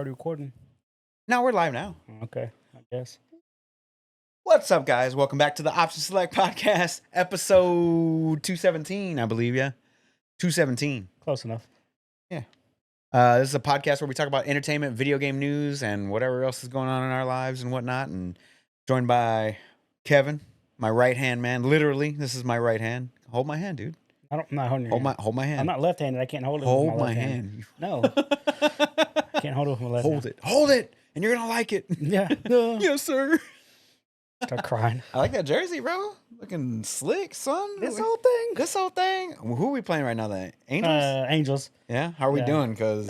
already recording. No, we're live now. Okay, I guess. What's up, guys? Welcome back to the Option Select Podcast, episode 217, I believe, yeah? 217. Close enough. Yeah. This is a podcast where we talk about entertainment, video game news, and whatever else is going on in our lives and whatnot. And joined by Kevin, my right-hand man. Literally, this is my right hand. Hold my hand, dude. I'm not holding your hand. Hold my hand. I'm not left-handed. I can't hold it Hold with my my left hand. No. I can't hold it with my left hand. Hold it, and you're going to like it. Yeah. Yes, sir. Start crying. I like that jersey, bro. Looking slick, son. This whole thing. This whole thing. Who are we playing right now? The Angels? Angels. Yeah. How are we doing? Because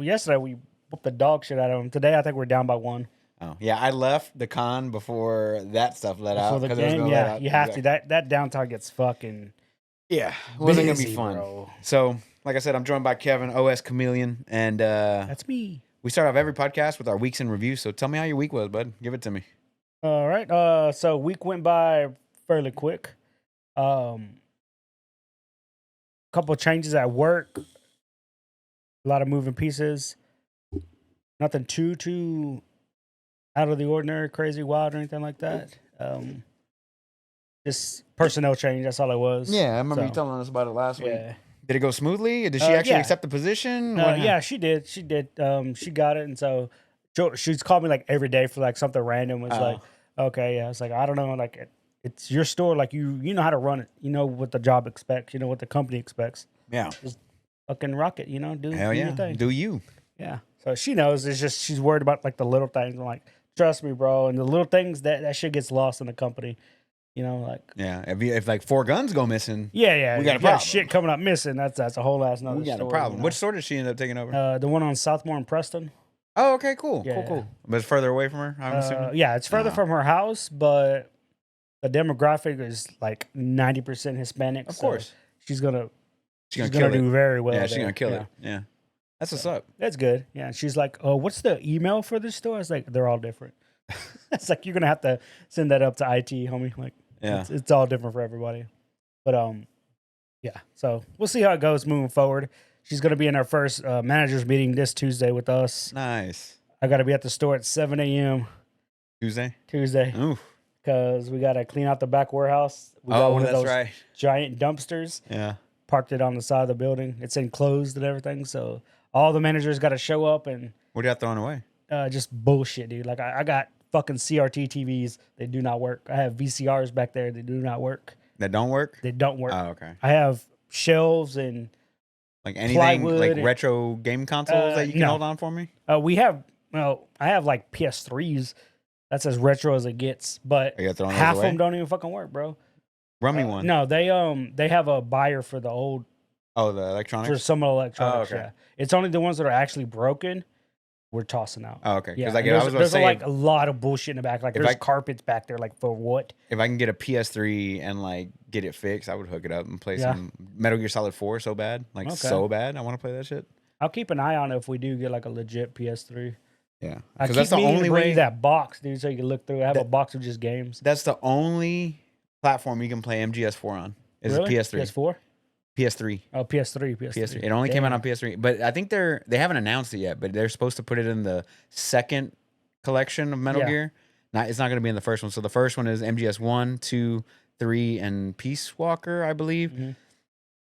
yesterday we whooped the dog shit out of them. Today I think we're down by 1. oh yeah, I left the con before that stuff let out. For the game, yeah, you have to. That downtown gets fucking it wasn't gonna be busy, fun. bro. So, like I said, I'm joined by Kevin, OS Chameleon, and That's me. we start off every podcast with our weeks in review. So tell me how your week was, bud. Give it to me. All right. So week went by fairly quick. Couple changes at work. A lot of moving pieces. Nothing too out of the ordinary, crazy, wild, or anything like that. Just personnel change. That's all it was. Yeah, I remember So, you telling us about it last week. Yeah. Did it go smoothly? Did she actually yeah. accept the position? What happened? Yeah, she did. She did. She got it, and so she's called me like every day for like something random. It's like, okay, yeah. It's like I don't know, like it's your store. Like you know how to run it. You know what the job expects. You know what the company expects. Yeah. Just fucking rock it. You know, do Hell your yeah. thing. Do you? Yeah. So she knows. It's just she's worried about like the little things. I'm like, trust me, bro. And the little things that shit gets lost in the company. You know, like Yeah. If like 4 guns go missing, yeah, we got a you got problem. shit coming up missing. That's a whole ass nother we got story, a problem. you know? Which store did she end up taking over? The one on Southmore and Preston. Oh, okay, cool, Yeah. cool. But it's further away from her, I'm assuming? Yeah, it's further from her house, but the demographic is like 90% Hispanic. Of so course. she's gonna She's gonna kill do it. very well. Yeah, she's there. going to kill Yeah. it. Yeah. That's what's up. That's good. Yeah, and she's like, "Oh, what's the email for this store?" I was like, "They're all different." It's like you're gonna have to send that up to IT, homie. Like, Yeah. it's all different for everybody. But yeah. So we'll see how it goes moving forward. She's gonna be in our first managers meeting this Tuesday with us. Nice. I gotta be at the store at 7 a.m. Tuesday? Tuesday Oof. because we gotta clean out the back warehouse. We got one of that's those right. giant dumpsters. Yeah. Parked it on the side of the building. It's enclosed and everything. So all the managers got to show up and What do you got thrown away? just bullshit, dude. Like I got fucking CRT TVs. They do not work. I have VCRs back there. They do not work. That don't work? They don't work. Oh, okay. I have shelves and Like anything, plywood like and- retro game consoles that you can no. hold on for me? we have. Well, I have like PS3s. That's as retro as it gets. But Are you throwing those half of away? them don't even fucking work, bro. Run me one. No, they have a buyer for the old Oh, the electronics? for some of the electronics. Oh, okay. Yeah, it's only the ones that are actually broken. We're tossing out. Oh, okay. Yeah, Because and I was about to there's say, like a lot of bullshit in the back. Like if there's I- carpets back there. Like for what? if I can get a PS3 and like get it fixed, I would hook it up and play Yeah. some Metal Gear Solid 4 so bad. Like Okay. so bad. I want to play that shit. I'll keep an eye on it if we do get like a legit PS3. Yeah. I Because keep that's the meaning only to bring way. that box, dude, so you can look through. I have a That- box of just games. That's the only platform you can play MGS4 on. Is Really? PS3. PS4? PS3. Oh, PS3. PS3. It only came out on PS3, but I think they haven't announced it yet. But they're supposed to put it in the second collection of Metal Yeah. Gear. It's not going to be in the first one. So the first one is MGS 1, 2, 3, and Peace Walker, I believe, Mhm.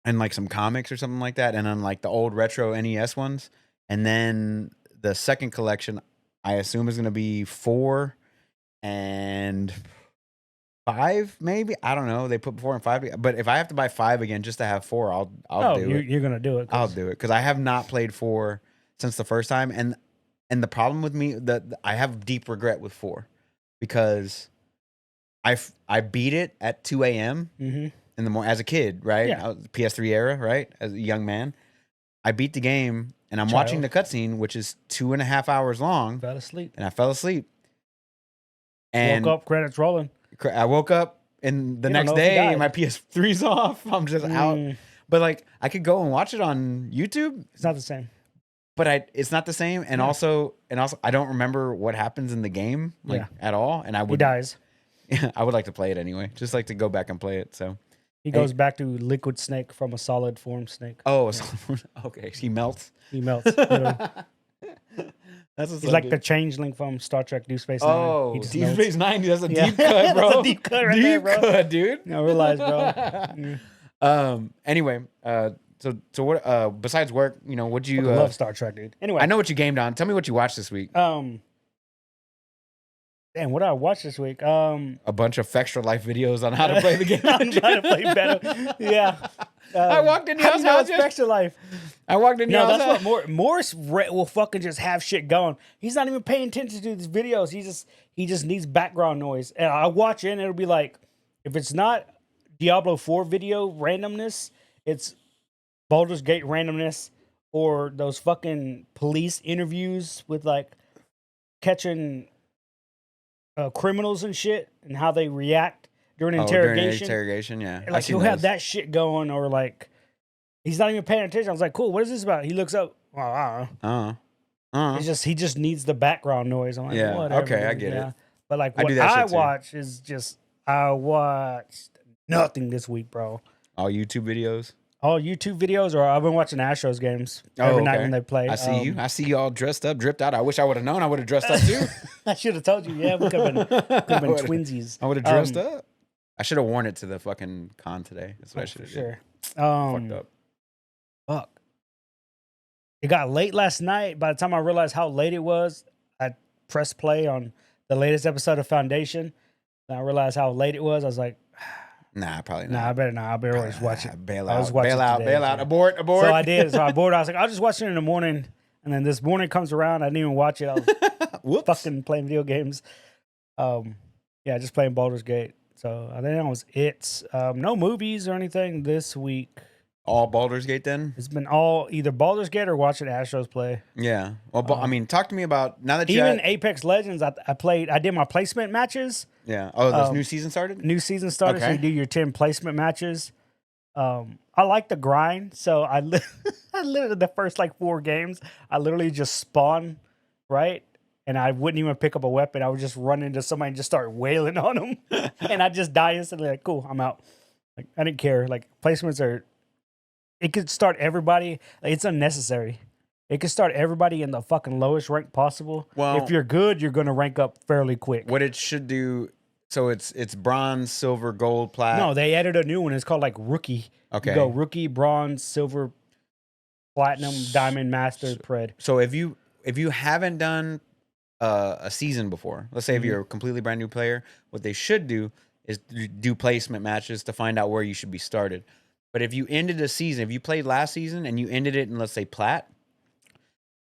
and like some comics or something like that, and then like the old retro NES ones, and then the second collection, I assume, is going to be 4 and 5, maybe. I don't know. They put 4 and 5, but if I have to buy 5 again just to have 4, I'll do it. You're gonna do it. I'll do it because I have not played 4 since the first time, and the problem with me that I have deep regret with 4 because I beat it at 2 a.m. Mm-hmm. in the morning as a kid, right? Yeah. I was PS3 era, right? As a young man, I beat the game and I'm watching the cutscene, which is 2.5 hours long, Fell asleep. and I fell asleep. And Woke up, credits rolling. I woke up and the You don't next know if you day died. my PS3's off. I'm just out. Mm, But like I could go and watch it on YouTube, it's not the same. but it's not the same. And Yeah. also I don't remember what happens in the game like at all. And I He would dies. I would like to play it anyway. Just like to go back and play it. So He goes back to liquid snake from a solid form snake. okay, he melts. He melts. literally. That's what's He's up, like dude. the changeling from Star Trek Deep Space Nine. Oh, He just Deep knows. Space Nine. That's a Yeah. deep cut, bro. That's a deep cut right there, bro. Deep cut, dude. I realize, bro. Yeah. Anyway, so what? Besides work, you know, what'd you? I love Star Trek, dude. Anyway, I know what you gamed on. Tell me what you watched this week. Damn, what did I watch this week? A bunch of Extra Life videos on how to play the game. I'm trying to play better. Yeah. I walked in your How do you know house. it's Extra Life? I walked in your No, house. that's what Morris will fucking just have shit going. He's not even paying attention to these videos. He just needs background noise. And I watch it and it'll be like, if it's not Diablo 4 video randomness, it's Baldur's Gate randomness or those fucking police interviews with like catching criminals and shit and how they react during interrogation. During interrogation, yeah. Like he'll have that shit going, or like he's not even paying attention. I was like, cool, what is this about? He looks up. Oh, I don't know. He just needs the background noise. I'm like, Yeah, whatever. okay, I get it. But like I what do that I shit too. watch is just I watched nothing this week, bro. All YouTube videos. All YouTube videos, or I've been watching Astros games Oh, every night okay. when they play. I see you. I see you all dressed up, dripped out. I wish I would have known. I would have dressed up too. I should have told you. Yeah, we could have been twinsies. I would have dressed up. I should have worn it to the fucking con today. That's what I should have Sure. Fucked up. Fuck. It got late last night. By the time I realized how late it was, I pressed play on the latest episode of Foundation. And I realized how late it was. I was like, Nah, probably not. nah, I better not. I better just watch it. Bail I was out. watching Bail out. today, Bail out. so- Abort. Abort. So I did. So I bored. I was like, I'll just watch it in the morning. And then this morning comes around. I didn't even watch it. I was Whoops. fucking playing video games. Yeah, just playing Baldur's Gate. So I think that was it. No movies or anything this week. All Baldur's Gate then? It's been all either Baldur's Gate or watching Astros play. Yeah. Well, I mean, talk to me about now that you Even Apex Legends, I did my placement matches. Yeah. Oh, this new season started? New season started, so Okay. you do your 10 placement matches. I like the grind, so I literally the first like 4 games, I literally just spawn, right? And I wouldn't even pick up a weapon. I would just run into somebody and just start wailing on them. And I just die instantly. Like, cool, I'm out. Like, I didn't care. Like, placements are, it could start everybody. Like, it's unnecessary. It could start everybody in the fucking lowest rank possible. Well- if you're good, you're going to rank up fairly quick. What it should do, so it's bronze, silver, gold, plat. No, they added a new one. It's called like rookie. Okay. You go rookie, bronze, silver, platinum, diamond, master, pred. So if you haven't done a season before, let's say if you're a completely brand new player, what they should do is do placement matches to find out where you should be started. But if you ended a season, if you played last season and you ended it in, let's say, plat,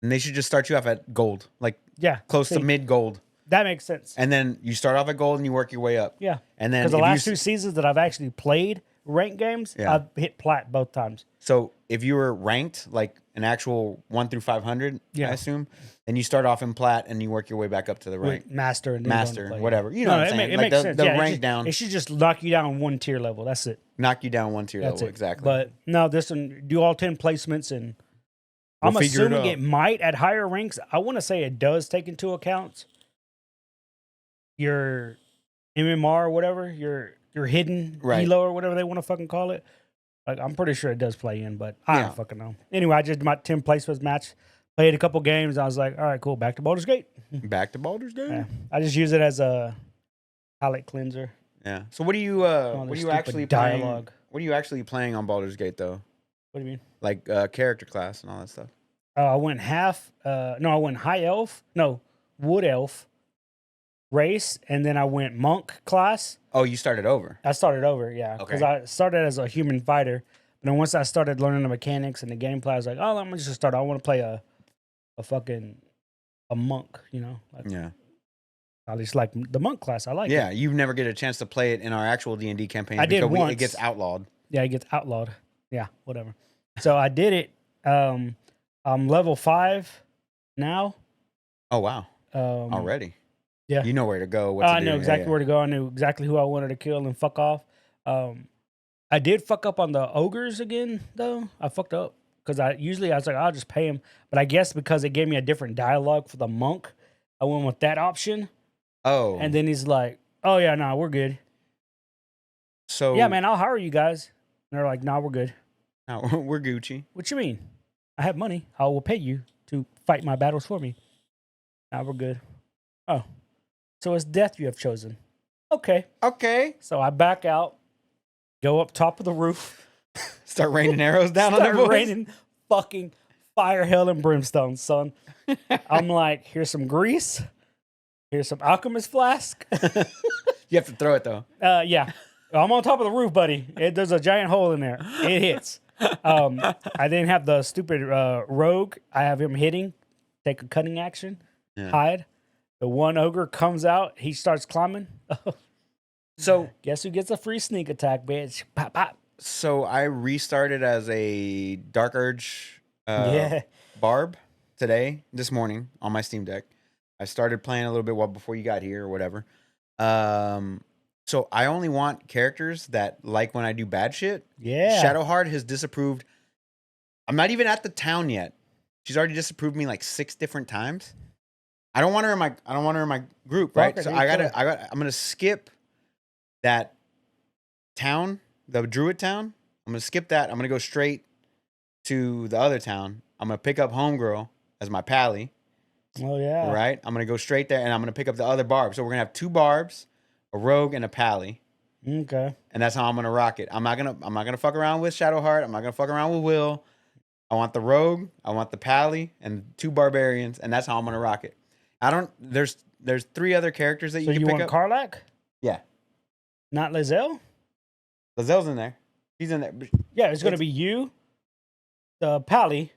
then they should just start you off at gold, like Yeah. close to mid gold. That makes sense. And then you start off at gold and you work your way up. Yeah. And then Because the if you last 2 seasons that I've actually played ranked games, Yeah. I've hit plat both times. So if you were ranked like an actual 1 through 500, Yeah. I assume, then you start off in plat and you work your way back up to the rank. Master and then go Master, into play. whatever. You know what I'm saying? It Like makes sense. the Yeah, rank down, It should just knock you down 1 tier level. That's it. knock you down 1 tier That's level. it. Exactly. But no, this one, do all 10 placements, and We'll I'm figure it assuming out. it might at higher ranks. I want to say it does take into account your MMR or whatever, your hidden Right. elo or whatever they want to fucking call it. Like, I'm pretty sure it does play in, but I Yeah. don't fucking know. Anyway, I just did my 10 placements match, played a couple games. I was like, all right, cool, back to Baldur's Gate. Back to Baldur's Gate. Yeah. I just use it as a palate cleanser. Yeah. So what do you All what this are you stupid actually playing? dialogue. What are you actually playing on Baldur's Gate though? What do you mean? Like character class and all that stuff. I went I went high elf, no, wood elf race, and then I went monk class. Oh, you started over. I started over, yeah, because Okay. I started as a human fighter, but then once I started learning the mechanics and the gameplay, I was like, oh, I'm just start. I want to play a fucking monk, you know. Like, Yeah. I just like the monk class. I like it. Yeah. You never get a chance to play it in our actual D&D campaign. I did because once. It gets outlawed. Yeah, it gets outlawed. Yeah, whatever. So I did it. I'm level 5 now. Oh wow. Mm. Already. Yeah. You know where to go. What to I do. know Yeah, exactly yeah. where to go. I knew exactly who I wanted to kill and fuck off. I did fuck up on the ogres again, though. I fucked up because I was like, I'll just pay him. But I guess because it gave me a different dialogue for the monk, I went with that option. Oh. And then he's like, oh, yeah, nah, we're good. so Yeah, man, I'll hire you guys. And they're like, nah, we're good. no, we're Gucci. What you mean? I have money. I will pay you to fight my battles for me. Now we're good. Oh, so it's death you have chosen. Okay. Okay. So I back out, go up top of the roof, Start raining arrows down on start the boys. raining fucking fire, hell, and brimstone, son. I'm like, here's some grease. Here's some alchemist flask. You have to throw it though. Yeah. I'm on top of the roof, buddy. There's a giant hole in there. It hits. I didn't have the stupid rogue. I have him hitting, take a cutting action, hide. The one ogre comes out. He starts climbing. So guess who gets a free sneak attack, bitch? Pop, pop. So I restarted as a Dark Urge Yeah. Barb this morning on my Steam Deck. I started playing a little bit before you got here or whatever. So I only want characters that like when I do bad shit. Yeah. Shadowheart has disapproved. I'm not even at the town yet. She's already disapproved me like 6 different times. I don't want her in my group, right? Fuck, So I'm gonna skip that town, the Druid town. I'm gonna skip that. I'm gonna go straight to the other town. I'm gonna pick up Homegirl as my pally. Oh yeah. Right? I'm gonna go straight there and I'm gonna pick up the other Barb. So we're gonna have 2 Barbs, a Rogue, and a pally. Okay. And that's how I'm gonna rock it. I'm not gonna fuck around with Shadowheart. I'm not gonna fuck around with Will. I want the Rogue, I want the pally, and 2 Barbarians, and that's how I'm gonna rock it. There's 3 other characters that So you you can pick want up. Karlach? Yeah. Not Lizelle? Lazelle's in there. He's in there. Yeah, it's gonna be you, the pally,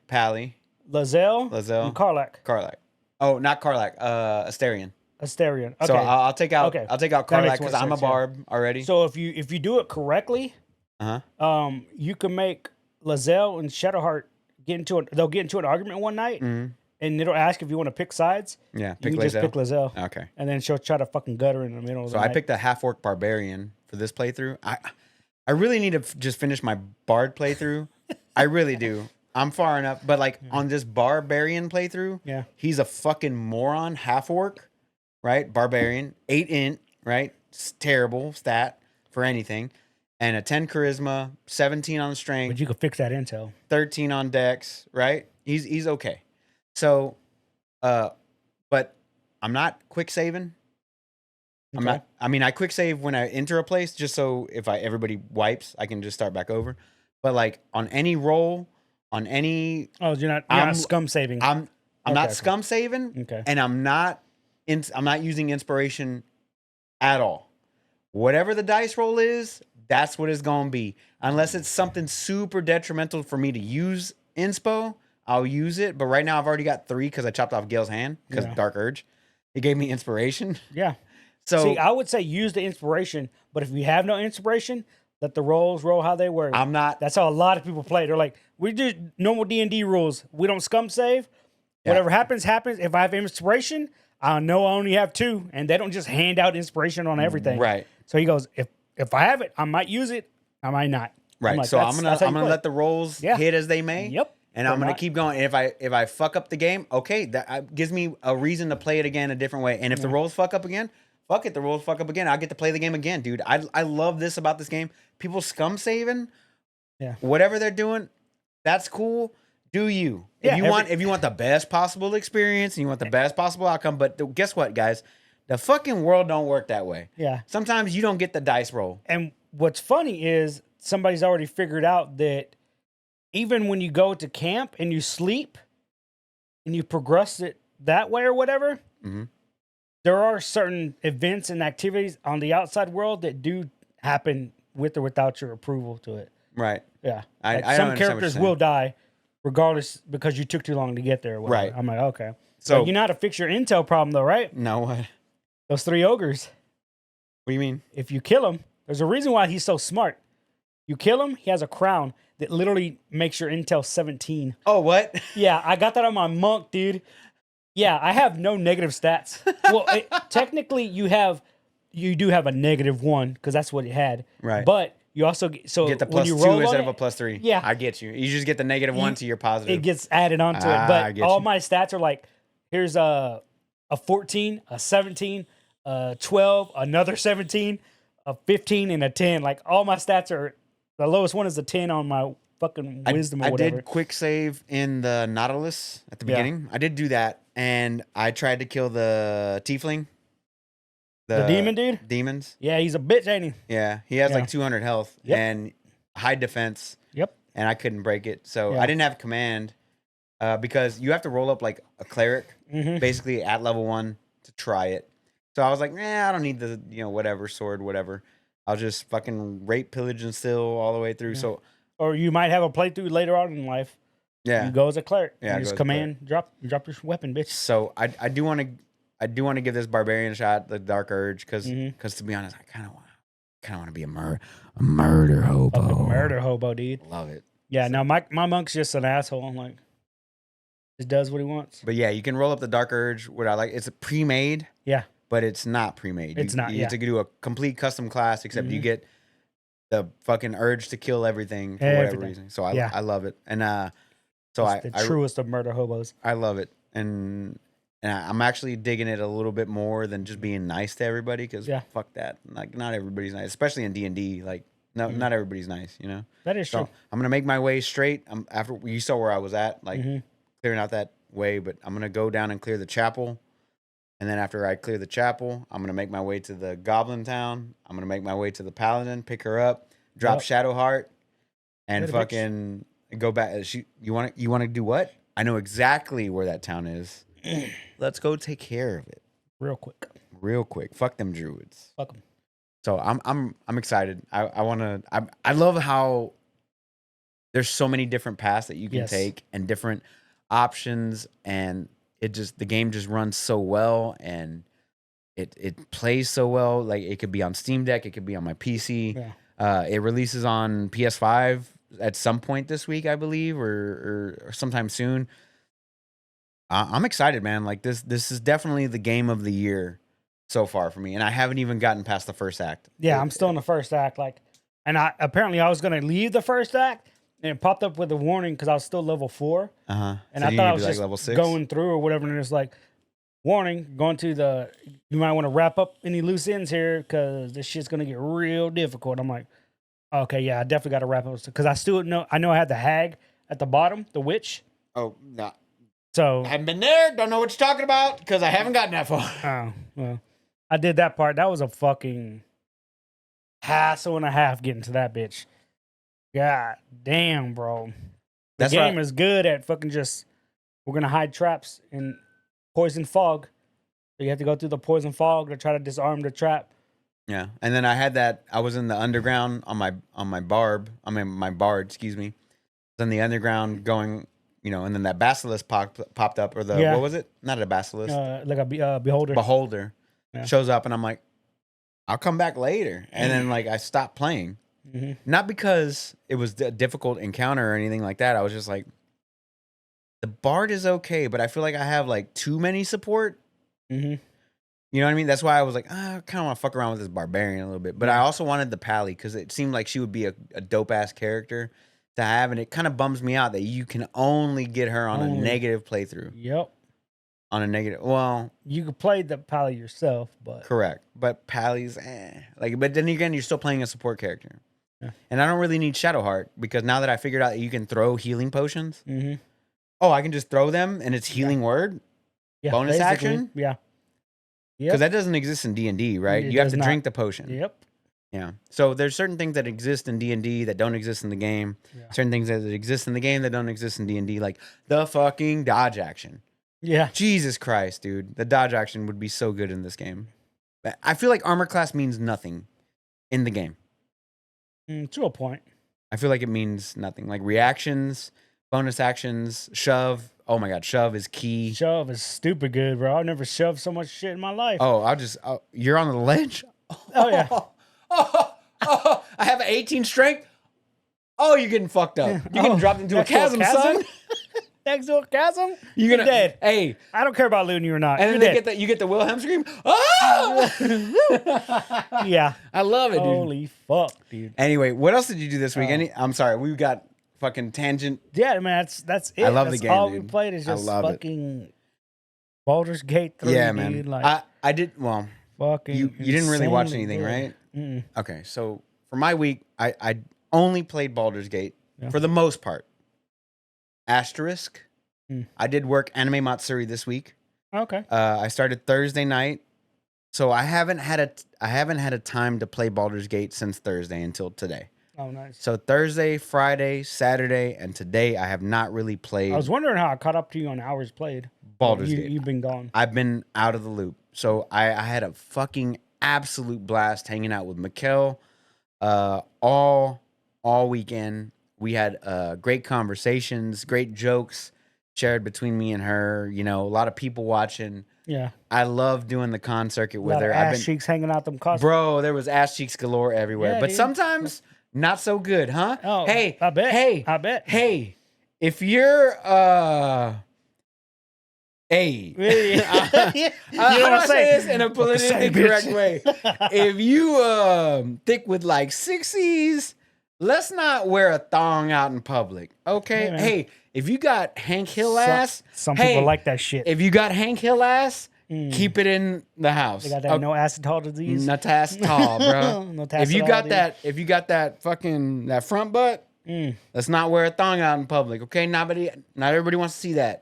Lizelle, and Karlach. Oh, not Karlach. Asterion. Asterion. Okay. So I'll take out Okay. Karlach makes because more I'm a sense, yeah. Barb already. So if you do it correctly, you can make Lizelle and Shadowheart they'll get into an argument one night, and it'll ask if you want to pick sides. Yeah, You can just pick Lizelle. Okay. And then she'll try to fucking gut her in the middle of So the I night. picked a half-orc barbarian for this playthrough. I really need to just finish my bard playthrough. I really do. I'm far enough, but like on this barbarian playthrough, Yeah. he's a fucking moron, half-orc, right? Barbarian, 8 int, right? It's terrible stat for anything. And a 10 charisma, 17 on strength, But you could fix that intel. 13 on dex, right? He's okay. So, but I'm not quick saving. I'm Okay. not. I mean, I quick save when I enter a place, just so if everybody wipes, I can just start back over. But like on any roll, on any, Oh, you're not scum saving. I'm Okay, not okay. scum saving, Okay. and I'm not using inspiration at all. Whatever the dice roll is, that's what it's gonna be. Unless it's something super detrimental for me to use inspo, I'll use it. But right now, I've already got 3 because I chopped off Gale's hand because Yeah. Dark Urge. It gave me inspiration. Yeah. So See, I would say use the inspiration, but if you have no inspiration, let the rolls roll how they were. I'm not. That's how a lot of people play. They're like, we do normal D&D rules. We don't scum save. Yeah. Whatever happens, happens. If I have inspiration, I know I only have 2, and they don't just hand out inspiration on everything. Right. So he goes, if I have it, I might use it. I might not. Right. like, So I'm that's how you gonna play. let the rolls Yeah. hit as they may. Yep. And Or I'm gonna not. keep going. And if I fuck up the game, okay, that gives me a reason to play it again a different way. And if the rolls fuck up again, fuck it, the rolls fuck up again. I'll get to play the game again, dude. I love this about this game. People scum saving, whatever they're doing, that's cool. Do you? Yeah, If you want the best possible experience and you want the best possible outcome, but guess what, guys? The fucking world don't work that way. Yeah. Sometimes you don't get the dice roll. And what's funny is somebody's already figured out that even when you go to camp and you sleep and you progress it that way or whatever, there are certain events and activities on the outside world that do happen with or without your approval to it. Right. Yeah. I Like don't some understand what characters you're will die regardless because you took too long to get there or whatever. Right. I'm like, okay. So So you know how to fix your intel problem though, right? no, what? Those 3 ogres. What do you mean? If you kill him, there's a reason why he's so smart. You kill him, he has a crown that literally makes your intel 17. Oh, what? Yeah, I got that on my monk, dude. Yeah, I have no negative stats. Well, technically, you do have a -1 because that's what it had. Right. But you also get The when plus you 2 roll instead on of a it, plus 3. Yeah. I get you. You just get the -1 to your positive. it gets added onto it. I But get all you. my stats are like, here's a 14, a 17, a 12, another 17, a 15, and a 10. Like all my stats are the lowest one is a 10 on my fucking wisdom or whatever. I did quick save in the Nautilus at the beginning. I did do that, and I tried to kill the Tiefling. The demon dude? Demons. Yeah, he's a bitch, ain't he? Yeah, he has like 200 health and high defense. Yep. And I couldn't break it, so I didn't have command because you have to roll up like a cleric, basically at level 1 to try it. So I was like, I don't need the whatever sword, whatever. I'll just fucking rape, pillage, and steal all the way through. So, or you might have a playthrough later on in life. Yeah, you go as a cleric. Yeah, you just command, drop your weapon, bitch. So I do want to give this barbarian a shot, the Dark Urge, because to be honest, I kind of want to be a murder hobo. Fucking murder hobo, dude. Love it. Yeah, no, my monk's just an asshole. I'm like, just does what he wants. But yeah, you can roll up the Dark Urge. What I like, it's a pre-made. Yeah. But it's not pre-made. It's not. You get to do a complete custom class, except you get the fucking urge to kill everything for whatever reason. So I love it, and so it's the truest of murder hobos. I love it, and I'm actually digging it a little bit more than just being nice to everybody, because fuck that. Like, not everybody's nice, especially in D&D. Like, no, not everybody's nice. That is true. I'm gonna make my way straight. After you saw where I was at, like clearing out that way, but I'm gonna go down and clear the chapel. And then after I clear the chapel, I'm going to make my way to the Goblin Town. I'm going to make my way to the Paladin, pick her up, drop Shadowheart, and fucking go back. You want to do what? I know exactly where that town is. Let's go take care of it. Real quick. Fuck them druids. Fuck them. So I'm excited. I love how there's so many different paths that you can take and different options, and the game just runs so well, and it plays so well. Like, it could be on Steam Deck, it could be on my PC. It releases on PS5 at some point this week, I believe, or sometime soon. I'm excited, man. Like, this is definitely the game of the year so far for me, and I haven't even gotten past the first act. Yeah, I'm still in the first act. Like, and I was gonna leave the first act. And it popped up with a warning because I was still level 4. And so I thought I was just level 6? Going through or whatever. And it's like, warning, you might want to wrap up any loose ends here because this shit's going to get real difficult. I'm like, okay, yeah, I definitely got to wrap up. Because I know I had the hag at the bottom, the witch. Oh, no. So I haven't been there. Don't know what you're talking about because I haven't gotten that far. Oh, well, I did that part. That was a fucking hassle and a half getting to that bitch. God damn, bro. The game is good at fucking we're going to hide traps in poison fog. So you have to go through the poison fog to try to disarm the trap. Yeah. And then I was in the underground on my bard, excuse me. I was in the underground going, and then that basilisk popped up, or what was it? Not a basilisk. Like a beholder. Beholder shows up, and I'm like, I'll come back later. And then I stopped playing. Not because it was a difficult encounter or anything like that. I was just like, the bard is okay, but I feel like I have too many support. You know what I mean? That's why I was like, I kind of want to fuck around with this barbarian a little bit. But I also wanted the pally because it seemed like she would be a dope ass character to have, and it kind of bums me out that you can only get her on a negative playthrough. Yep. On a negative, well, you could play the pally yourself, but correct. But pally's but then again, you're still playing a support character. And I don't really need Shadowheart because now that I figured out that you can throw healing potions, I can just throw them and it's healing word, bonus action, because that doesn't exist in D&D, right? You have to drink the potion. Yep. Yeah. So there's certain things that exist in D&D that don't exist in the game. Certain things that exist in the game that don't exist in D&D, like the fucking dodge action. Yeah. Jesus Christ, dude, the dodge action would be so good in this game. But I feel like armor class means nothing in the game. To a point. I feel like it means nothing. Like reactions, bonus actions, shove. Oh my God, shove is key. Shove is stupid good, bro. I've never shoved so much shit in my life. You're on the ledge? Oh, yeah. I have an 18 strength. Oh, you're getting fucked up. You're getting dropped into a chasm, son. Next to a chasm? You're dead. Hey. I don't care about looting you or not. And then you get the Wilhelm scream. Oh! Yeah. I love it, dude. Holy fuck, dude. Anyway, what else did you do this week? I'm sorry, we've got fucking tangent. Yeah, man, that's it. I love the game, all dude. we played is just fucking Baldur's Gate 3, yeah, man. dude. Like, I did, well, fucking you didn't really watch anything, good. right? Mm-mm. Okay, so for my week, I only played Baldur's Gate for the most part. Asterisk. Mm. I did work Anime Matsuri this week. Okay. I started Thursday night, so I haven't had a time to play Baldur's Gate since Thursday until today. Oh, nice. So Thursday, Friday, Saturday, and today I have not really played. I was wondering how I caught up to you on hours played. Baldur's Gate. You've been gone. I've been out of the loop. So I had a fucking absolute blast hanging out with Mikkel all weekend. We had great conversations, great jokes shared between me and her. You know, a lot of people watching. Yeah. I love doing the con circuit with her. Ass cheeks hanging out them costumes. Bro, there was ass cheeks galore everywhere. Yeah, but dude. Sometimes not so good, huh? Oh, hey, I bet. Hey, I bet. Hey, if you're Hey, You know I what want I'm to say saying? this in a politically Say, correct bitch. way. If you thick with like 60s, let's not wear a thong out in public, okay? Yeah, hey, if you got Hank Hill ass, Some hey, people like that shit. if you got Hank Hill ass, keep it in the house. They got that no acetal disease. Not tall, bro. No If you tacital, got dude. if you got that fucking that front butt, let's not wear a thong out in public, okay? Not everybody wants to see that.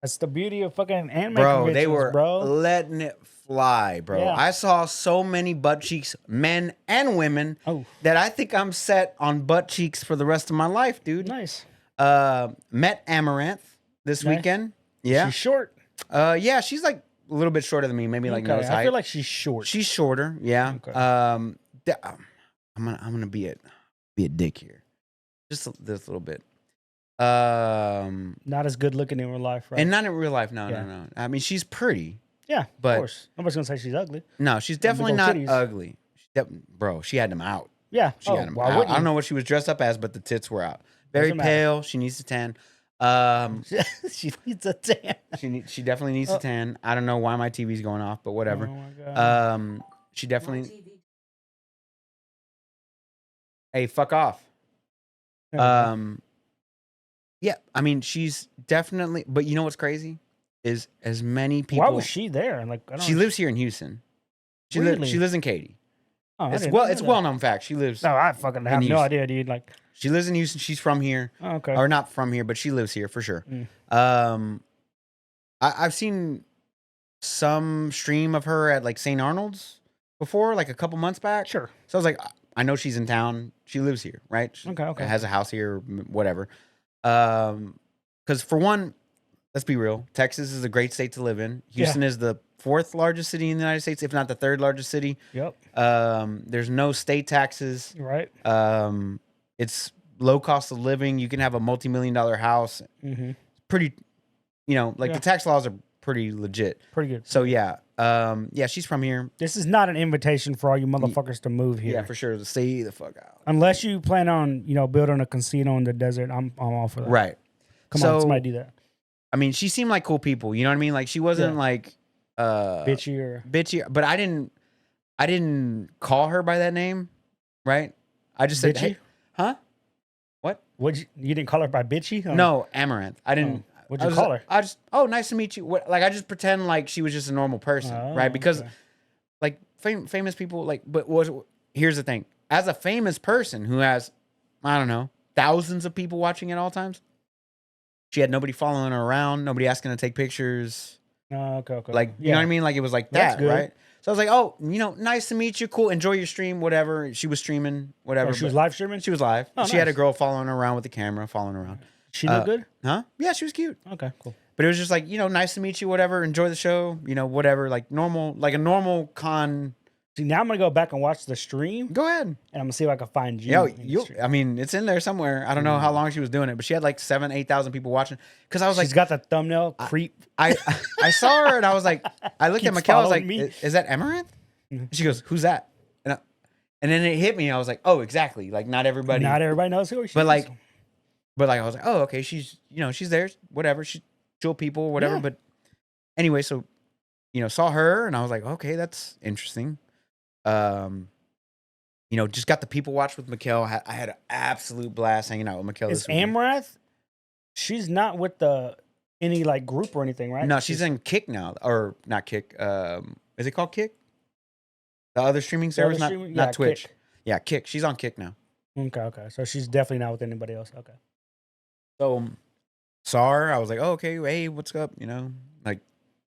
That's the beauty of fucking anime Bro, conventions, they were bro. letting it fly, bro. Yeah. I saw so many butt cheeks, men and women, that I think I'm set on butt cheeks for the rest of my life, dude. Nice. Met Amaranth this Nice. weekend. Yeah. She's short. Yeah, she's like a little bit shorter than me, maybe like nose height. I feel like she's short. She's shorter, yeah. Okay. I'm gonna be a dick here, just this little bit. Not as good looking in real life, right? And not in real life. No, Yeah. no. I mean, she's pretty. Yeah, but- of course. Nobody's gonna say she's ugly. No, she's definitely old not titties. ugly. Bro, she had them out. Yeah. She had them why out. wouldn't I don't you? know what she was dressed up as, but the tits were out. Very Doesn't matter. pale. She needs to tan. She needs a tan. She definitely needs to tan. I don't know why my TV's going off, but whatever. Oh my God. She definitely. Hey, fuck off. Yeah, I mean, she's definitely. But you know what's crazy is as many people. Why was she there? Like, I don't She lives here in Houston. She Really? lives in Katy. Oh, I It's didn't know it's that. well known fact. She lives. No, I fucking have no Houston. idea, dude. Like, She lives in Houston. She's from here, oh, okay. or not from here, but she lives here for sure. I've seen some stream of her at like St. Arnold's before, like a couple months back. Sure. So I was like, I know she's in town. She lives here, right? She Okay. has a house here, whatever. Because for one, let's be real, Texas is a great state to live in. Houston is the 4th largest city in the United States, if not the 3rd largest city. Yep. There's no state taxes. Right. It's low cost of living. You can have a multi-million-dollar house. Mm-hmm. Pretty, like Yeah. the tax laws are pretty legit. Pretty good. So yeah, she's from here. This is not an invitation for all you motherfuckers to move here. Yeah, for sure. Stay the fuck out. Unless you plan on, building a casino in the desert, I'm all for that. Right. Come So- on, somebody do that. I mean, she seemed like cool people. You know what I mean? Like she wasn't Yeah. like Bitchy or bitchy, but I didn't call her by that name, right? I just said, bitchy? hey, huh? You didn't call her by bitchy? No, Amaranth. I didn't. What'd I you was- call her? I just, nice to meet you. I just pretend like she was just a normal person, Oh, right? Because okay. like famous people, here's the thing: as a famous person who has, I don't know, thousands of people watching at all times, she had nobody following her around, nobody asking to take pictures. Oh, okay. Like, you know what I mean? Like it was like That's that, good. right? So I was like, oh, nice to meet you. Cool. Enjoy your stream, whatever. She was streaming, whatever. Oh, she was but live streaming? She was live. Oh, She had a nice. girl following her around with the camera, following her around. She look good? Huh? Yeah, she was cute. Okay, cool. But it was just like, nice to meet you, whatever. Enjoy the show, whatever. Like normal, like a normal con. See, now I'm going to go back and watch the stream, Go ahead. and I'm going to see if I can find you. Yo, in the stream. I mean, it's in there somewhere. I don't know how long she was doing it, but she had like 7,000-8,000 people watching. Because I was She's like, got the thumbnail creep. I saw her and I was like, I looked at Keeps Mikkel. I was like, following me. is that Amaranth? She goes, who's that? And then it hit me. I was like, oh, exactly. Like not everybody. Not everybody knows who she But is. like, I was like, oh, okay. She's, she's there. Whatever. She's chill people, whatever. Yeah. But anyway, so, saw her and I was like, okay, that's interesting. Just got the people watch with Mikkel. I had an absolute blast hanging out with Mikkel. Is this weekend. Amaranth, she's not with any like group or anything, right? No, she's in Kick now. Or not Kick. Is it called Kick? The other streaming service, other not streaming? not Yeah, Twitch. Kick. Yeah, Kick. She's on Kick now. Okay. So she's definitely not with anybody else. Okay. So saw her. I was like, oh, okay, hey, what's up? Like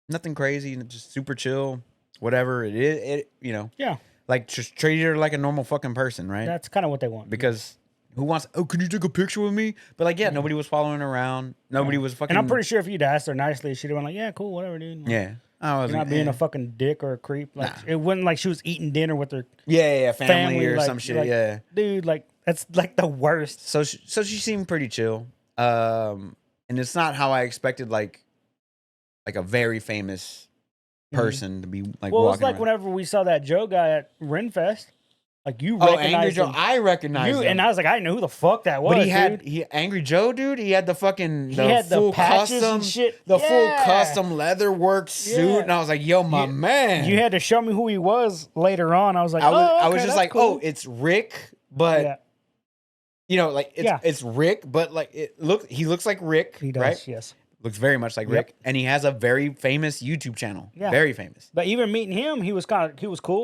nothing crazy, just super chill. Whatever it is, Yeah. like just treat her like a normal fucking person, right? That's kind of what they want. Because who wants? Oh, can you take a picture with me? But like, yeah, nobody was following her around. Nobody was fucking. And I'm pretty sure if you'd asked her nicely, she'd have been like, "Yeah, cool, whatever, dude." Like, yeah. I was you're not being a fucking dick or a creep. Like it wasn't like she was eating dinner with her family or like, some shit. like, Yeah, dude, like that's like the worst. so she seemed pretty chill. And it's not how I expected. Like a very famous person to be like. Well, walking it's like around. whenever we saw that Joe guy at Renfest. Like you Oh, recognized Angry Joe, him. I recognized him. And I was like, I didn't know who the fuck that was. But Angry Joe, dude. He had the fucking full patches custom and shit. the full custom leather work suit, and I was like, yo, my man. You had to show me who he was later on. I was like, I was just that's like, cool. oh, it's Rick, but like it's Rick, but like he looks like Rick. He does, right? yes. Looks very much like Rick, and he has a very famous YouTube channel. Yeah. Very famous. But even meeting him, he was cool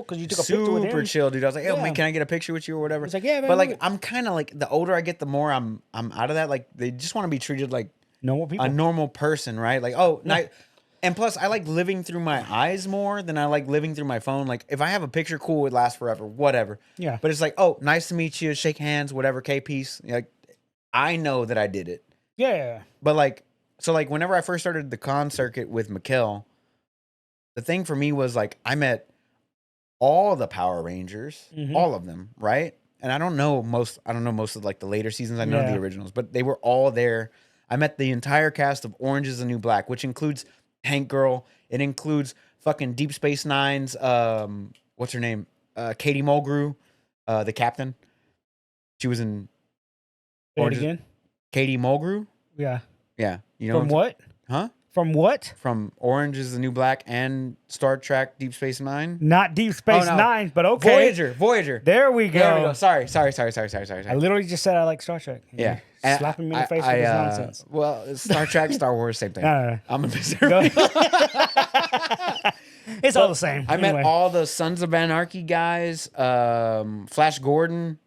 because you took a picture with him. Super chill, dude. I was like, man, can I get a picture with you or whatever? He's like, yeah, man. But like, I'm kind of like, the older I get, the more I'm out of that. Like, they just want to be treated like normal people, a normal person, right? Like, and plus, I like living through my eyes more than I like living through my phone. Like, if I have a picture, cool, it lasts forever, whatever. Yeah. But it's like, oh, nice to meet you, shake hands, whatever, peace. Like, I know that I did it. Yeah. But like, so like, whenever I first started the con circuit with Mikkel, the thing for me was like, I met all the Power Rangers, all of them, right? And I don't know most of like the later seasons. I know the originals, but they were all there. I met the entire cast of Orange is the New Black, which includes Hank Girl. It includes fucking Deep Space Nine's, what's her name? Katie Mulgrew, the captain. She was in Orange again. Katie Mulgrew. Yeah. Yeah. You know from what? Huh? From what? From Orange is the New Black and Star Trek Deep Space Nine. Not Deep Space Nine, but okay. Voyager. There we go. Sorry. I literally just said I like Star Trek. Yeah. Slapping me in the face with this nonsense. Well, Star Trek, Star Wars, same thing. No. I'm a It's all the same. I met all the Sons of Anarchy guys. Flash Gordon.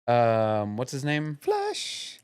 What's his name? Flash.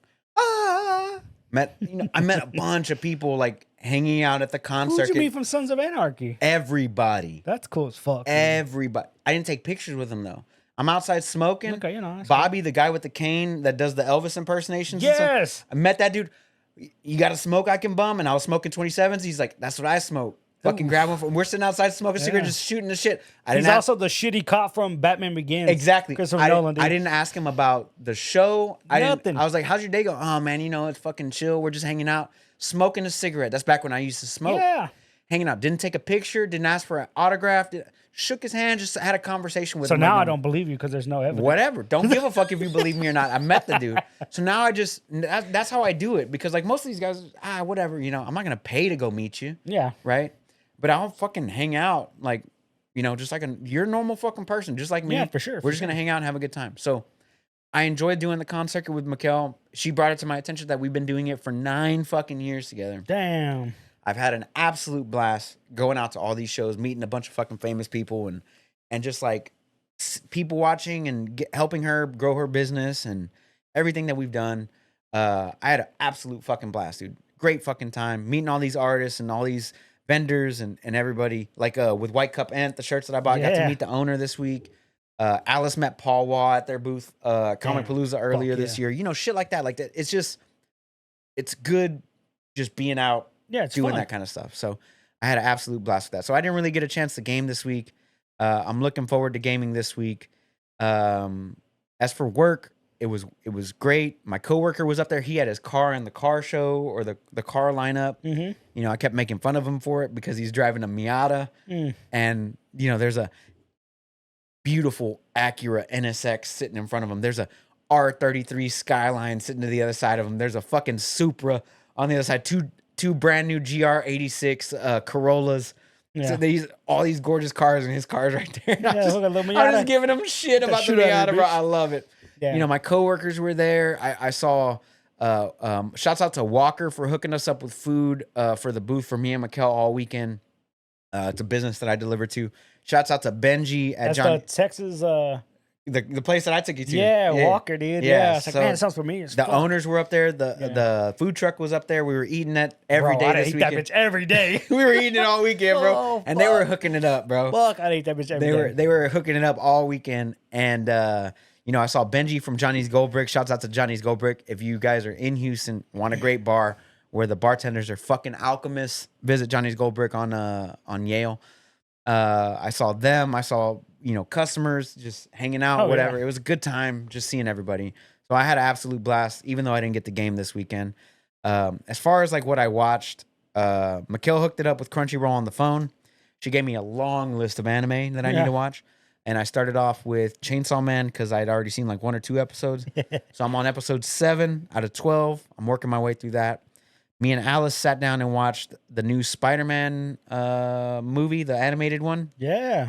I met a bunch of people like hanging out at the concert. Who'd you meet from Sons of Anarchy? Everybody. That's cool as fuck. Everybody. I didn't take pictures with them though. I'm outside smoking. Okay, Bobby, the guy with the cane that does the Elvis impersonations. Yes. I met that dude. You got a smoke I can bum? And I was smoking 27s. He's like, that's what I smoke. Fucking grab one. We're sitting outside smoking a cigarette, just shooting the shit. He's also the shitty cop from Batman Begins. Exactly. Christopher Nolan, dude. I didn't ask him about the show. Nothing. I was like, how's your day go? Oh, man, it's fucking chill. We're just hanging out, smoking a cigarette. That's back when I used to smoke. Yeah. Hanging out. Didn't take a picture. Didn't ask for an autograph. Shook his hand. Just had a conversation with him. So now I don't believe you because there's no evidence. Whatever. Don't give a fuck if you believe me or not. I met the dude. So now that's how I do it. Because like most of these guys, whatever, I'm not going to pay to go meet you. Yeah. Right? But I'll fucking hang out like, just like you're a normal fucking person, just like me. Yeah, for sure. We're just going to hang out and have a good time. So I enjoyed doing the con circuit with Mikkel. She brought it to my attention that we've been doing it for 9 fucking years together. Damn. I've had an absolute blast going out to all these shows, meeting a bunch of fucking famous people and just like people watching and helping her grow her business and everything that we've done. I had an absolute fucking blast, dude. Great fucking time meeting all these artists and all these vendors and everybody, like with White Cup Ant, the shirts that I bought. Got to meet the owner this week. Alice met Paul Waugh at their booth, Comic Palooza earlier this year. Shit like that. Like that. It's good just being out, doing that kind of stuff. So I had an absolute blast with that. So I didn't really get a chance to game this week. I'm looking forward to gaming this week. As for work, it was great. My coworker was up there. He had his car in the car show or the car lineup. Mm-hmm. I kept making fun of him for it because he's driving a Miata. And, there's a beautiful Acura NSX sitting in front of him. There's a R33 Skyline sitting to the other side of him. There's a fucking Supra on the other side. Two brand new GR86 Corollas. Yeah. So all these gorgeous cars and his car's right there. I'm just giving him shit about the Miata, bro. I love it. Yeah. My coworkers were there. I saw shouts out to Walker for hooking us up with food for the booth for me and Mikkel all weekend. It's a business that I deliver to. Shouts out to Benji at That's the Texas the place that I took you to. Yeah, Walker, dude. Yeah, it's like, so man, it sounds familiar. the owners were up there. The food truck was up there. We were eating that every day I'd this eat weekend. that bitch every day. We were eating it all weekend, bro. Oh, and they were hooking it up, bro. Fuck, I'd eat that bitch every day. They were hooking it up all weekend. And you know, I saw Benji from Johnny's Gold Brick. Shouts out to Johnny's Gold Brick. If you guys are in Houston, want a great bar where the bartenders are fucking alchemists, visit Johnny's Gold Brick on Yale. I saw them. I saw, you know, customers just hanging out, whatever. Yeah. It was a good time just seeing everybody. So I had an absolute blast, even though I didn't get the game this weekend. As far as like what I watched, Mikhail hooked it up with Crunchyroll on the phone. She gave me a long list of anime that I need to watch. And I started off with Chainsaw Man because I'd already seen like 1 or 2 episodes. So I'm on episode 7 out of 12. I'm working my way through that. Me and Alice sat down and watched the new Spider-Man movie, the animated one. Yeah.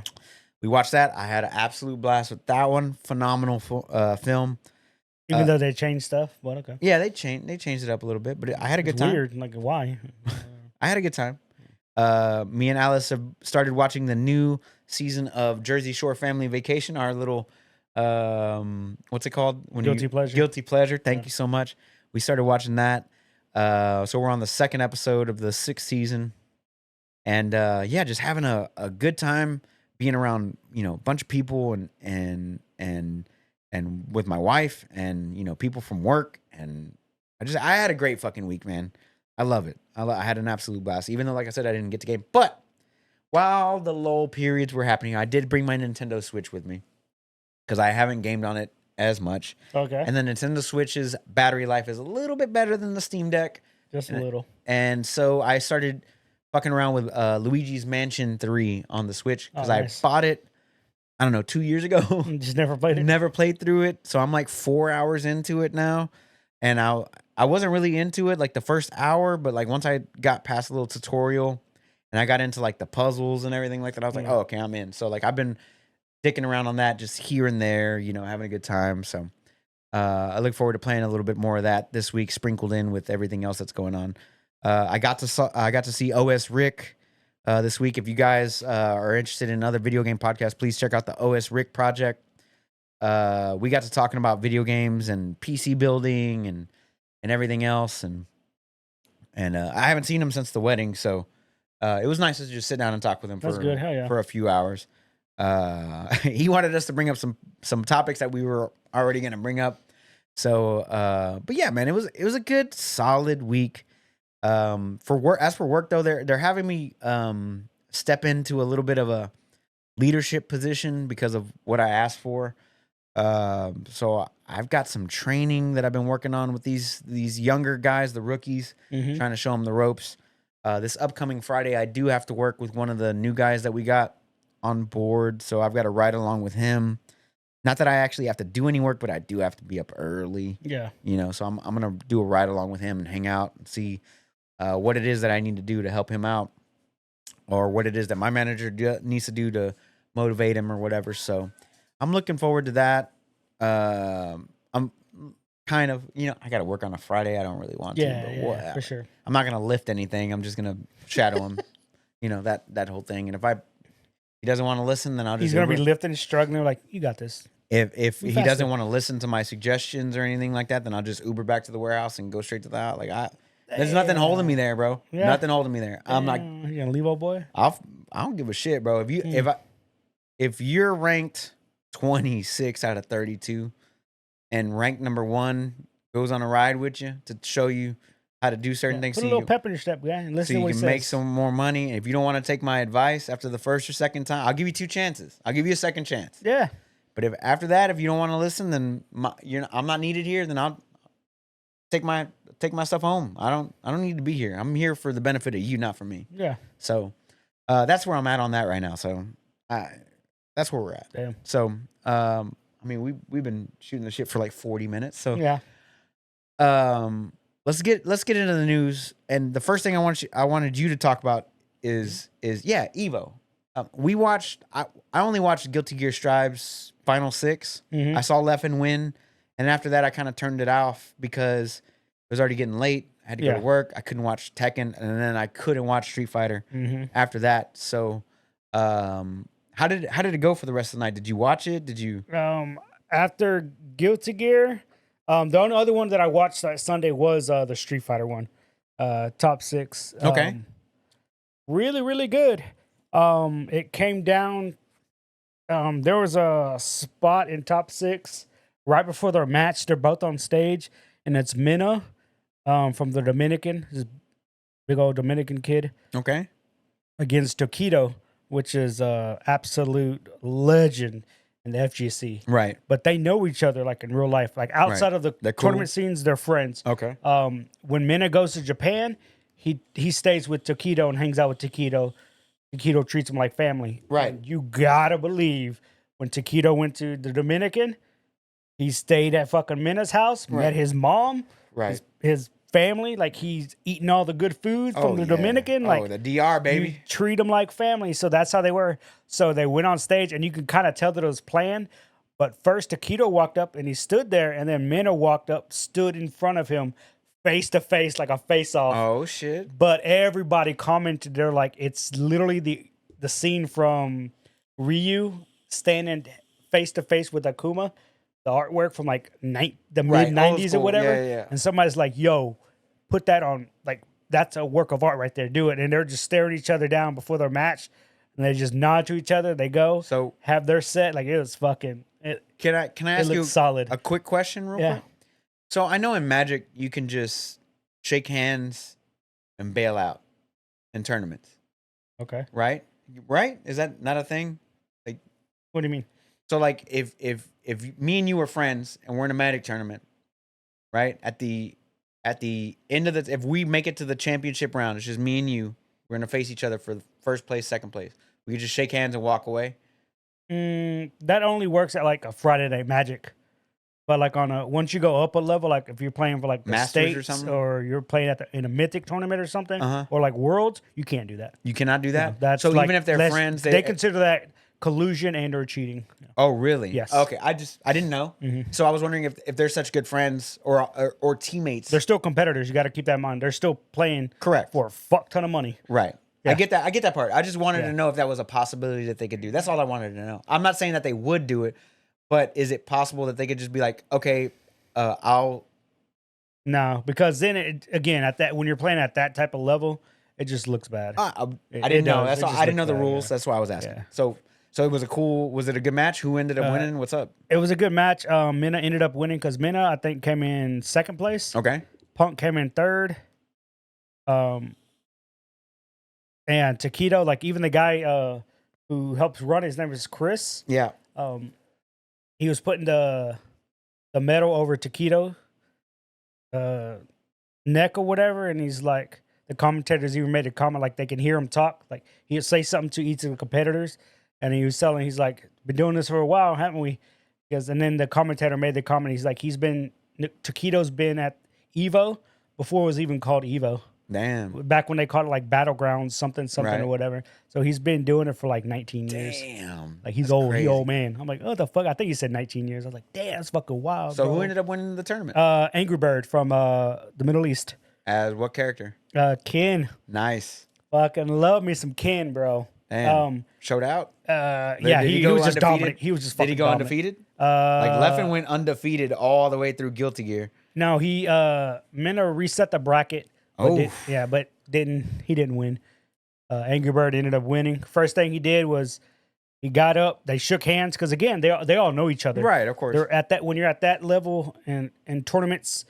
We watched that. I had an absolute blast with that one. Phenomenal film. Even though they changed stuff, but okay. Yeah, they changed it up a little bit, but I had a good time. Weird, like why? I had a good time. Me and Alice have started watching the new season of Jersey Shore Family Vacation. Our little, what's it called? Guilty pleasure. Guilty pleasure. Thank you so much. We started watching that. So we're on the 2nd episode of the 6th season, and yeah, just having a good time being around, you know, a bunch of people and with my wife and, you know, people from work. And I had a great fucking week, man. I love it. I had an absolute blast, even though, like I said, I didn't get the game. But while the lull periods were happening, I did bring my Nintendo Switch with me because I haven't gamed on it as much. Okay. And the Nintendo Switch's battery life is a little bit better than the Steam Deck. Just a little. And so I started fucking around with Luigi's Mansion 3 on the Switch because nice. I bought it, I don't know, 2 years ago. Just never played it? Never played through it. So I'm like 4 hours into it now. And I wasn't really into it like the first hour, but like once I got past a little tutorial and I got into like the puzzles and everything like that, I was like, oh, okay, I'm in. So like I've been dicking around on that just here and there, you know, having a good time. So I look forward to playing a little bit more of that this week, sprinkled in with everything else that's going on. I got to see OS Rick this week. If you guys are interested in other video game podcasts, please check out the OS Rick project. We got to talking about video games and PC building and everything else, and I haven't seen him since the wedding, so it was nice to just sit down and talk with him for a few hours. He wanted us to bring up some topics that we were already going to bring up. So, but yeah, man, it was a good solid week. For work though, they're having me step into a little bit of a leadership position because of what I asked for. So I've got some training that I've been working on with these younger guys, the rookies, trying to show them the ropes. This upcoming Friday, I do have to work with one of the new guys that we got on board. So I've got to ride along with him. Not that I actually have to do any work, but I do have to be up early. Yeah. You know, so I'm going to do a ride along with him and hang out and see what it is that I need to do to help him out, or what it is that my manager needs to do to motivate him or whatever. So I'm looking forward to that. I'm kind of, you know, I got to work on a Friday. I don't really want to. But yeah, for sure. I'm not going to lift anything. I'm just going to shadow him, you know, that whole thing. And if he doesn't want to listen, then I'll just. He's going to be lifting and struggling. Like, you got this. If he doesn't want to listen to my suggestions or anything like that, then I'll just Uber back to the warehouse and go straight to the house. Like, there's nothing holding me there, bro. Yeah. Nothing holding me there. I'm like, you gonna leave, old boy? I don't give a shit, bro. If you're ranked 26 out of 32, and ranked number 1 goes on a ride with you to show you how to do certain things, put a little pep in your step, guy, and listen so to what you he can make says. some more money. If you don't want to take my advice after the first or second time, I'll give you 2 chances. I'll give you a second chance. Yeah. But if after that, if you don't want to listen, then I'm not needed here. Then I'll take my stuff home. I don't need to be here. I'm here for the benefit of you, not for me. Yeah. So that's where I'm at on that right now. So that's where we're at. Damn. So I mean, we've been shooting the shit for like 40 minutes. So yeah. Let's get into the news. And the first thing I wanted you to talk about is Evo. We watched. I only watched Guilty Gear Strive's Final 6. Mm-hmm. I saw Leffen win, and after that, I kind of turned it off because it was already getting late. I had to go to work. I couldn't watch Tekken, and then I couldn't watch Street Fighter after that. So, how did it go for the rest of the night? Did you watch it? Did you? after Guilty Gear, the only other one that I watched that Sunday was the Street Fighter one, top 6. Okay. Really, really good. It came down. There was a spot in top 6 right before their match. They're both on stage, and it's Mina, from the Dominican, this big old Dominican kid, Okay. against Tokido, which is absolute legend in the FGC. Right. But they know each other like in real life. Like outside of the They're cool. tournament scenes, they're friends. Okay. When Mina goes to Japan, he stays with Tokido and hangs out with Tokido. Taquito treats him like family. Right. And you gotta believe when Taquito went to the Dominican, he stayed at fucking Mina's house, met his mom, his family. Like he's eating all the good food from the Dominican. Like the DR, baby. you treat them like family. So that's how they were. So they went on stage, and you can kind of tell that it was planned. But first, Taquito walked up and he stood there, and then Mina walked up, stood in front of him, face to face, like a face off. Oh shit! But everybody commented, they're like, it's literally the scene from Ryu standing face to face with Akuma, the artwork from like the mid 90s or whatever. Yeah. And somebody's like, yo, put that on, like, that's a work of art right there. Do it. And they're just staring each other down before their match, and they just nod to each other. They go, So have their set. Like, it was fucking. can I ask you solid. a quick question, real quick? So I know in Magic you can just shake hands and bail out in tournaments, Okay. right? Right? Is that not a thing? Like, What do you mean? so like if me and you were friends and we're in a Magic tournament, right? At the end of if we make it to the championship round, it's just me and you. We're gonna face each other for first place, second place. We can just shake hands and walk away. That only works at like a Friday Night Magic. But like once you go up a level, like if you're playing for like the Masters States or something? or you're playing in a Mythic tournament or something, Uh-huh. or like Worlds, you can't do that. You cannot do that. No, that's so like even if they're friends, they consider that collusion and or cheating. Oh, really? Yes. Okay. I didn't know. So I was wondering if they're such good friends or teammates. They're still competitors. You got to keep that in mind. They're still playing Correct. for a fuck ton of money. Right. Yeah. I get that part. I just wanted to know if that was a possibility that they could do. That's all I wanted to know. I'm not saying that they would do it, but is it possible that they could just be like, okay, I'll. No, because then again when you're playing at that type of level, it just looks bad. I didn't know. That's all, I didn't know the rules. Yeah. That's why I was asking. Yeah. So it was was it a good match? Who ended up winning? What's up? It was a good match. Mina ended up winning because Mina, I think, came in second place. Okay. Punk came in third. And Taquito, like even the guy who helps run, his name is Chris. Yeah. He was putting the medal over Taquito neck or whatever, and he's like, the commentators even made a comment like they can hear him talk. Like he'd say something to each of the competitors, and he was telling, he's like, been doing this for a while, haven't we? And then the commentator made the comment, he's like, Taquito's been at Evo before it was even called Evo. Damn. Back when they called it like Battlegrounds, something Right. or whatever. So he's been doing it for like 19 years. Damn. Like he's That's old, crazy. he old man. I'm like, oh the fuck? I think he said 19 years. I was like, damn, that's fucking wild. So bro. who ended up winning the tournament? Angry Bird from the Middle East. As what character? Ken. Nice. Fucking love me some Ken, bro. Damn. Showed out? Yeah, Did he go was just undefeated? dominant. He was just fucking Did he go dominant. undefeated? Like Leffen went undefeated all the way through Guilty Gear. No, he Mina reset the bracket. But he didn't win. Angry Bird ended up winning. First thing he did was he got up, they shook hands, because again, they all know each other. Right, of course. They're at that when you're at that level and in tournaments,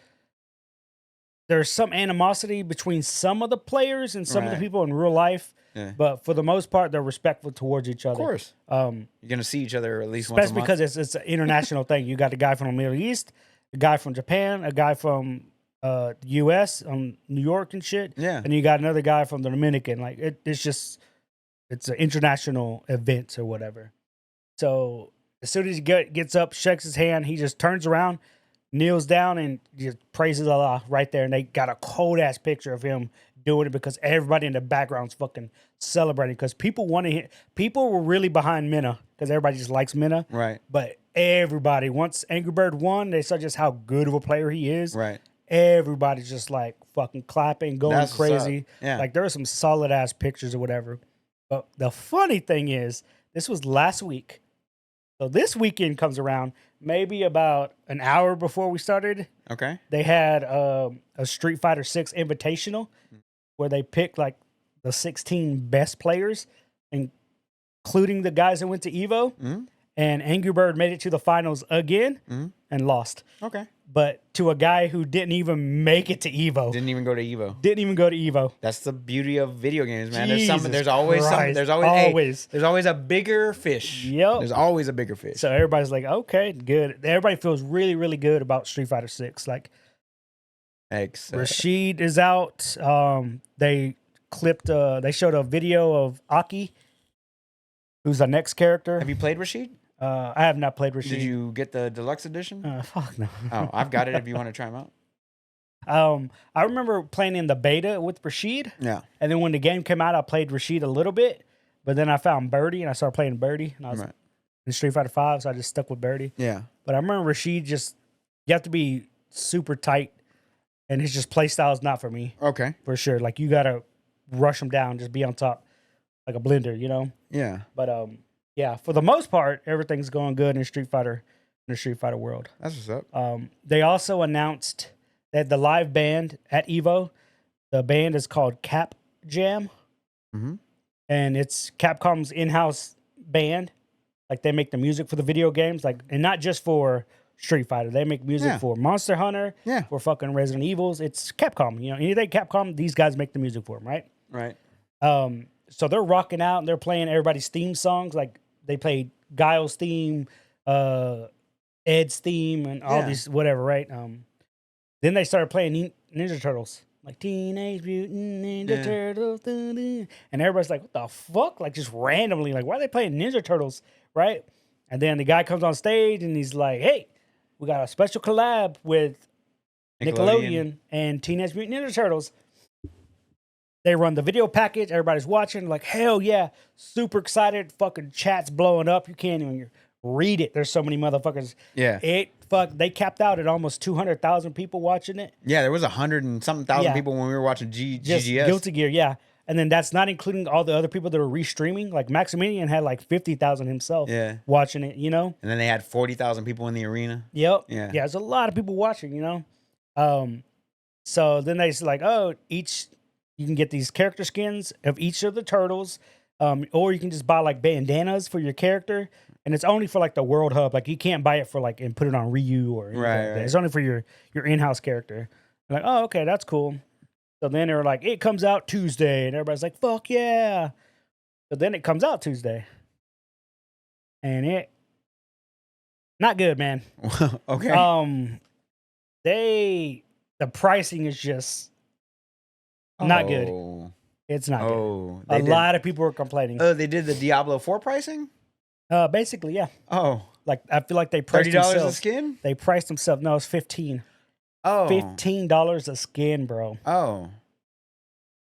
there's some animosity between some of the players and some of the people in real life. Yeah. But for the most part, they're respectful towards each other. Of course. You're gonna see each other at least once a Especially month. because it's an international thing. You got a guy from the Middle East, a guy from Japan, a guy from the U.S., New York and shit. Yeah. And you got another guy from the Dominican. Like it's an international event or whatever. So as soon as he gets up, shakes his hand, he just turns around, kneels down, and just praises Allah right there. And they got a cold ass picture of him doing it because everybody in the background's fucking celebrating. Because people were really behind Mina because everybody just likes Mina. Right. But everybody, once Angry Bird won, they saw just how good of a player he is. Right. Everybody's just like fucking clapping, going That's what's crazy. up. Yeah. Like there were some solid ass pictures or whatever. But the funny thing is, this was last week. So this weekend comes around, maybe about an hour before we started, Okay. they had a Street Fighter 6 Invitational where they picked like the 16 best players, including the guys that went to Evo. Mm-hmm. And Angry Bird made it to the finals again and lost. Okay. But to a guy who didn't even make it to Evo. Didn't even go to Evo. Didn't even go to Evo. That's the beauty of video games, man. There's Jesus always Christ. there's always a bigger fish. Yep. There's always a bigger fish. So everybody's like, okay, good. Everybody feels really, really good about Street Fighter 6. Like, Rashid is out. They showed a video of Aki, who's the next character. Have you played Rashid? I have not played Rashid. Did you get the deluxe edition? Fuck no. Oh, I've got it if you want to try them out. I remember playing in the beta with Rashid. Yeah. And then when the game came out, I played Rashid a little bit, but then I found Birdie and I started playing Birdie. And I was in Street Fighter 5, so I just stuck with Birdie. Yeah. But I remember Rashid you have to be super tight, and his just play style is not for me. Okay. For sure. Like, you got to rush him down, just be on top like a blender, you know? Yeah. But, yeah, for the most part, everything's going good in the Street Fighter world. That's what's up. They also announced that the live band at Evo, the band is called Cap Jam. Mm-hmm. And it's Capcom's in-house band. Like, they make the music for the video games, like, and not just for Street Fighter. They make music for Monster Hunter, for fucking Resident Evils. It's Capcom. You know, anything Capcom, these guys make the music for them, right? Right. So they're rocking out and they're playing everybody's theme songs. Like, they played Guile's theme, Ed's theme, and all these whatever, right? Then they started playing Ninja Turtles, like Teenage Mutant Ninja Turtles, and everybody's like, "What the fuck?" Like, just randomly, like, why are they playing Ninja Turtles, right? And then the guy comes on stage and he's like, "Hey, we got a special collab with Nickelodeon and Teenage Mutant Ninja Turtles." They run the video package. Everybody's watching. Like, hell yeah. Super excited. Fucking chat's blowing up. You can't even read it. There's so many motherfuckers. Yeah. They capped out at almost 200,000 people watching it. Yeah, there was 100 and something thousand people when we were watching GGS. Guilty Gear, yeah. And then that's not including all the other people that were restreaming. Like, Maximilian had like 50,000 himself watching it, you know? And then they had 40,000 people in the arena. Yep. Yeah. Yeah, there's a lot of people watching, you know? So then they like, oh, you can get these character skins of each of the turtles, or you can just buy like bandanas for your character, and it's only for like the World Hub. Like, you can't buy it for like and put it on Ryu or anything like that. It's only for your in-house character. I'm like, oh, okay, that's cool. So then they were like, it comes out Tuesday, and everybody's like, fuck yeah. So then it comes out Tuesday, and it not good, man. Okay. The pricing is just not good. It's not good. A lot of people were complaining. Oh, they did the Diablo 4 pricing? Basically, yeah. Oh. Like, I feel like they priced $30 a skin? They priced themselves. No, it's $15. Oh. $15 a skin, bro. Oh.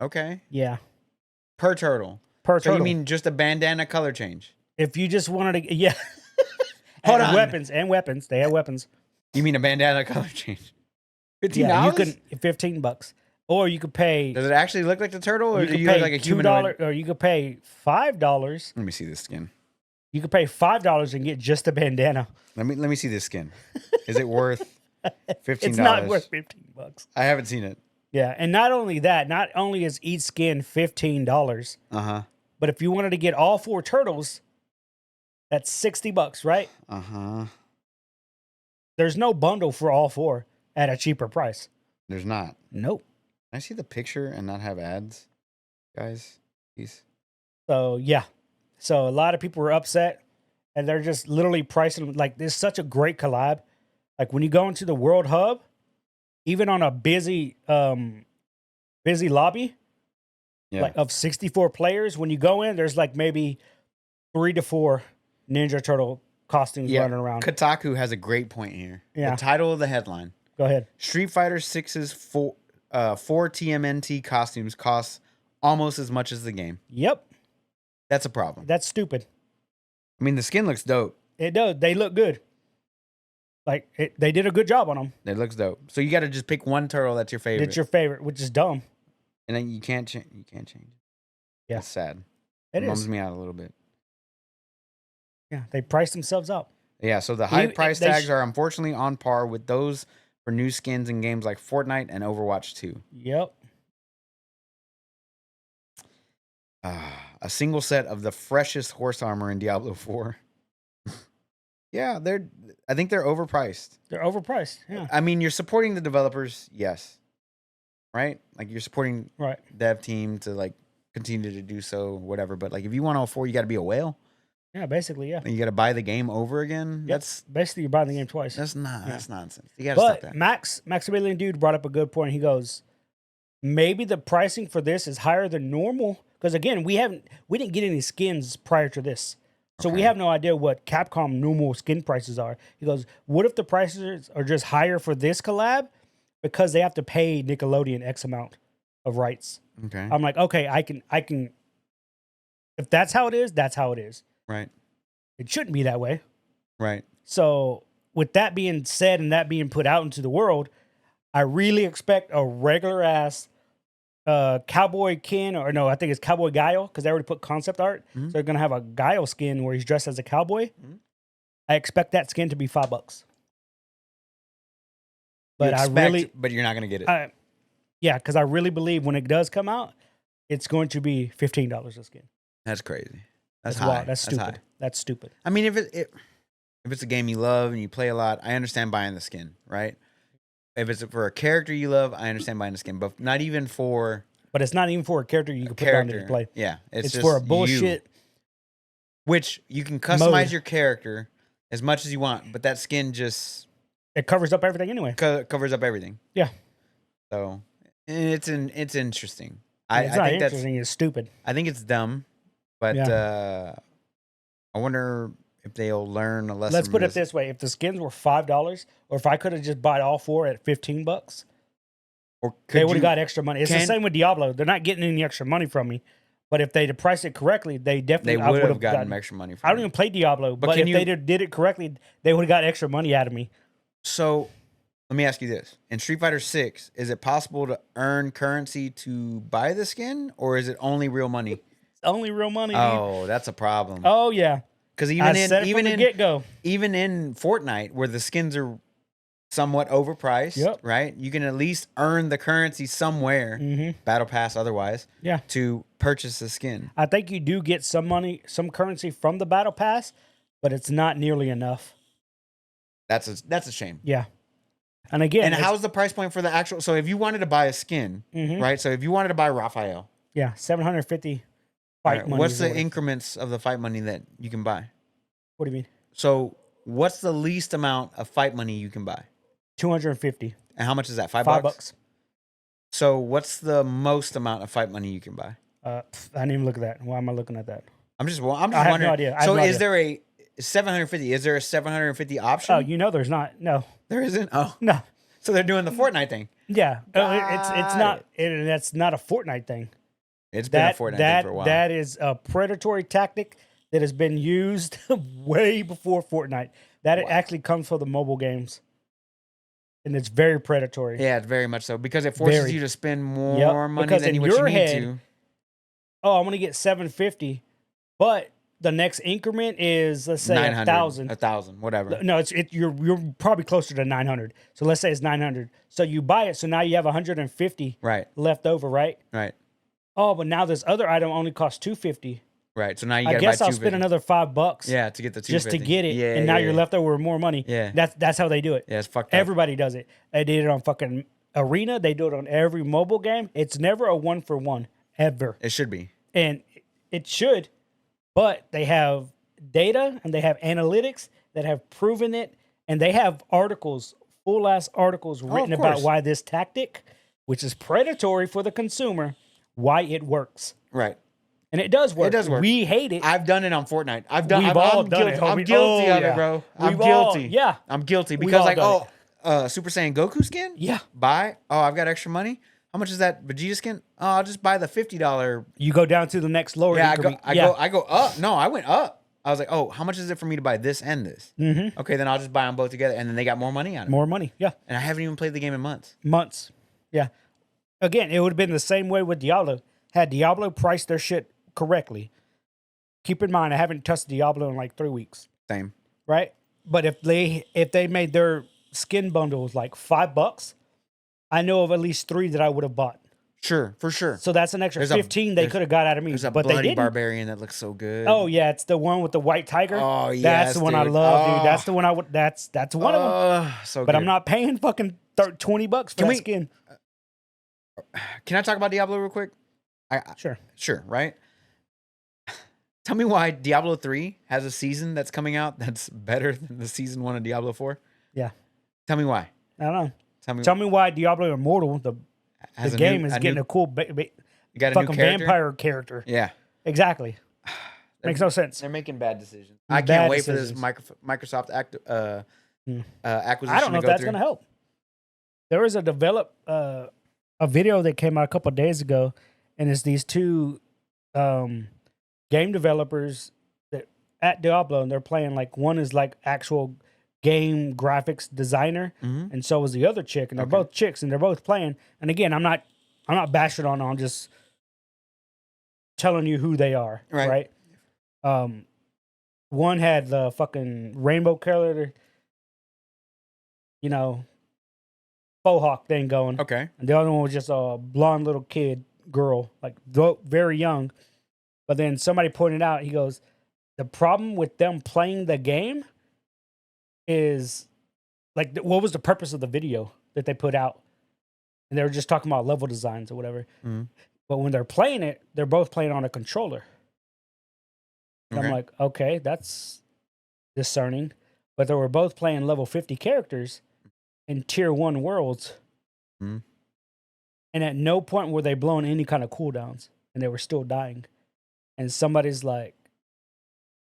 Okay. Yeah. Per turtle. So you mean just a bandana color change? If you just wanted to, yeah. Hold on. Weapons. They have weapons. You mean a bandana color change? $15? Yeah, you could $15. Or you could pay. Does it actually look like the turtle, or you do you pay look like a humanoid? Or you could pay $5. Let me see this skin. You could pay $5 and get just a bandana. Let me see this skin. Is it worth $15? It's not worth $15. I haven't seen it. Yeah, and not only that, not only is each skin $15. But if you wanted to get all 4 turtles, that's $60, right? There's no bundle for all 4 at a cheaper price. There's not. Nope. Can I see the picture and not have ads, guys? Please. So yeah, so a lot of people were upset, and they're just literally pricing like this. Such a great collab. Like, when you go into the World Hub, even on a busy lobby, like of 64 players, when you go in, there's like maybe 3 to 4 Ninja Turtle costumes running around. Kotaku has a great point here. Yeah. The title of the headline. Go ahead. Street Fighter 6's 4 TMNT costumes cost almost as much as the game. Yep. That's a problem. That's stupid. I mean, the skin looks dope. It does. They look good. Like, they did a good job on them. It looks dope. So you got to just pick one turtle that's your favorite. It's your favorite, which is dumb. And then you can't change. You can't change it. Yeah. That's sad. It bums is. me out a little bit. Yeah, they priced themselves out. Yeah, so the high price they tags are unfortunately on par with those for new skins in games like Fortnite and Overwatch 2. Yep. A single set of the freshest horse armor in Diablo 4. Yeah, I think they're overpriced. They're overpriced. Yeah. I mean, you're supporting the developers, yes. Right? Like you're supporting Right. dev team to like continue to do so, whatever. But like if you want all 4, you got to be a whale. Yeah, basically, yeah. And you got to buy the game over again. Yep. That's basically you're buying the game twice. That's nonsense. You got to stop But that. Maximilian dude brought up a good point. He goes, maybe the pricing for this is higher than normal because again, we didn't get any skins prior to this. So we Okay. have no idea what Capcom normal skin prices are. He goes, what if the prices are just higher for this collab because they have to pay Nickelodeon X amount of rights? Okay. I'm like, okay, I can. If that's how it is, that's how it is. Right. It shouldn't be that way. Right. So with that being said and that being put out into the world, I really expect a regular ass Cowboy Ken, or no, I think it's Cowboy Guile because they already put concept art. Mhm. So they're gonna have a Guile skin where he's dressed as a cowboy. Mhm. I expect that skin to be $5. You But expect, but you're not going to get it. Yeah, because I really believe when it does come out, it's going to be $15 a skin. That's crazy. That's wild. high. That's stupid. high. That's stupid. I mean, if it's a game you love and you play a lot, I understand buying the skin, right? If it's for a character you love, I understand buying the skin, but not even for But it's not even for a character you can put down to play. Yeah, It's just for a you, bullshit. which you can customize mode. your character as much as you want, but that skin just It covers up everything anyway. covers up everything. Yeah. So it's interesting. It's I not think that's interesting. It's stupid. I think it's dumb, but I wonder if they'll learn a lesson. Let's put from it this way: if the skins were $5, or if I could have just bought all 4 at $15, or they would you- have got extra money. It's the same with Diablo. They're not getting any extra money from me. But if they'd have priced it correctly, they definitely They would have gotten extra money. From I don't even play Diablo, but can if they did it correctly, they would have got extra money out of me. So let me ask you this: in Street Fighter 6, is it possible to earn currency to buy the skin, or is it only real money? It's only real money. Dude. Oh, that's a problem. Oh yeah, Because I said it from the get-go. even in Fortnite, where the skins are somewhat overpriced, Yep. right? You can at least earn the currency somewhere, Battle Pass otherwise, Yeah. to purchase the skin. I think you do get some money, some currency from the battle pass, but it's not nearly enough. That's a shame. Yeah. And again, And how's the price point for the actual? So if you wanted to buy a skin, right? So if you wanted to buy Raphael, yeah, 750 fight right, money. what's is the what it- increments of the fight money that you can buy? What do you mean? So what's the least amount of fight money you can buy? 250. And how much is that? $5? $5. So what's the most amount of fight money you can buy? I didn't even look at that. Why am I looking at that? I'm just I have no wondering. idea. I have So no is idea. there a 750? Is there a 750 option? Oh, you know there's not. No. There isn't. Oh, No. so they're doing the Fortnite thing. Yeah. It's Got not. That's not a Fortnite thing. It's been a Fortnite thing for a while. That is a predatory tactic that has been used way before Fortnite. That it actually comes from the mobile games. And it's very predatory. Yeah, it's very much so because it forces Very. you to spend more money because than in what you your need head, to. Oh, I'm gonna get 750, but the next increment is, let's say, 900, 1,000. 1,000, whatever. No, you're probably closer to 900. So let's say it's 900. So you buy it. So now you have 150 Right, left over, right? right, Oh, but now this other item only costs 250. right. So now you I got to buy guess I'll spend 250. another $5. Yeah, to get the 250. Just to get it, Yeah, and now yeah, you're left over with more money. Yeah. That's how they do it. Yeah, it's fucked up. Everybody does it. They did it on fucking Arena. They do it on every mobile game. It's never a 1-for-1 ever, It should be. and it should. But they have data and they have analytics that have proven it, and they have articles, full ass articles written about course. why this tactic, which is predatory for the consumer, why it works. Right. And it does work. It does work. We hate it. I've done it on Fortnite. I've done. We've I'm all done guilty. it, I'm homie. guilty Oh, of yeah. it, bro. I'm We've all- guilty. yeah. I'm guilty We've because all like, done Super Saiyan Goku skin. Yeah. Buy. Oh, I've got extra money. How much is that Vegeta skin? Oh, I'll just buy the $50. You go down to the next lower Yeah, increment. I go up. No, I went up. I was like, oh, how much is it for me to buy this and this? Mm-hmm. Okay, then I'll just buy them both together, and then they got more money on it. More money. Yeah. And I haven't even played the game in months. Months. Yeah. Again, it would have been the same way with Diablo. Had Diablo priced their shit correctly. Keep in mind, I haven't touched Diablo in like 3 weeks, Same. right? But if they made their skin bundles like $5, I know of at least 3 that I would have bought. Sure, for sure. So that's an extra 15 they could have got out of me. There's a but they bloody didn't. barbarian that looks so good. Oh yeah, it's the one with the white tiger. Oh yeah, that's the one I love, dude. That's the one I would. That's one of them. So but good. I'm not paying fucking $20 for that skin. Can I talk about Diablo real quick? Sure, right? Tell me why Diablo 3 has a season that's coming out that's better than the season 1 of Diablo 4. Yeah. Tell me why. I don't know. Tell me why Diablo Immortal, the game, is getting a cool fucking vampire character. Yeah. Exactly. Makes no sense. They're making bad decisions. I can't wait for this Microsoft acquisition. I don't know if that's going to help. There was a video that came out a couple of days ago, and it's these 2 game developers that at Diablo, and they're playing like one is like actual game graphics designer, and so is the other chick, and they're both chicks, and they're both playing. And again, I'm not bashing on them. I'm just telling you who they are, right? One had the fucking rainbow color, faux hawk thing going. Okay. And the other one was just a blonde little girl, like very young. But then somebody pointed out, he goes, the problem with them playing the game is, like, what was the purpose of the video that they put out? And they were just talking about level designs or whatever. But when they're playing it, they're both playing on a controller. Okay. I'm like, okay, that's discerning. But they were both playing level 50 characters in tier 1 worlds. And at no point were they blowing any kind of cooldowns. And they were still dying. And somebody's like,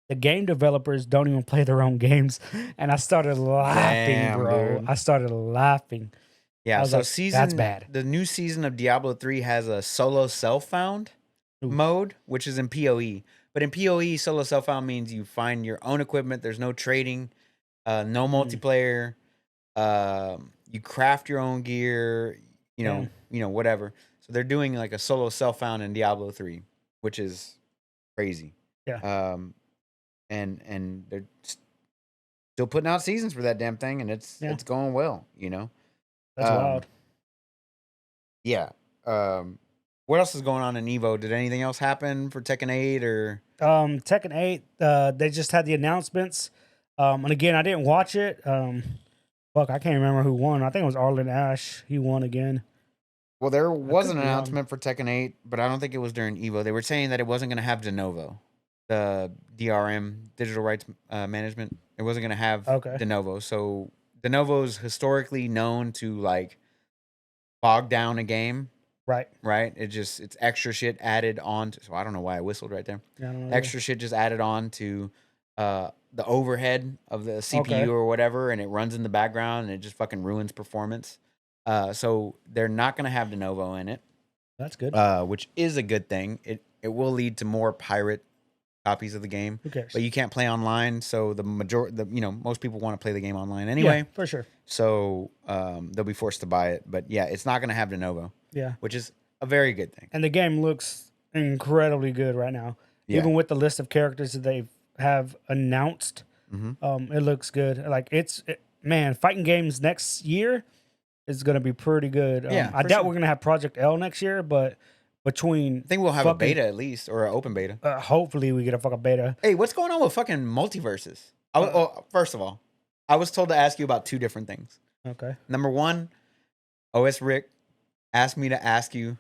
the game developers don't even play their own games. And I started laughing, bro. Dude. I started laughing. Yeah, so like, that's bad. The new season of Diablo 3 has a solo self-found mode, which is in PoE. But in PoE, solo self-found means you find your own equipment. There's no trading, no multiplayer. You craft your own gear, whatever. So they're doing like a solo self-found in Diablo 3, which is crazy. Yeah. And they're still putting out seasons for that damn thing, and it's going well, That's wild. Yeah. What else is going on in Evo? Did anything else happen for Tekken 8 or? Tekken 8, they just had the announcements. And again, I didn't watch it. Fuck, I can't remember who won. I think it was Arlen Ash. He won again. Well, there was an announcement for Tekken 8, but I don't think it was during Evo. They were saying that it wasn't going to have de novo, the DRM, digital rights management. It wasn't going to have de novo. So de novo is historically known to like bog down a game. Right. It's extra shit added on to, so I don't know why I whistled right there. Yeah, extra shit just added on to the overhead of the CPU or whatever, and it runs in the background and it just fucking ruins performance. So they're not going to have de novo in it. That's good. Which is a good thing. It will lead to more pirate copies of the game. Who cares? But you can't play online, so most people want to play the game online anyway. Yeah, for sure. So they'll be forced to buy it. But yeah, it's not going to have de novo. Yeah. Which is a very good thing. And the game looks incredibly good right now. Yeah. Even with the list of characters that they have announced, it looks good. Like man, fighting games next year is going to be pretty good. I doubt we're going to have Project L next year, but I think we'll have a beta at least, or an open beta. Hopefully we get a fucking beta. Hey, what's going on with fucking multiverses? First of all, I was told to ask you about 2 different things. Okay. Number 1, OS Rick asked me to ask you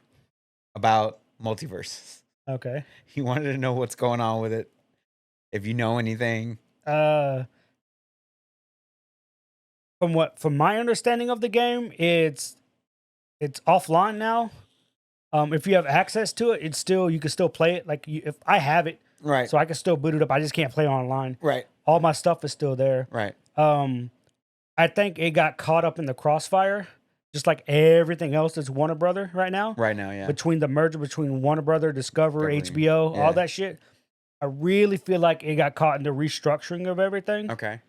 about multiverses. Okay. He wanted to know what's going on with it. If you know anything. From my understanding of the game, it's offline now. If you have access to it, you can still play it. Like if I have it, right? So I can still boot it up. I just can't play online. Right. All my stuff is still there. Right. I think it got caught up in the crossfire, just like everything else that's Warner Brother right now. Right now, yeah. Between the merger between Warner Brother, Discovery, HBO, all that shit. I really feel like it got caught in the restructuring of everything. Okay.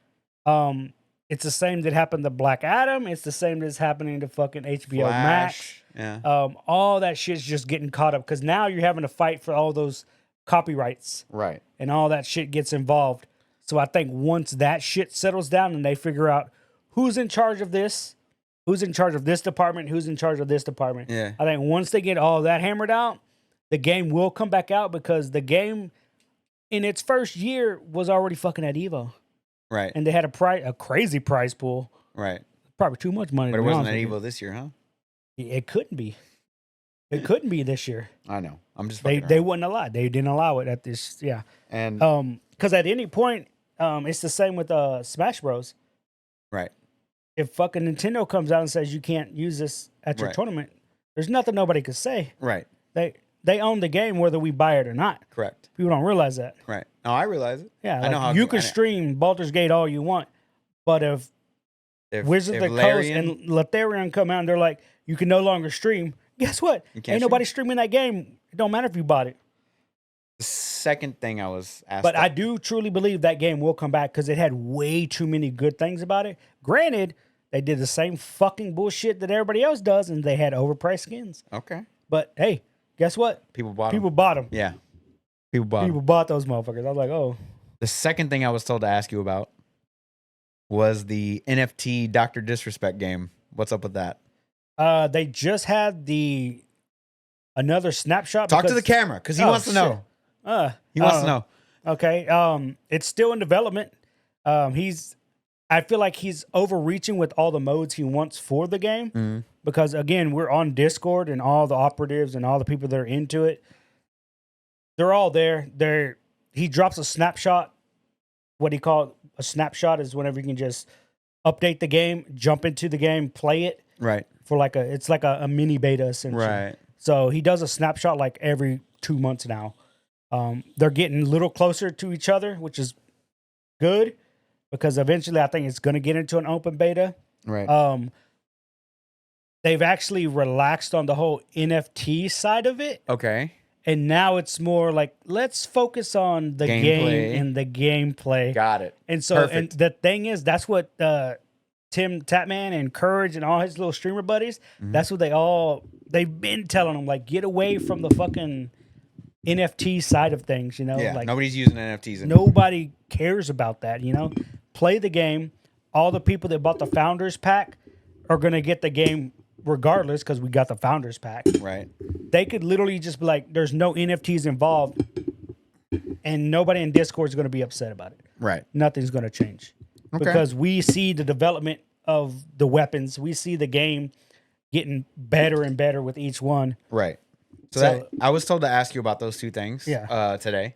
It's the same that happened to Black Adam. It's the same that's happening to fucking HBO Max. Yeah. All that shit's just getting caught up because now you're having to fight for all those copyrights. Right. And all that shit gets involved. So I think once that shit settles down and they figure out who's in charge of this, who's in charge of this department, who's in charge of this department. Yeah. I think once they get all that hammered out, the game will come back out because the game in its first year was already fucking at Evo. Right. And they had a crazy prize pool. Right. Probably too much money. But it wasn't at Evo this year, huh? It couldn't be. It couldn't be this year. I know. I'm just they wouldn't allow it. They didn't allow it at this. Yeah. And because at any point, it's the same with Smash Bros. Right. If fucking Nintendo comes out and says you can't use this at your tournament, there's nothing nobody could say. Right. They own the game whether we buy it or not. Correct. People don't realize that. Right. No, I realize it. Yeah. I know how you can stream Baldur's Gate all you want, but if Wizards of the Coast and Letharian come out and they're like, you can no longer stream, guess what? Ain't nobody streaming that game. It don't matter if you bought it. The second thing I was asked. But I do truly believe that game will come back because it had way too many good things about it. Granted, they did the same fucking bullshit that everybody else does, and they had overpriced skins. Okay. But hey, guess what? People bought them. Yeah. People bought those motherfuckers. I was like, oh. The second thing I was told to ask you about was the NFT Dr. Disrespect game. What's up with that? They just had another snapshot. Talk to the camera because he wants to know. He wants to know. Okay. It's still in development. I feel like he's overreaching with all the modes he wants for the game because again, we're on Discord and all the operatives and all the people that are into it. They're all there. He drops a snapshot. What he called a snapshot is whenever you can just update the game, jump into the game, play it. Right. For it's like a mini beta essentially. Right. So he does a snapshot like every 2 months now. They're getting a little closer to each other, which is good because eventually I think it's going to get into an open beta. Right. They've actually relaxed on the whole NFT side of it. Okay. And now it's more like, let's focus on the game and the gameplay. Got it. And so, and the thing is, that's what Tim Tatman and Courage and all his little streamer buddies, that's what they've been telling them, like, get away from the fucking NFT side of things, you know? Yeah, like, nobody's using NFTs anymore. Nobody cares about that, you know? Play the game. All the people that bought the Founders Pack are going to get the game regardless because we got the Founders Pack. Right. They could literally just be like, there's no NFTs involved and nobody in Discord is going to be upset about it. Right. Nothing's going to change. Okay. Because we see the development of the weapons. We see the game getting better and better with each one. Right. So I was told to ask you about those two things today.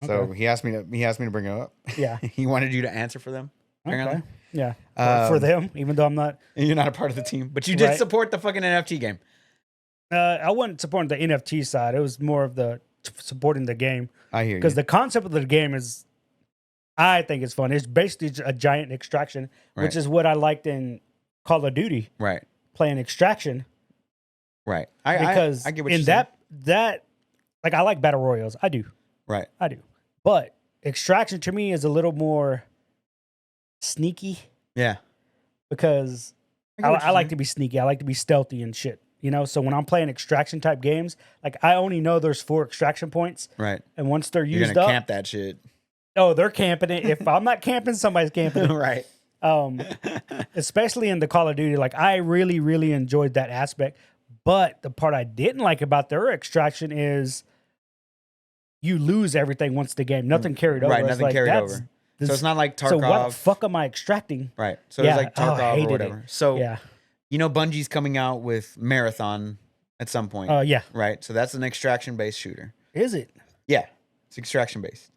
So Okay. he asked me to bring it up. Yeah. He wanted you to answer for them. Apparently. Okay. Yeah. For them, even though I'm not. You're not a part of the team, but you did support the fucking NFT game. I wasn't supporting the NFT side. It was more of the supporting the game. I hear you. Because the concept of the game is, I think it's fun. It's basically a giant extraction, which is what I liked in Call of Duty. Right. Playing extraction. Right. Because I get what in you're saying. that, like, I like battle royals. I do. Right. I do. But extraction to me is a little more sneaky. Yeah. Because I like to be sneaky. I like to be stealthy and shit. You know, so when I'm playing extraction type games, like I only know there's 4 extraction points. Right. And once they're used You're gonna up, camp that shit. Oh, they're camping it. If I'm not camping, somebody's camping it. Right. Especially in the Call of Duty, like I really, really enjoyed that aspect. But the part I didn't like about their extraction is you lose everything once the game. Nothing carried over. Right. Nothing like, carried over. So it's not like Tarkov. So what the fuck am I extracting? Right. So it's like Tarkov or whatever. So yeah. You know, Bungie's coming out with Marathon at some point. Yeah. Right. So that's an extraction-based shooter. Is it? Yeah. It's extraction-based.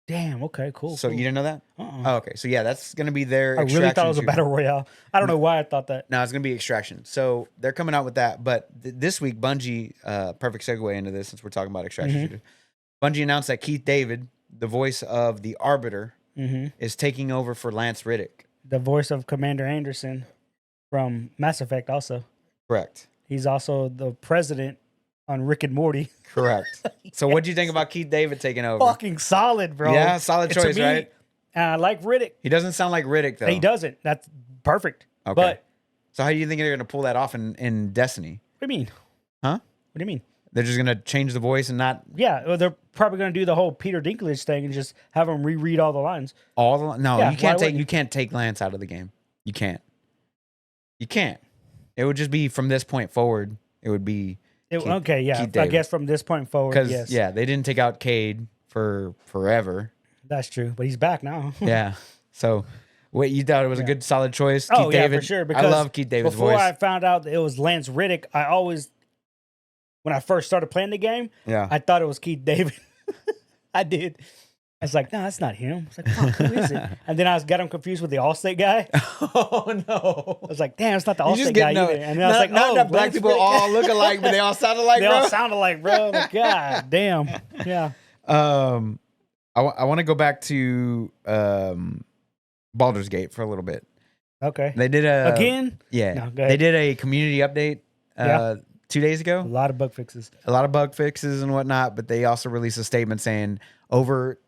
Damn. Okay. Cool. So cool. you didn't know that? Oh, okay. So yeah, that's going to be their I extraction really thought it was shooter. a battle royale. I don't know why I thought that. No, it's going to be extraction. So they're coming out with that. But this week, Bungie, perfect segue into this since we're talking about extraction shooter. Bungie announced that Keith David, the voice of the Arbiter, is taking over for Lance Riddick. The voice of Commander Anderson from Mass Effect also. Correct. He's also the president on Rick and Morty. Correct. So what do you think about Keith David taking over? Fucking solid, bro. Yeah, solid choice, right? And I like Riddick. He doesn't sound like Riddick, though. He doesn't. That's perfect. Okay. But so how do you think they're going to pull that off in Destiny? what do you mean? Huh? What do you mean? They're just gonna change the voice and not Yeah, they're probably gonna do the whole Peter Dinklage thing and just have him reread all the lines. all the. No, Yeah, you can't why take you can't take Lance out of the game. You can't. You can't. It would just be from this point forward. It would be Okay, yeah. Keith I David. guess from this point forward, because yes, yeah, they didn't take out Cade for forever. that's true. But he's back now. Yeah. So, wait, you thought it was a good, solid choice? Oh Keith yeah, David? for sure. I Because love Keith David's before voice. I found out that it was Lance Riddick, I always, when I first started playing the game, Yeah. I thought it was Keith David. I did. I was like, no, that's not him. I was like, fuck, who is it? And then I got him confused with the Allstate guy. Oh no! I was like, damn, it's not the You just Allstate get guy either. And then I was like, not oh, that black Lance people Riddick. all look alike, but they all sound alike, They bro. all sounded like, bro. Like, God damn. Yeah. I want to go back to Baldur's Gate for a little bit. Okay. They did Again? yeah. No, go ahead. They did a community update 2 days ago. A lot of bug fixes. A lot of bug fixes and whatnot, but they also released a statement saying over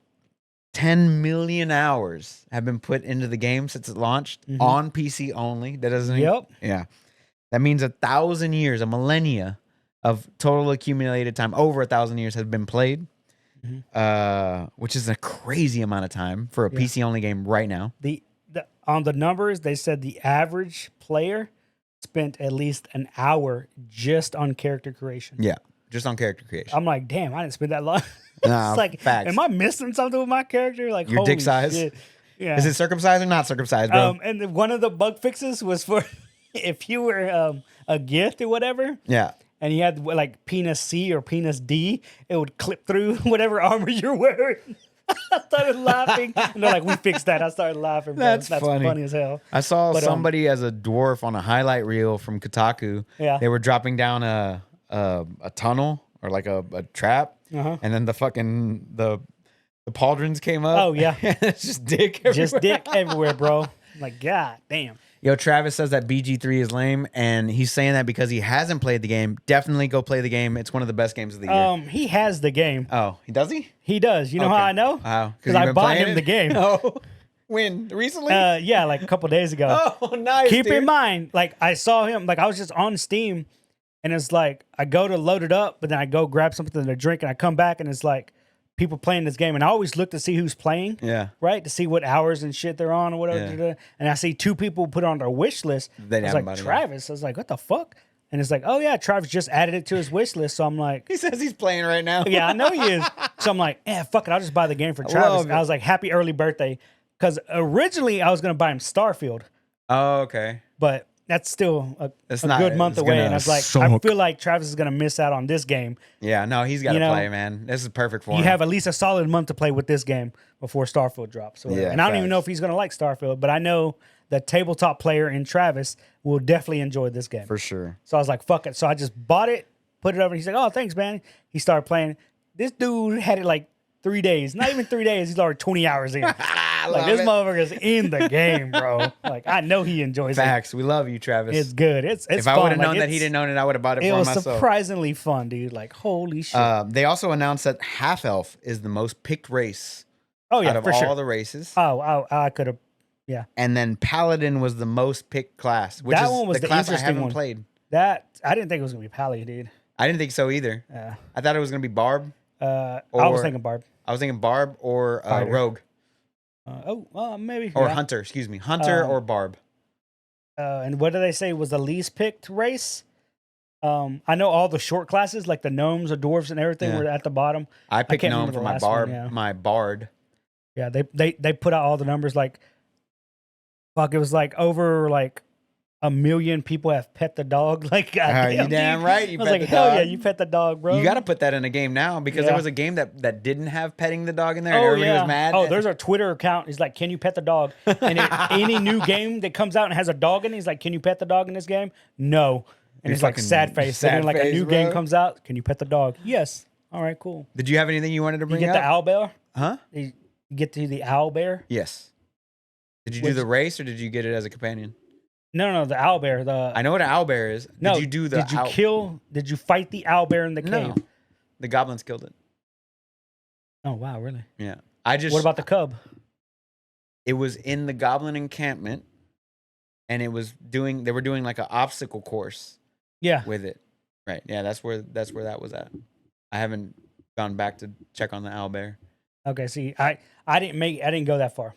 10 million hours have been put into the game since it launched on PC only. That doesn't. Yep. Yeah. That means 1,000 years, a millennia of total accumulated time, over 1,000 years have been played, which is a crazy amount of time for a PC only game right now. On the numbers, they said the average player spent at least an hour just on character creation. Yeah. Just on character creation. I'm like, damn, I didn't spend that long. Nah, It's like, facts. am I missing something with my character? Like, Your dick holy size? shit. Yeah. Is it circumcised or not circumcised, bro? And one of the bug fixes was for if you were a gift or whatever, yeah. and you had like penis C or penis D, it would clip through whatever armor you're wearing. I started laughing. And they're like, we fixed that. I started laughing. Bro. That's funny. funny. As hell. I saw But, somebody as a dwarf on a highlight reel from Kotaku. Yeah. They were dropping down a tunnel or like a trap, and then the pauldrons came up. Oh, yeah. It's just dick everywhere. Just dick everywhere, bro. I'm like, God damn. Yo, Travis says that BG3 is lame, and he's saying that because he hasn't played the game. Definitely go play the game. It's one of the best games of the year. He has the game. Oh, does he? He does. You know how I know? How? Because I bought him the game. Oh, when? Recently? Yeah, like a couple days ago. Oh, nice. Keep dude. in mind, like I saw him, like I was just on Steam, and it's like I go to load it up, but then I go grab something to drink, and I come back, and it's like people playing this game, and I always look to see who's playing. Yeah. Right, to see what hours and shit they're on or whatever. Yeah. And I see two people put it on their wish list. They I was haven't like, bought it yet. Travis. I was like, what the fuck? And it's like, oh yeah, Travis just added it to his wish list. So I'm like, He says he's playing right now. yeah, I know he is. So I'm like, fuck it, I'll just buy the game for Travis. love it. I was like, happy early birthday. Because originally I was going to buy him Starfield, Oh, okay. but that's still a It's good month it's away. gonna And I was like, I suck. feel like Travis is going to miss out on this game. Yeah, no, he's got to You know, play, man. This is perfect for him. You have at least a solid month to play with this game before Starfield drops. So, Yeah, and I don't even facts. know if he's going to like Starfield, but I know the tabletop player in Travis will definitely enjoy this game. for sure. So I was like, fuck it. So I just bought it, put it over. He's like, oh, thanks, man. He started playing. This dude had it like 3 days. Not even 3 days. He's already 20 hours in. Like, this motherfucker's in the game, bro. Like, I know he enjoys Facts. We love you, Travis. it. It's good. It's if fun. I would have Like, known that he didn't own it, I would have bought it it for was myself. surprisingly fun, dude. Like, holy shit. They also announced that Half Elf is the most picked race oh, yeah, out of for all sure. the races. I could have. Yeah. And then Paladin was the most picked class, which That is one was the the class I interesting haven't one. played. I didn't think it was going to be Pally, dude. I didn't think so either. I thought it was going to be Barb. I was Or- thinking Barb. I was thinking Barb or Fighter. Rogue Maybe. or yeah. Hunter. Excuse me, Hunter or Barb. And what did they say was the least picked race? I know all the short classes, like the gnomes, the dwarves, and everything, Yeah. were at the bottom. I picked can't Gnome remember for the my last one, Barb, yeah. my Bard. Yeah, they put out all the numbers. Like, fuck, it was like over like 1 million people have pet the dog. Like, goddamn, you damn dude. right. You I was pet like, the hell dog. yeah, you pet the dog, bro. You got to put that in a game now because there Yeah. was a game that didn't have petting the dog in there, and Oh everybody yeah. was mad. Oh, there's a Twitter account. He's like, "Can you pet the dog?" And any new game that comes out and has a dog in it, he's like, "Can you pet the dog in this game?" No. And You're it's like fucking sad face. sad And then like a face, new bro. game comes out. Can you pet the dog? Yes. All right, cool. Did you have anything you wanted to You bring get up? the owl bear. Huh? You get to the owl bear. Yes. Did you do Which- the race or did you get it as a companion? No, the owl bear. I know what an owl bear is. no. Did you do the Did you owl? kill? Did you fight the owl bear in the No. cave? The goblins killed it. Oh wow, really? Yeah. I just What about the cub? it was in the goblin encampment and it was they were doing like an obstacle course Yeah. with it Right. Yeah, that's where that was at. I haven't gone back to check on the owlbear. Okay, see, I didn't go that far.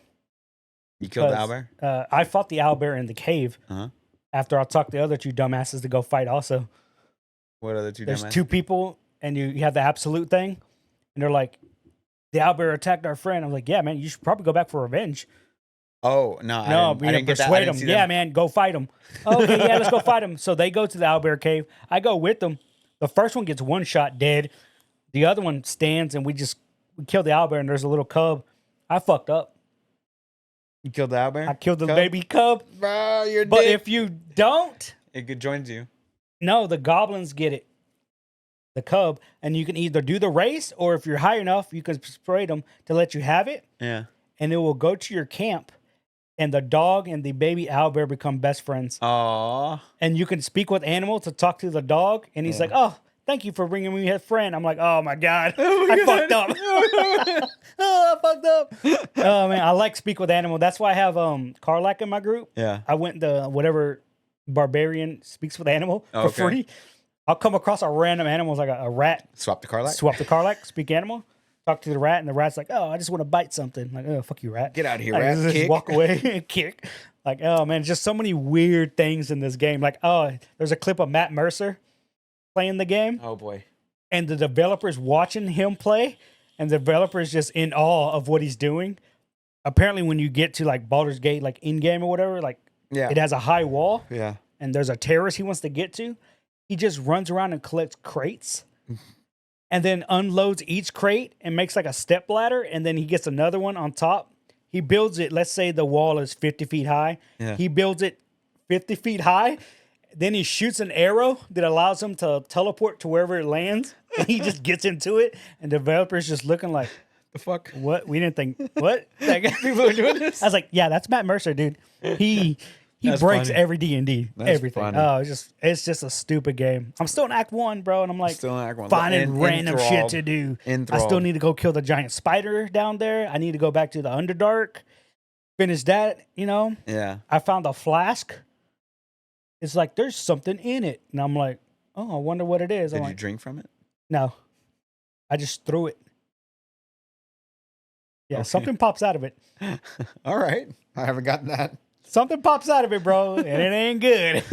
You killed the owlbear? I fought the owlbear in the cave Uh-huh. after I talked the other two dumbasses to go fight also. What other two There's dumbasses? two people, and you have the absolute thing, and they're like, the owlbear attacked our friend. I'm like, yeah, man, you should probably go back for revenge. Oh, no, No, I didn't get that. I persuade didn't them. see Yeah, them. man, go fight them. Okay, yeah, let's go fight them. So they go to the owlbear cave. I go with them. The first one gets one shot dead. The other one stands, and we kill the owlbear, and there's a little cub. I fucked up. You killed the owlbear? I killed the baby cub. Bro, you're But dick. if you don't, It joins you. no, the goblins get it. The cub, and you can either do the race, or if you're high enough, you can persuade them to let you have it, Yeah. and it will go to your camp, and the dog and the baby owlbear become best friends. Aww. And you can speak with animals to talk to the dog, and he's like, "Oh, thank you for bringing me a friend." I'm like, "Oh my god, I fucked up. Oh, I fucked up." Oh man, I like speak with animal. That's why I have Karlak in my group. Yeah. I went to whatever barbarian speaks with animal for Okay. free. I'll come across a random animal like a rat. Swap the Karlak? Swap the Karlak, speak animal. Talk to the rat, and the rat's like, "Oh, I just want to bite something." I'm like, "Oh, fuck you, rat. Get out of here, Like, rat. just Kick. walk away and kick." Like, oh man, just so many weird things in this game. Like, oh, there's a clip of Matt Mercer playing the game, Oh, boy. and the developers watching him play, and the developers just in awe of what he's doing. Apparently, when you get to like Baldur's Gate, like in game or whatever, like Yeah. it has a high wall, Yeah. and there's a terrace he wants to get to. He just runs around and collects crates. And then unloads each crate and makes like a step ladder, and then he gets another one on top. He builds it. Let's say the wall is 50 feet high. Yeah. He builds it 50 feet high. Then he shoots an arrow that allows him to teleport to wherever it lands. And he just gets into it, and developers just looking like, The fuck? "What? We didn't think what?" Like, People are doing this? I was like, "Yeah, that's Matt Mercer, dude. He That's breaks funny. every D&D, That's everything. funny. Oh, it's just a stupid game. I'm still in Act 1, bro, and I'm like, Still in Act 1. finding random shit Enthralled. to do. I Enthralled. still need to go kill the giant spider down there. I need to go back to the Underdark, finish that. You know, Yeah. I found a flask. It's like there's something in it, and I'm like, oh, I wonder what it is. Did I'm you like, drink from it? no, I just threw it. Yeah, Okay. something pops out of it. All right. I haven't gotten that. Something pops out of it, bro, and it ain't good.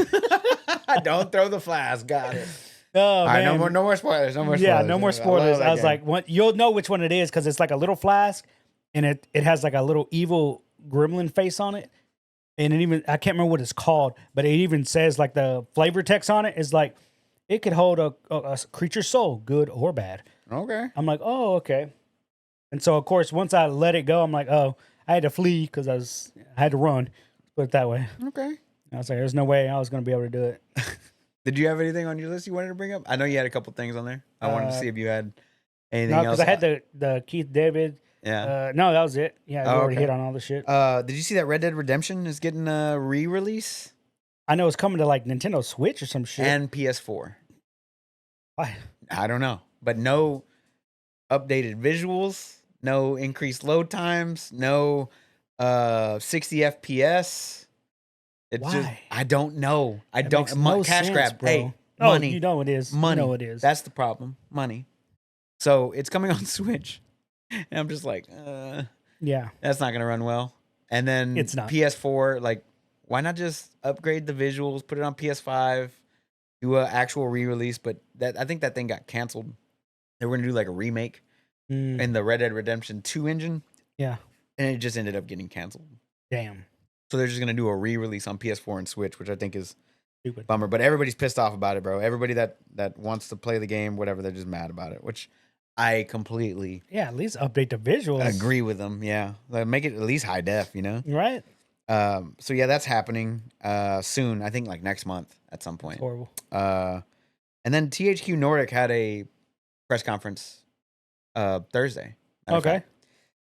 Don't throw the flask. Got it. Oh, All right, man. no more spoilers. No more spoilers. Yeah, no more love spoilers. that I was game. like, what? You'll know which one it is because it's like a little flask, and it has like a little evil gremlin face on it, and it even I can't remember what it's called, but it even says like the flavor text on it is like it could hold a creature's soul, good or bad. Okay. I'm like, oh, okay. And so of course, once I let it go, I'm like, oh, I had to flee because I had to run. Put it that way. Okay. And I was like, there's no way I was gonna be able to do it. Did you have anything on your list you wanted to bring up? I know you had a couple things on there. I wanted to see if you had anything No, else. because I had the Keith David. Yeah. No, that was it. Yeah, we Oh, already okay. hit on all the shit. Did you see that Red Dead Redemption is getting a re-release I know it's coming to like Nintendo Switch or some shit. and PS4? Why? I don't know, but no updated visuals, no increased load times, no 60 FPS. It's just Why? I don't know. I That don't makes no cash sense, grab. bro. Hey, Oh, money. you know it is. Money. You know it is. That's the problem. Money. So it's coming on Switch. And I'm just like, yeah. that's not gonna run well. And then It's not. PS4, like, why not just upgrade the visuals, put it on PS5, do an actual re-release? But I think that thing got canceled. They were gonna do like a remake Mm, in the Red Dead Redemption 2 engine, yeah. and it just ended up getting canceled. Damn. So they're just gonna do a re-release on PS4 and Switch, which I think is Stupid. bummer. But everybody's pissed off about it, bro. Everybody that wants to play the game, whatever, they're just mad about it, which I completely Yeah, at least update the visuals. agree with them. Yeah, like, make it at least high def, you know. Right? So yeah, that's happening soon. I think like next month at some point. It's horrible. And then THQ Nordic had a press conference Thursday. matter of Okay.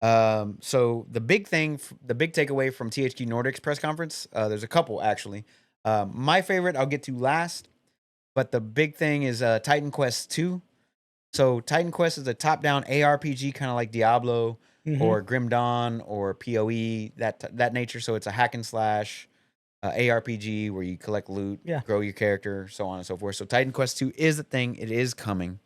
fact. So the big takeaway from THQ Nordic's press conference, there's a couple actually. My favorite I'll get to last, but the big thing is Titan Quest 2. So Titan Quest is a top-down ARPG, kind of like Diablo Mhm. or Grim Dawn or PoE, that nature. So it's a hack and slash ARPG where you collect loot, Yeah. grow your character, so on and so forth. So Titan Quest 2 is a thing. It is coming.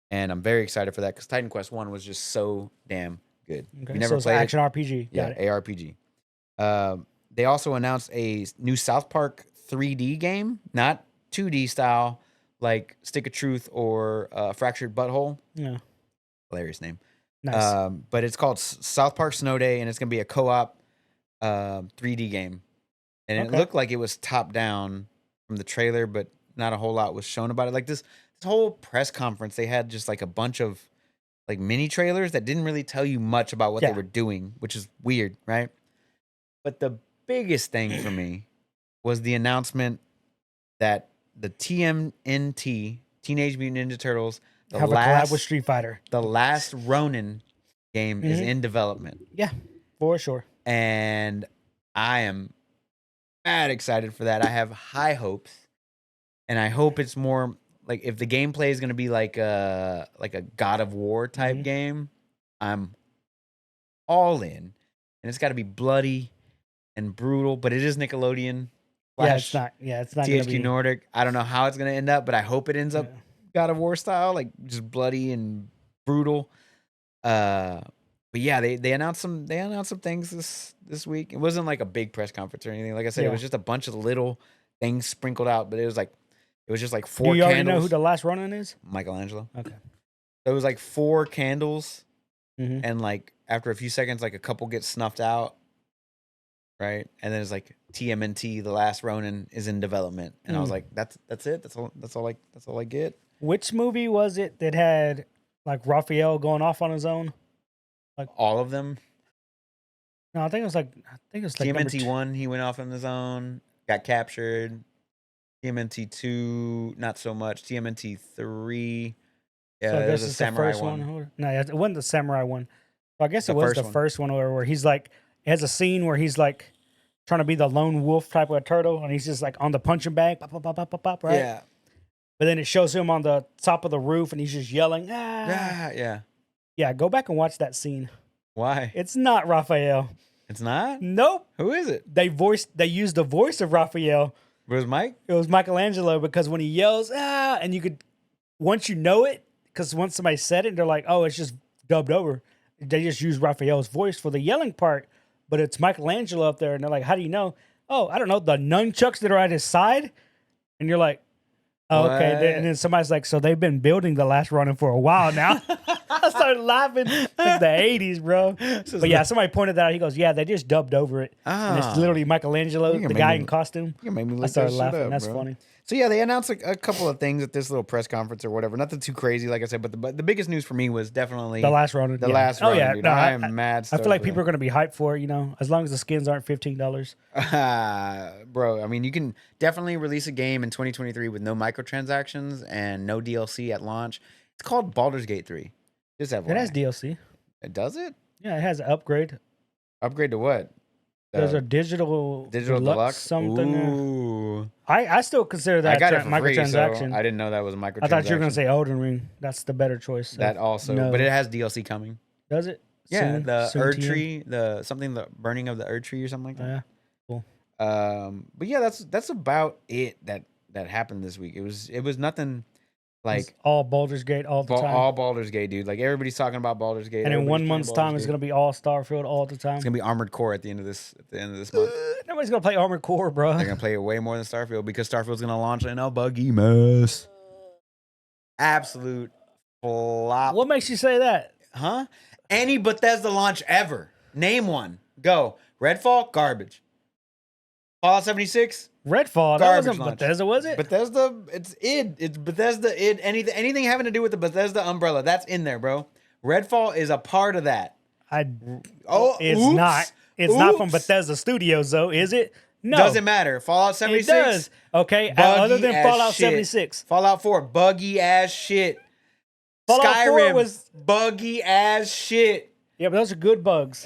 And I'm very excited for that because Titan Quest 1 was just so damn good. Okay. You never So it's played action it? RPG. Yeah, Got it. ARPG. They also announced a new South Park 3D game, not 2D style, like Stick of Truth or Fractured Butthole. Yeah. Hilarious name. Nice. But it's called South Park Snow Day, and it's going to be a co-op 3D game. And it looked like it was top down from the trailer, but not a whole lot was shown about it. Like this whole press conference, they had just like a bunch of like mini trailers that didn't really tell you much about what they were doing, which is weird, right? But the biggest thing for me was the announcement that the TMNT, Teenage Mutant Ninja Turtles, have a collab with Street Fighter. The last Ronin game is in development. Yeah, for sure. And I am mad excited for that. I have high hopes. And I hope it's more like if the gameplay is going to be like a God of War type game, I'm all in. And it's got to be bloody and brutal, but it is Nickelodeon. It's not THQ Nordic. I don't know how it's going to end up, but I hope it ends up God of War style, like just bloody and brutal. But yeah, they announced some things this week. It wasn't like a big press conference or anything. Like I said, it was just a bunch of little things sprinkled out, but it was just like 4 candles. Do you already know who the last Ronin is? Michelangelo. Okay. So it was like 4 candles, and like after a few seconds, like a couple get snuffed out, right? And then it's like TMNT, the last Ronin, is in development, and I was like, that's it. That's all I get. Which movie was it that had like Raphael going off on his own? Like all of them. No, I think it was like TMNT 1. He went off on his own, got captured. TMNT 2, not so much. TMNT 3, yeah, so I guess it was a it's samurai the first one. No, it wasn't the samurai one. So I guess it was the first one where he's like, it has a scene where he's like trying to be the lone wolf type of turtle, and he's just like on the punching bag, pop, pop, pop, pop, pop, pop, right? Yeah. But then it shows him on the top of the roof, and he's just yelling, Yeah, go back and watch that scene. Why? It's not Raphael. It's not? Nope. Who is it? They used the voice of Raphael. It was Mike? It was Michelangelo, because when he yells, and you could, once you know it, because once somebody said it, they're like, oh, it's just dubbed over. They just use Raphael's voice for the yelling part, but it's Michelangelo up there, and they're like, how do you know? Oh, I don't know, the nunchucks that are at his side? And you're like, oh, okay. And then somebody's like, so they've been building the last Ronin for a while now. I started laughing. It's the 80s, bro. But yeah, somebody pointed that out. He goes, yeah, they just dubbed over it. And it's literally Michelangelo, the guy in costume. You made me look I started laughing. Up, That's bro. funny. So yeah, they announced a couple of things at this little press conference or whatever. Nothing too crazy, like I said, but the biggest news for me was definitely the last Ronin. The last Ronin, dude. No, I am mad. I feel like people are going to be hyped for it, as long as the skins aren't $15. Bro, I mean, you can definitely release a game in 2023 with no microtransactions and no DLC at launch. It's called Baldur's Gate 3. Just FYI. It has DLC. It does it? Yeah, it has an upgrade. Upgrade to what? There's a digital deluxe something. Ooh. I still consider that I got it for microtransaction. free, so I didn't know that was a microtransaction. I thought you were going to say Elden Ring. That's the better choice. That also, but it has DLC coming. Does it? Yeah, the Erd Tree, the burning of the Erd Tree or something like that. Yeah, cool. But yeah, that's about it that happened this week. It was nothing like it's all Baldur's Gate all the time. All Baldur's Gate, dude. Like everybody's talking about Baldur's Gate. And in 1 month's time, it's gonna be all Starfield all the time. It's gonna be Armored Core at the end of this month. Nobody's gonna play Armored Core, bro. They're gonna play it way more than Starfield because Starfield's gonna launch in a buggy mess. Absolute flop. What makes you say that? Huh? Any Bethesda launch ever. Name one. Go. Redfall, garbage. Fallout 76. Redfall, that wasn't launch. Bethesda, was it? Bethesda, it's id. It's Bethesda id. Anything having to do with the Bethesda umbrella, that's in there, bro. Redfall is a part of that. It's not. It's not from Bethesda Studios, though, is it? No. Doesn't matter. Fallout 76. It does. Okay, other than Fallout 76. Fallout 4, buggy ass shit. Fallout Skyrim 4 was buggy ass shit. Yeah, but those are good bugs.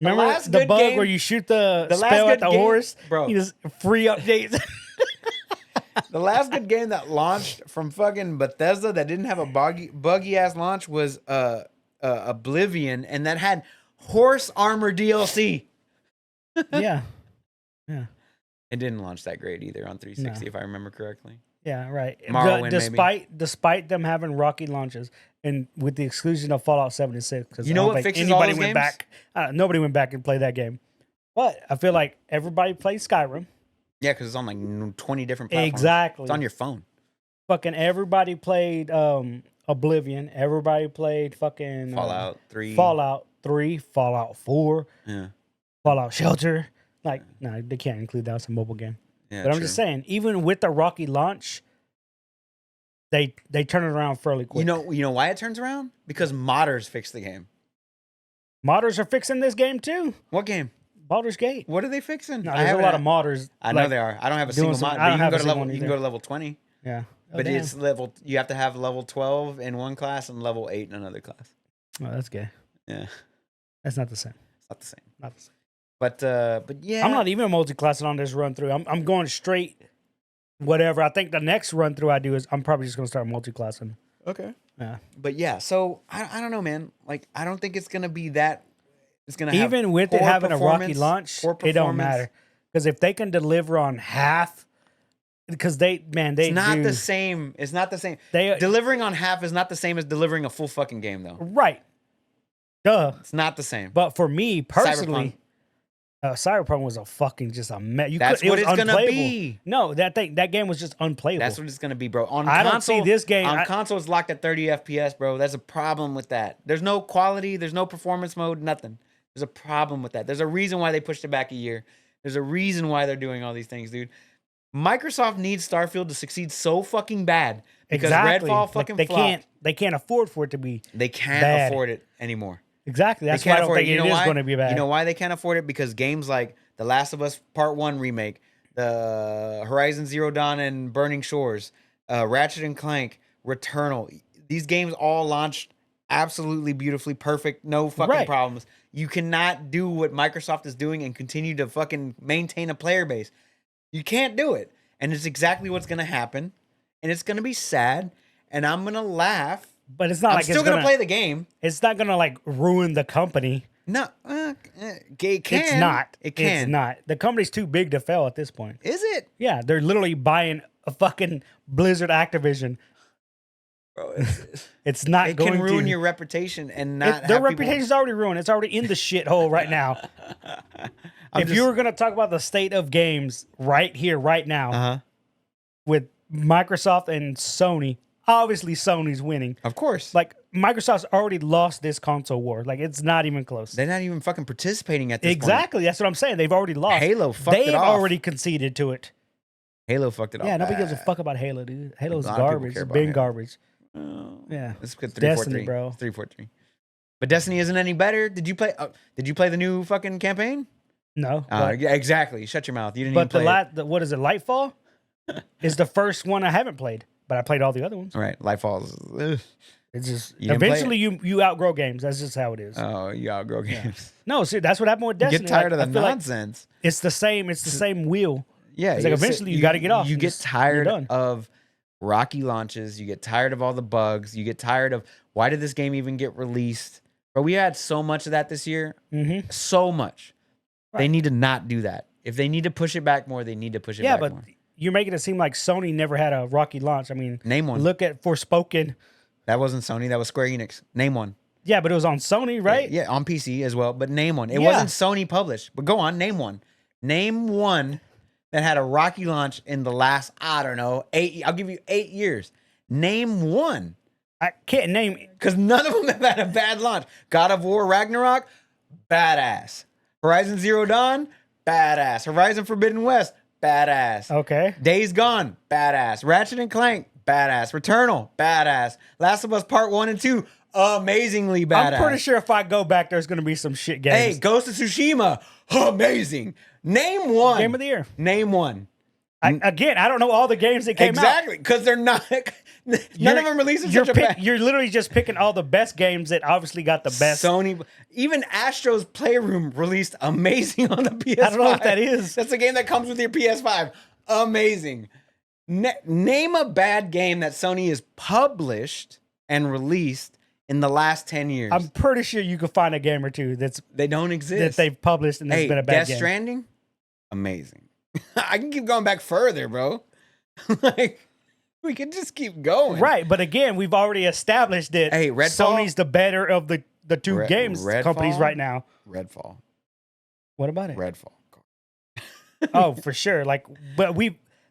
Remember the bug where you shoot the spell at the horse? Bro. You just free updates. The last good game that launched from fucking Bethesda that didn't have a buggy ass launch was Oblivion, and that had horse armor DLC. Yeah. Yeah. It didn't launch that great either on 360, if I remember correctly. Yeah, right. Morrowind, Despite them having rocky launches, and with the exclusion of Fallout 76, because You know what fixes all those games? back. Nobody went back and played that game. But I feel like everybody plays Skyrim. Yeah, because it's on like 20 different platforms. Exactly. It's on your phone. Fucking everybody played Oblivion. Everybody played fucking Fallout 3. Fallout 3, Fallout 4, Yeah. Fallout Shelter. Like, no, they can't include that as a mobile game. Yeah, But I'm just saying, even with the rocky launch, they turn it around fairly quick. You know why it turns around? Because modders fix the game. Modders are fixing this game too. What game? Baldur's Gate. What are they fixing? No, there's a lot of modders. I know they are. I don't have a single mod. But you can go to level 20. Yeah. But it's level. You have to have level 12 in one class and level 8 in another class. Oh, that's gay. Yeah. That's not the same. It's not the same. Not the same. But yeah. I'm not even multi-classing on this run through. I'm going straight whatever. I think the next run through I do is I'm probably just going to start multi-classing. Okay. Yeah. But yeah, so I don't know, man. Like, I don't think it's going to be that. It's going to have even with it having a rocky launch, it don't matter. Because if they can deliver on half, because it's not the same. It's not the same. Delivering on half is not the same as delivering a full fucking game, though. Right. Duh. It's not the same. But for me personally, Cyberpunk was a fucking just a mess. That's what it's gonna be. No, that game was just unplayable. That's what it's gonna be, bro. On I console, don't see this game on console. It's locked at 30 FPS, bro. There's a problem with that. There's no quality. There's no performance mode. Nothing. There's a problem with that. There's a reason why they pushed it back a year. There's a reason why they're doing all these things, dude. Microsoft needs Starfield to succeed so fucking bad because Redfall fucking flopped. They can't afford for it to be. They can't afford it anymore. Exactly. That's why I don't think it is going to be bad. You know why they can't afford it? Because games like The Last of Us Part 1 remake, the Horizon Zero Dawn and Burning Shores, Ratchet and Clank, Returnal, these games all launched absolutely beautifully perfect, no fucking problems. You cannot do what Microsoft is doing and continue to fucking maintain a player base. You can't do it. And it's exactly what's going to happen. And it's going to be sad. And I'm going to laugh. But it's not I'm like still going to play the game. It's not going to like ruin the company. No, it can. It's not. It can. It's not. The company's too big to fail at this point. Is it? Yeah, they're literally buying a fucking Blizzard Activision. Bro, it's not it going to. It can ruin your reputation and not their reputation's already ruined. It's already in the shithole right now. If you were going to talk about the state of games right here, right now, with Microsoft and Sony, obviously Sony's winning. Of course. Like, Microsoft's already lost this console war. Like, it's not even close. They're not even fucking participating at this point. Exactly. That's what I'm saying. They've already lost. Halo fucked it off. They've already conceded to it. Halo fucked it off. Yeah, nobody gives a fuck about Halo, dude. Halo's garbage. It's been garbage. Yeah. It's good. Destiny, bro. 343. But Destiny isn't any better. Did you play the new fucking campaign? No. Yeah, exactly. Shut your mouth. You didn't even play it. What is it, Lightfall? is the first one I haven't played, but I played all the other ones. All right. Lightfall's... It's just eventually you outgrow games. That's just how it is. Oh, you outgrow games. No, see, that's what happened with Destiny. You get tired of the nonsense. Like it's the same. It's the same wheel. Yeah, it's like eventually you got to get off. You get tired of rocky launches. You get tired of all the bugs. You get tired of why did this game even get released? But we had so much of that this year. Mm-hmm. So much. Right. They need to not do that. If they need to push it back more, they need to push it back more. Yeah, but you're making it seem like Sony never had a rocky launch. I mean, name one. Look at Forspoken. That wasn't Sony. That was Square Enix. Name one. Yeah, but it was on Sony, right? Yeah, on PC as well. But name one. It wasn't Sony published. But go on, name one. Name one that had a rocky launch in the last, I don't know, 8. I'll give you 8 years. Name one. I can't name it. Because none of them have had a bad launch. God of War Ragnarok, badass. Horizon Zero Dawn, badass. Horizon Forbidden West, badass. Okay. Days Gone, badass. Ratchet and Clank, badass. Returnal, badass. Last of Us Part 1 and 2, amazingly badass. I'm pretty sure if I go back, there's going to be some shit games. Hey, Ghost of Tsushima, amazing. Name one. Game of the year. Name one. Again, I don't know all the games that came out. Exactly, because they're not... None of them releasing such a bad... You're literally just picking all the best games that obviously got the best. Sony... Even Astro's Playroom released amazing on the PS5. I don't know what that is. That's a game that comes with your PS5. Amazing. Name a bad game that Sony has published and released in the last 10 years. I'm pretty sure you could find a game or two that's... They don't exist. That they've published and there's been a bad game. Death Stranding? amazing. I can keep going back further, bro. Like, we can just keep going. Right, but again, we've already established that Sony's the better of the two games companies right now. Redfall. What about it? Redfall. Oh, for sure. Like, but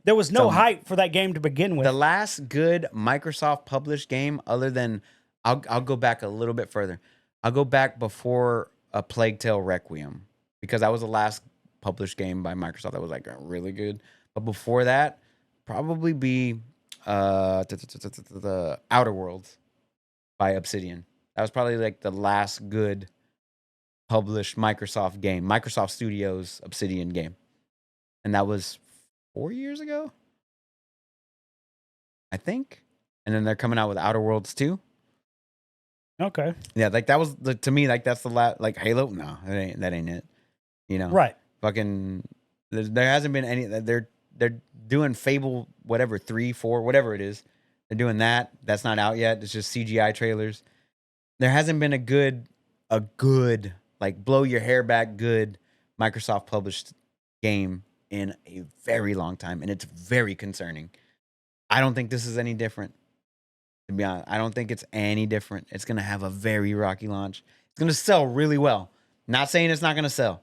there was no hype for that game to begin with. The last good Microsoft published game, other than I'll go back a little bit further. I'll go back before A Plague Tale Requiem, because that was the last published game by Microsoft that was like really good. But before that, probably be the Outer Worlds by Obsidian. That was probably like the last good published Microsoft game, Microsoft Studios Obsidian game. And that was 4 years ago, I think. And then they're coming out with Outer Worlds 2. Okay. Yeah, like that was to me, like that's the last, like Halo. No, that ain't it. You know, right? Fucking, there hasn't been any. They're doing Fable, whatever 3, 4, whatever it is. They're doing that. That's not out yet. It's just CGI trailers. There hasn't been a good like blow your hair back good Microsoft published game in a very long time, and it's very concerning. I don't think this is any different. To be honest, I don't think it's any different. It's going to have a very rocky launch. It's going to sell really well. Not saying it's not going to sell.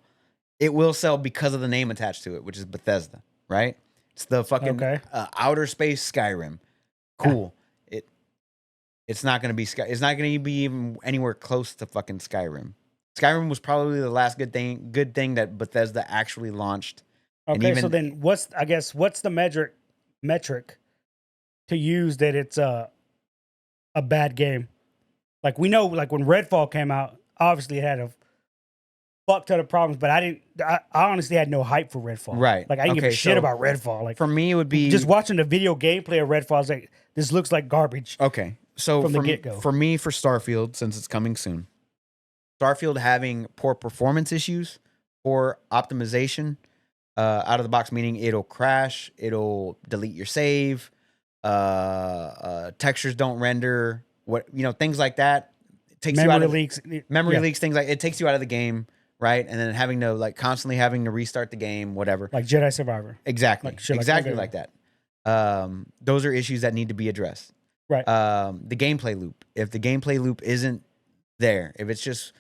It will sell because of the name attached to it, which is Bethesda, right? It's the fucking outer space Skyrim. Cool. It's not going to be It's not going to be even anywhere close to fucking Skyrim. Skyrim was probably the last good thing that Bethesda actually launched. Okay, so then what's the metric to use that it's a bad game? Like, we know, like when Redfall came out, obviously it had a fuck ton of problems, but I honestly had no hype for Redfall. Right. Like, I didn't give a shit about Redfall. Like, for me, it would be just watching the video gameplay of Redfall. I was like, this looks like garbage. Okay, so from the get-go. For me, for Starfield, since it's coming soon, Starfield having poor performance issues, poor optimization, out of the box, meaning it'll crash, it'll delete your save, textures don't render, things like that. It takes memory you out of leaks, things like it takes you out of the game, right? And then having to constantly having to restart the game, whatever. Like Jedi Survivor. Exactly, exactly like that. Those are issues that need to be addressed. Right. The gameplay loop. If the gameplay loop isn't there, if it's just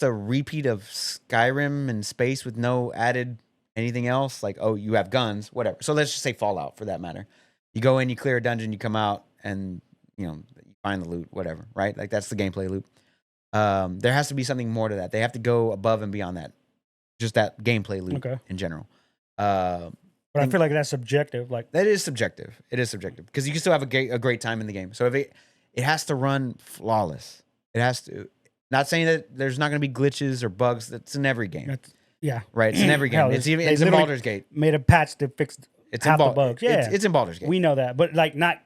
a repeat of Skyrim in space with no added anything else, like, oh, you have guns, whatever. So let's just say Fallout for that matter. You go in, you clear a dungeon, you come out, and you find the loot, whatever, right? Like, that's the gameplay loop. There has to be something more to that. They have to go above and beyond that. Just that gameplay loop in general. But I feel like that's subjective. Like, that is subjective. It is subjective because you can still have a great time in the game. So if it has to run flawless. It has to. Not saying that there's not going to be glitches or bugs. That's in every game. Right. It's in every game. It's in Baldur's Gate. Made a patch to fix half the bugs. Yeah, it's in Baldur's Gate. We know that, but like not.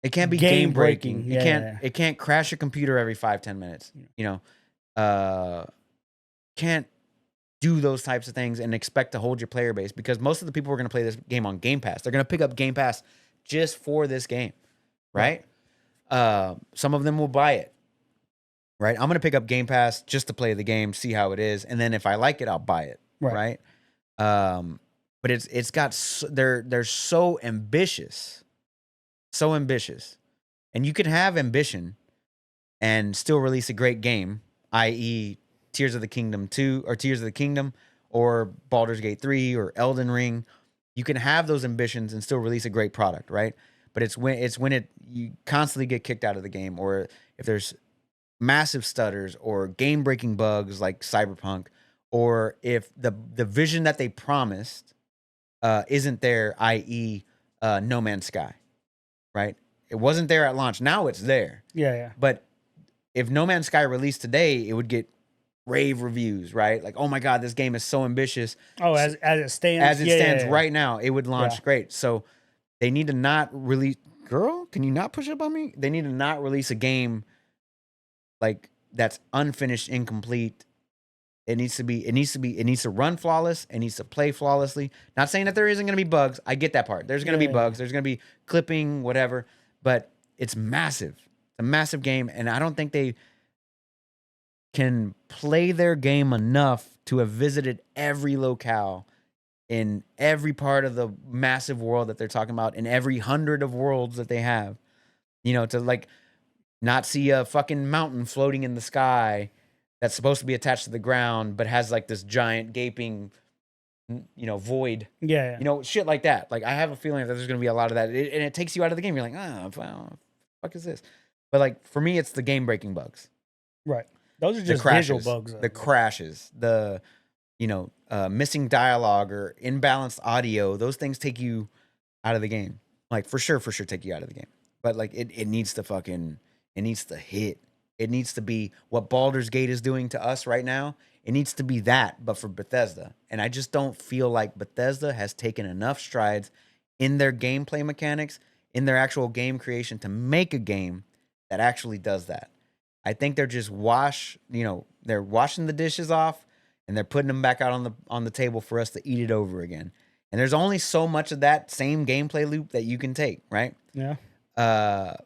It can't be game breaking. It can't crash your computer every 5-10 minutes. Can't do those types of things and expect to hold your player base, because most of the people who are going to play this game on Game Pass, they're going to pick up Game Pass just for this game, right? Some of them will buy it, right? I'm going to pick up Game Pass just to play the game, see how it is, and then if I like it, I'll buy it, right? But it's got they're so ambitious, and you can have ambition and still release a great game, i.e. Tears of the Kingdom 2 or Tears of the Kingdom or Baldur's Gate 3 or Elden Ring. You can have those ambitions and still release a great product, right? But it's when you constantly get kicked out of the game, or if there's massive stutters or game-breaking bugs like Cyberpunk, or if the vision that they promised isn't there, i.e. No Man's Sky, right? It wasn't there at launch. Now it's there. Yeah. But if No Man's Sky released today, it would get rave reviews, right? Like, oh my God, this game is so ambitious. Oh, as it stands, right now, it would launch great. So they need to not release. Girl, can you not push up on me? They need to not release a game like that's unfinished, incomplete. It needs to run flawless. It needs to play flawlessly. Not saying that there isn't going to be bugs. I get that part. There's going to be bugs. There's going to be clipping, whatever. But it's massive. It's a massive game, and I don't think they can play their game enough to have visited every locale in every part of the massive world that they're talking about, in every 100 of worlds that they have, to like not see a fucking mountain floating in the sky that's supposed to be attached to the ground, but has like this giant gaping, void. Yeah. Shit like that. Like I have a feeling that there's going to be a lot of that, and it takes you out of the game. You're like, fuck is this? But like for me, it's the game breaking bugs. Right. Those are The just crashes, visual bugs. the crashes, the missing dialogue or imbalanced audio. Those things take you out of the game. Like for sure take you out of the game. But like it needs to hit. It needs to be what Baldur's Gate is doing to us right now. It needs to be that, but for Bethesda. And I just don't feel like Bethesda has taken enough strides in their gameplay mechanics, in their actual game creation to make a game that actually does that. I think they're just they're washing the dishes off and they're putting them back out on the table for us to eat it over again. And there's only so much of that same gameplay loop that you can take, right? Yeah. I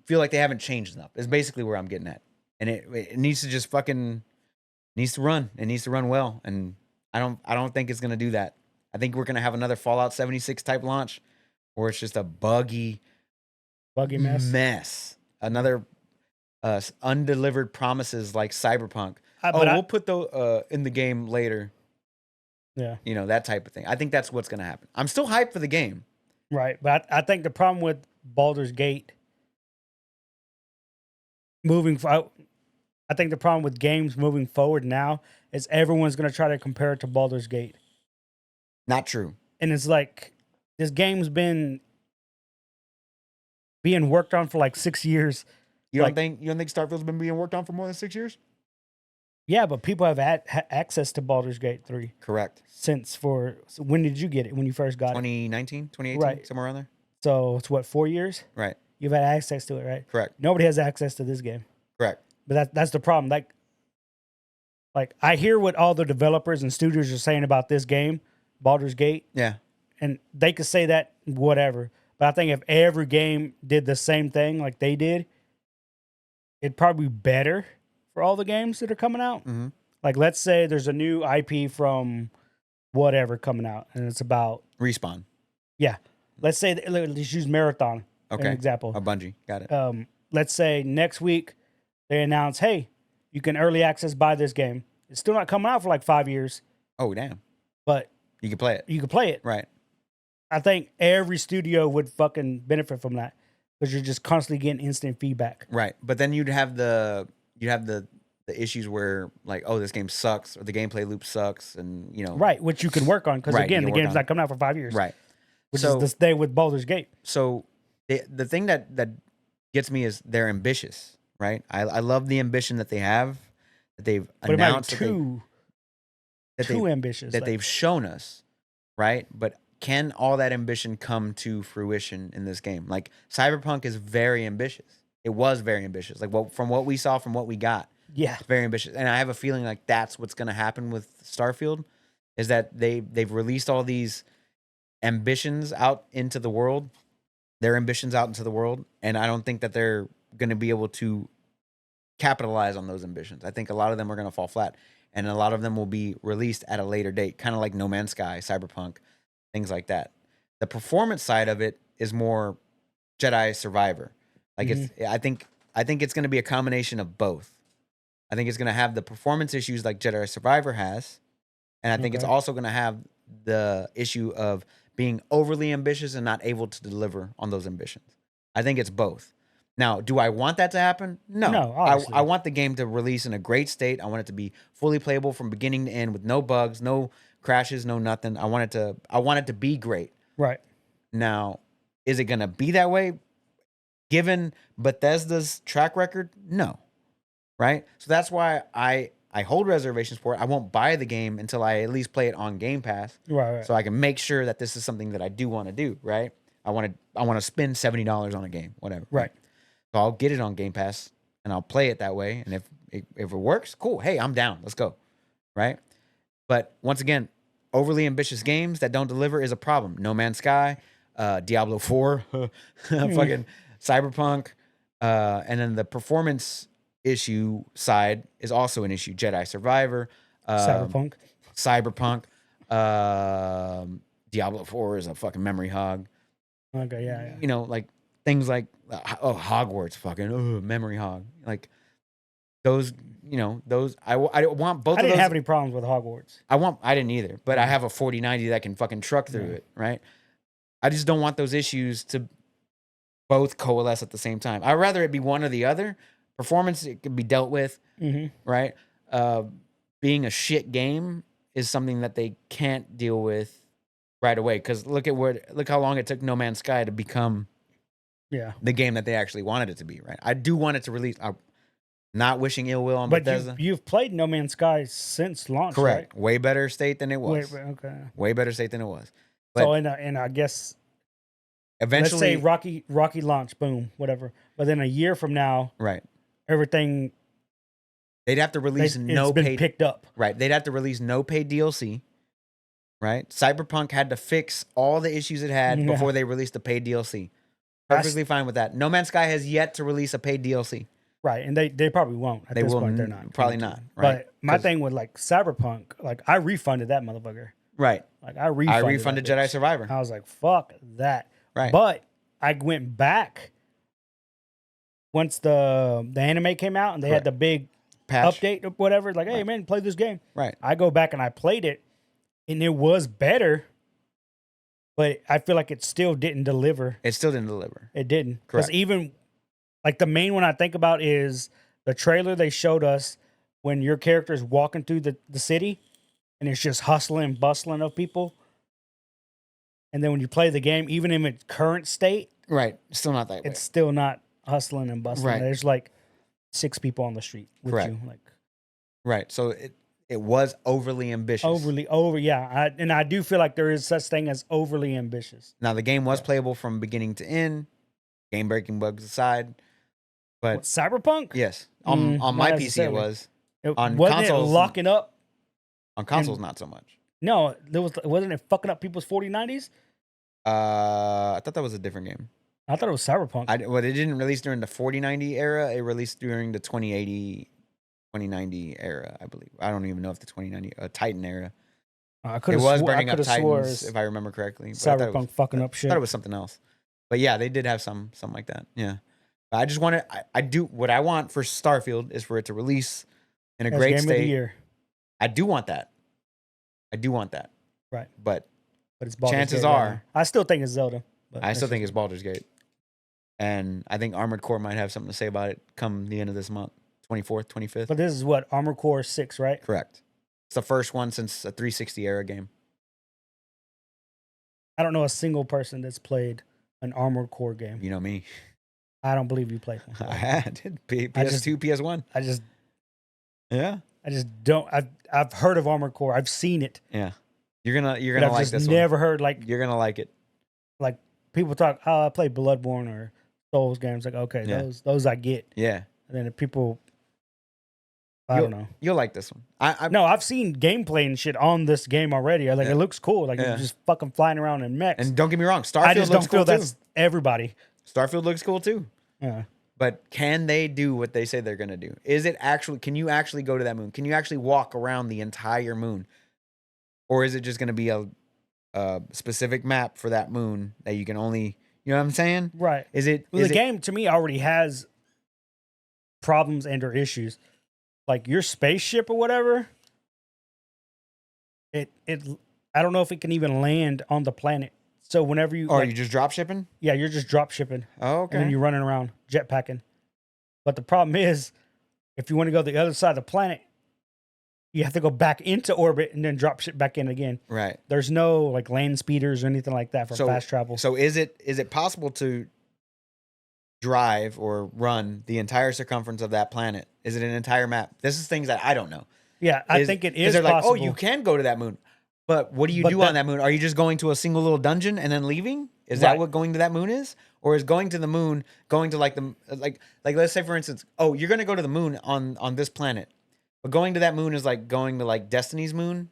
feel like they haven't changed enough. Is basically where I'm getting at. And it needs to just fucking needs to run. It needs to run well. And I don't think it's gonna do that. I think we're gonna have another Fallout 76 type launch where it's just a buggy mess. Another undelivered promises like Cyberpunk. We'll put those in the game later. Yeah. That type of thing. I think that's what's gonna happen. I'm still hyped for the game. Right. But I think the problem with Baldur's Gate I think the problem with games moving forward now is everyone's going to try to compare it to Baldur's Gate. Not true. And it's like this game's been being worked on for like 6 years. You don't think Starfield's been being worked on for more than 6 years? Yeah, but people have had access to Baldur's Gate 3. Correct. So when did you get it? When you first got 2019, 2018, right. Somewhere around there. So it's what, 4 years? Right. You've had access to it, right? Correct. Nobody has access to this game. Correct. But that's the problem. Like I hear what all the developers and studios are saying about this game, Baldur's Gate. Yeah. And they could say that whatever. But I think if every game did the same thing like they did, it'd probably be better for all the games that are coming out. Mm-hmm. Like let's say there's a new IP from whatever coming out, and it's about Respawn. Yeah. Let's say let's use Marathon. Okay. An example. A Bungie. Got it. Let's say next week they announce, hey, you can early access buy this game. It's still not coming out for like 5 years. Oh, damn. But you can play it. You can play it. Right. I think every studio would fucking benefit from that because you're just constantly getting instant feedback. Right. But then you'd have the issues where like, oh, this game sucks or the gameplay loop sucks, and right, which you can work on because again, the game's not coming out for 5 years. Right. Which is the thing with Baldur's Gate. So the thing that gets me is they're ambitious, right? I love the ambition that they have, that they've announced, too ambitious, that they've shown us, right? But can all that ambition come to fruition in this game? Like Cyberpunk is very ambitious. It was very ambitious. Like from what we saw, from what we got, it's very ambitious. And I have a feeling like that's what's going to happen with Starfield, is that they've released all these ambitions out into the world, their ambitions out into the world, and I don't think that they're going to be able to capitalize on those ambitions. I think a lot of them are going to fall flat, and a lot of them will be released at a later date, kind of like No Man's Sky, Cyberpunk, things like that. The performance side of it is more Jedi Survivor. Like I think it's going to be a combination of both. I think it's going to have the performance issues like Jedi Survivor has, and I think it's also going to have the issue of being overly ambitious and not able to deliver on those ambitions. I think it's both. Now, do I want that to happen? No. I want the game to release in a great state. I want it to be fully playable from beginning to end with no bugs, no crashes, no nothing. I want it to be great. Right. Now, is it going to be that way? Given Bethesda's track record? No. Right? So that's why I hold reservations for it. I won't buy the game until I at least play it on Game Pass. Right. So I can make sure that this is something that I do want to do, right? I want to spend $70 on a game, whatever. Right. So I'll get it on Game Pass and I'll play it that way. And if it works, cool. Hey, I'm down. Let's go. Right? But once again, overly ambitious games that don't deliver is a problem. No Man's Sky, Diablo 4, fucking Cyberpunk, and then the performance issue side is also an issue. Jedi Survivor, Cyberpunk, Diablo 4 is a fucking memory hog. Okay, yeah. You know, like things like Hogwarts, fucking memory hog. Like those, you know, those. I want both. I of those. didn't have any problems with Hogwarts. I didn't either, but I have a 4090 that can fucking truck through it, right? I just don't want those issues to both coalesce at the same time. I'd rather it be one or the other. Performance, it can be dealt with, right? Being a shit game is something that they can't deal with right away. Because look how long it took No Man's Sky to become the game that they actually wanted it to be, right? I do want it to release. I'm not wishing ill will on Bethesda. But you've played No Man's Sky since launch, correct? Right? Way better state than it was. Way better state than it was. But so and I guess eventually, let's say Rocky launch, boom, whatever. But then a year from now, right? Everything they'd have to release no been paid picked up. Right. They'd have to release no paid DLC. Right. Cyberpunk had to fix all the issues it had before they released the paid DLC. Perfectly fine with that. No Man's Sky has yet to release a paid DLC. Right, and they probably won't. At this point, they're not. Probably not. Right. But my thing with like Cyberpunk, like I refunded that motherfucker. Right. Like I refunded Jedi Survivor. I was like, fuck that. Right. But I went back once the anime came out and they had the big patch update or whatever. Like, hey man, play this game. Right. I go back and I played it, and it was better. But I feel like it still didn't deliver. It still didn't deliver. It didn't. Correct. Because even like the main one I think about is the trailer they showed us when your character is walking through the city and it's just hustling, bustling of people. And then when you play the game, even in its current state, right, still not that way. It's still not hustling and bustling. Right. There's like 6 people on the street with Correct. you. Like, right. So it was overly ambitious. Yeah. I do feel like there is such thing as overly ambitious. Now the game was playable from beginning to end, game breaking bugs aside. But what, Cyberpunk? Yes. On my PC it was. On wasn't consoles, it locking up? On consoles, not so much. No, wasn't it fucking up people's 4090s? I thought that was a different game. I thought it was Cyberpunk. It didn't release during the 4090 era. It released during the 2090 era, I believe. I don't even know if the 2090 Titan era. It was burning up Titans, if I remember correctly. Cyberpunk fucking up shit. I thought it was something else. But yeah, they did have something like that. Yeah. I just want to. What I want for Starfield is for it to release in a great game state. Of the year. I do want that. Right. But it's Baldur's chances Gate, are, I still think it's Zelda. I still think it's Baldur's Gate. And I think Armored Core might have something to say about it come the end of this month, 24th, 25th. But this is what, Armored Core 6, right? Correct. It's the first one since a 360 era game. I don't know a single person that's played an Armored Core game. You know me. I don't believe you played one. I had PS2, PS1. I just don't. I've heard of Armored Core. I've seen it. Yeah, you're gonna like this one. Never heard like you're gonna like it. Like people talk, oh, I play Bloodborne or Souls games. Like okay, those I get. Yeah. And then the people, I don't know. You'll like this one. No, I've seen gameplay and shit on this game already. Like it looks cool. Like you're just fucking flying around in mechs. And don't get me wrong, Starfield I just looks don't feel cool that's everybody. Starfield looks cool too. Yeah. But can they do what they say they're going to do? Is it actually, can you actually go to that moon? Can you actually walk around the entire moon? Or is it just going to be a specific map for that moon that you can only, you know what I'm saying? Right. The game to me already has problems and or issues. Like your spaceship or whatever, I don't know if it can even land on the planet. So whenever you... are you just drop shipping? Yeah, you're just drop shipping. Oh, okay. And then you're running around jetpacking. But the problem is, if you want to go to the other side of the planet, you have to go back into orbit and then drop ship back in again. Right. There's no like land speeders or anything like that for fast travel. So is it possible to drive or run the entire circumference of that planet? Is it an entire map? This is things that I don't know. Yeah, I think it is possible. Like, oh, you can go to that moon. But what do you do on that moon? Are you just going to a single little dungeon and then leaving? Is that what going to that moon is? Or is going to the moon going to like let's say for instance, oh, you're going to go to the moon on this planet. But going to that moon is like going to like Destiny's moon,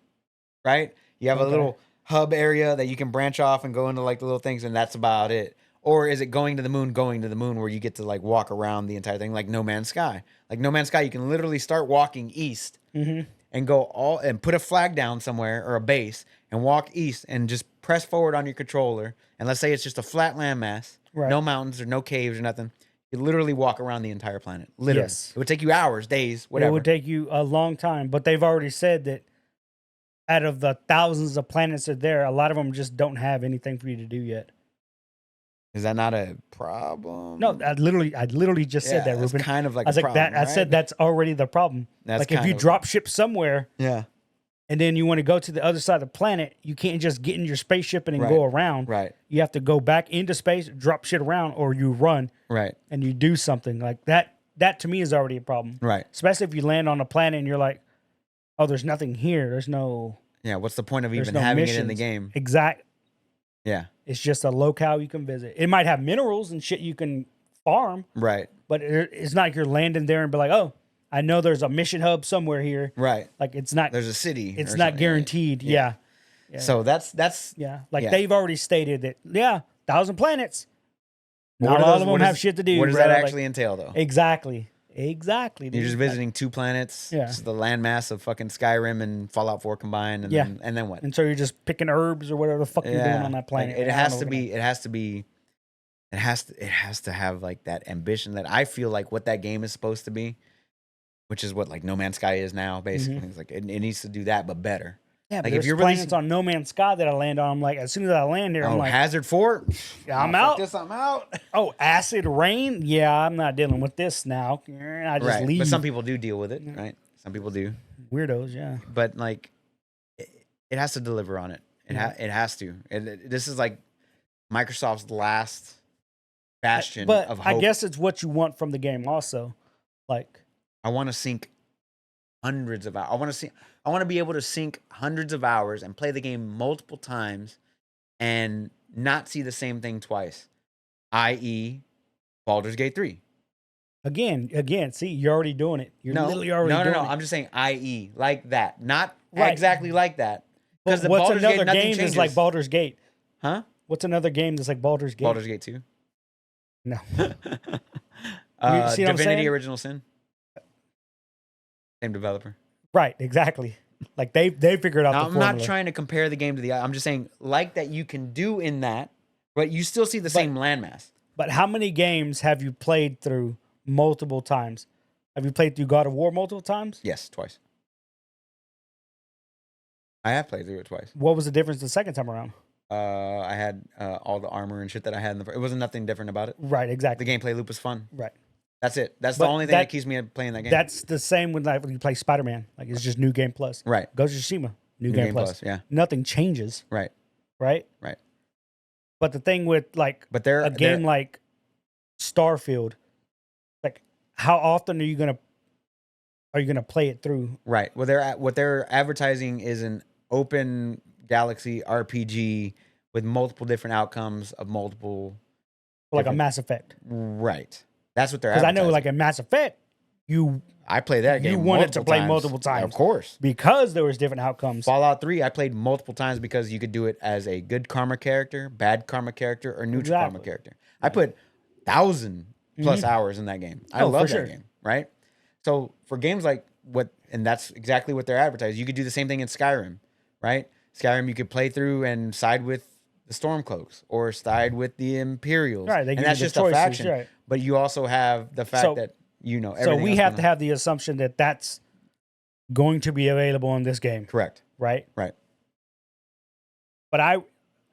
right? You have a little hub area that you can branch off and go into like the little things and that's about it. Or is it going to the moon where you get to like walk around the entire thing like No Man's Sky? Like No Man's Sky, you can literally start walking east and go all and put a flag down somewhere or a base and walk east and just press forward on your controller. And let's say it's just a flat landmass, no mountains or no caves or nothing. You literally walk around the entire planet. Literally. Yes. It would take you hours, days, whatever. It would take you a long time. But they've already said that out of the thousands of planets that are there, a lot of them just don't have anything for you to do yet. Is that not a problem? No, I literally just said that, Ruben. Kind of like I was a like problem, that. I said that's already the problem. That's like if you drop ship somewhere, and then you want to go to the other side of the planet, you can't just get in your spaceship and then go around. Right. You have to go back into space, drop shit around, or you run. Right. And you do something like that. That to me is already a problem. Right. Especially if you land on a planet and you're like, oh, there's nothing here. There's no. Yeah. What's the point of even having missions. It in the game? Exactly. Yeah. It's just a locale you can visit. It might have minerals and shit you can farm. Right. But it's not like you're landing there and be like, oh, I know there's a mission hub somewhere here. Right. Like it's not. There's a city. It's not guaranteed. Yeah. So that's. Yeah. Like they've already stated that, 1,000 planets. Not all of them have shit to do. What does that actually entail though? Exactly. Dude. You're just visiting 2 planets. Yeah. Just the landmass of fucking Skyrim and Fallout 4 combined. And then what? And so you're just picking herbs or whatever the fuck you're doing on that planet. Like it has to have like that ambition that I feel like what that game is supposed to be, which is what like No Man's Sky is now, basically. It's like it needs to do that, but better. Yeah, like if you're planets on No Man's Sky that I land on, I'm like, as soon as I land here, I'm like, Hazard Fort? Yeah, I'm out. I'm out. Oh, acid rain? Yeah, I'm not dealing with this now. I just leave. But some people do deal with it, right? Some people do. Weirdos, yeah. But like, it has to deliver on it. It has to. This is like Microsoft's last bastion of hope. I guess it's what you want from the game also. Like, I want to sink hundreds of hours. I want to be able to sink hundreds of hours and play the game multiple times and not see the same thing twice, i.e. Baldur's Gate 3. Again, see, you're already doing it. You're literally already doing it. No. I'm just saying i.e. like that. Not exactly like that. Because what's another game that's like Baldur's Gate? Huh? What's another game that's like Baldur's Gate? Baldur's Gate 2? No. You see what Divinity I'm saying? Original Sin? Same developer. Right, exactly. Like they figured out the formula. I'm not trying to compare the game to the other. I'm just saying like that you can do in that, but you still see the same landmass. But how many games have you played through multiple times? Have you played through God of War multiple times? Yes, twice. I have played through it twice. What was the difference the second time around? I had all the armor and shit that I had in the. It wasn't nothing different about it. Right, exactly. The gameplay loop was fun. Right. That's it. That's the only thing that keeps me playing that game. That's the same when like when you play Spider-Man. Like it's just new game plus. Right. Ghost of Tsushima, new game plus. Yeah. Nothing changes. Right. Right. Right. But the thing with like a game like Starfield, like how often are you gonna play it through? Right. Well, what they're advertising is an open galaxy RPG with multiple different outcomes of multiple. Like a Mass Effect. Right. That's what they're advertising. Because I know, like in Mass Effect, I played that game. You wanted to play multiple times, of course, because there was different outcomes. Fallout 3, I played multiple times because you could do it as a good karma character, bad karma character, or neutral karma character. I put 1,000+ hours in that game. I love that game. Right. So for games like and that's exactly what they're advertising. You could do the same thing in Skyrim, right? Skyrim, you could play through and side with the Stormcloaks or side with the Imperials, right? And that's just a faction. Right. But you also have the fact that everything. So we have to have the assumption that that's going to be available in this game. Correct. Right. Right. But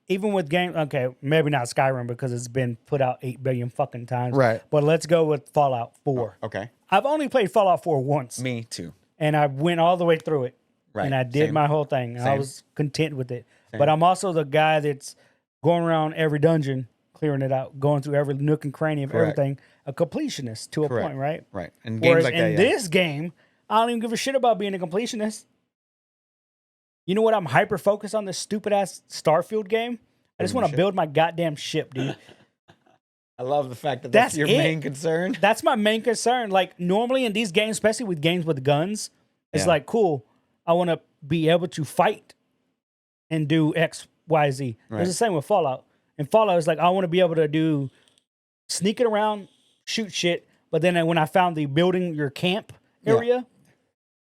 even with game, okay, maybe not Skyrim because it's been put out 8 billion fucking times. Right. But let's go with Fallout 4. Oh, okay. I've only played Fallout 4 once. Me too. And I went all the way through it. Right. And I did my whole thing. I was content with it. But I'm also the guy that's going around every dungeon, clearing it out, going through every nook and cranny of everything, a completionist to a point, right? Right. And games whereas like that, in this game, I don't even give a shit about being a completionist. You know what? I'm hyper focused on this stupid ass Starfield game. I just want to build my goddamn ship, dude. I love the fact that that's your main concern. That's my main concern. Like normally in these games, especially with games with guns, it's like, cool, I want to be able to fight and do X, Y, Z. Right. It's the same with Fallout. In Fallout, it's like I want to be able to do sneaking around, shoot shit. But then when I found the building your camp area,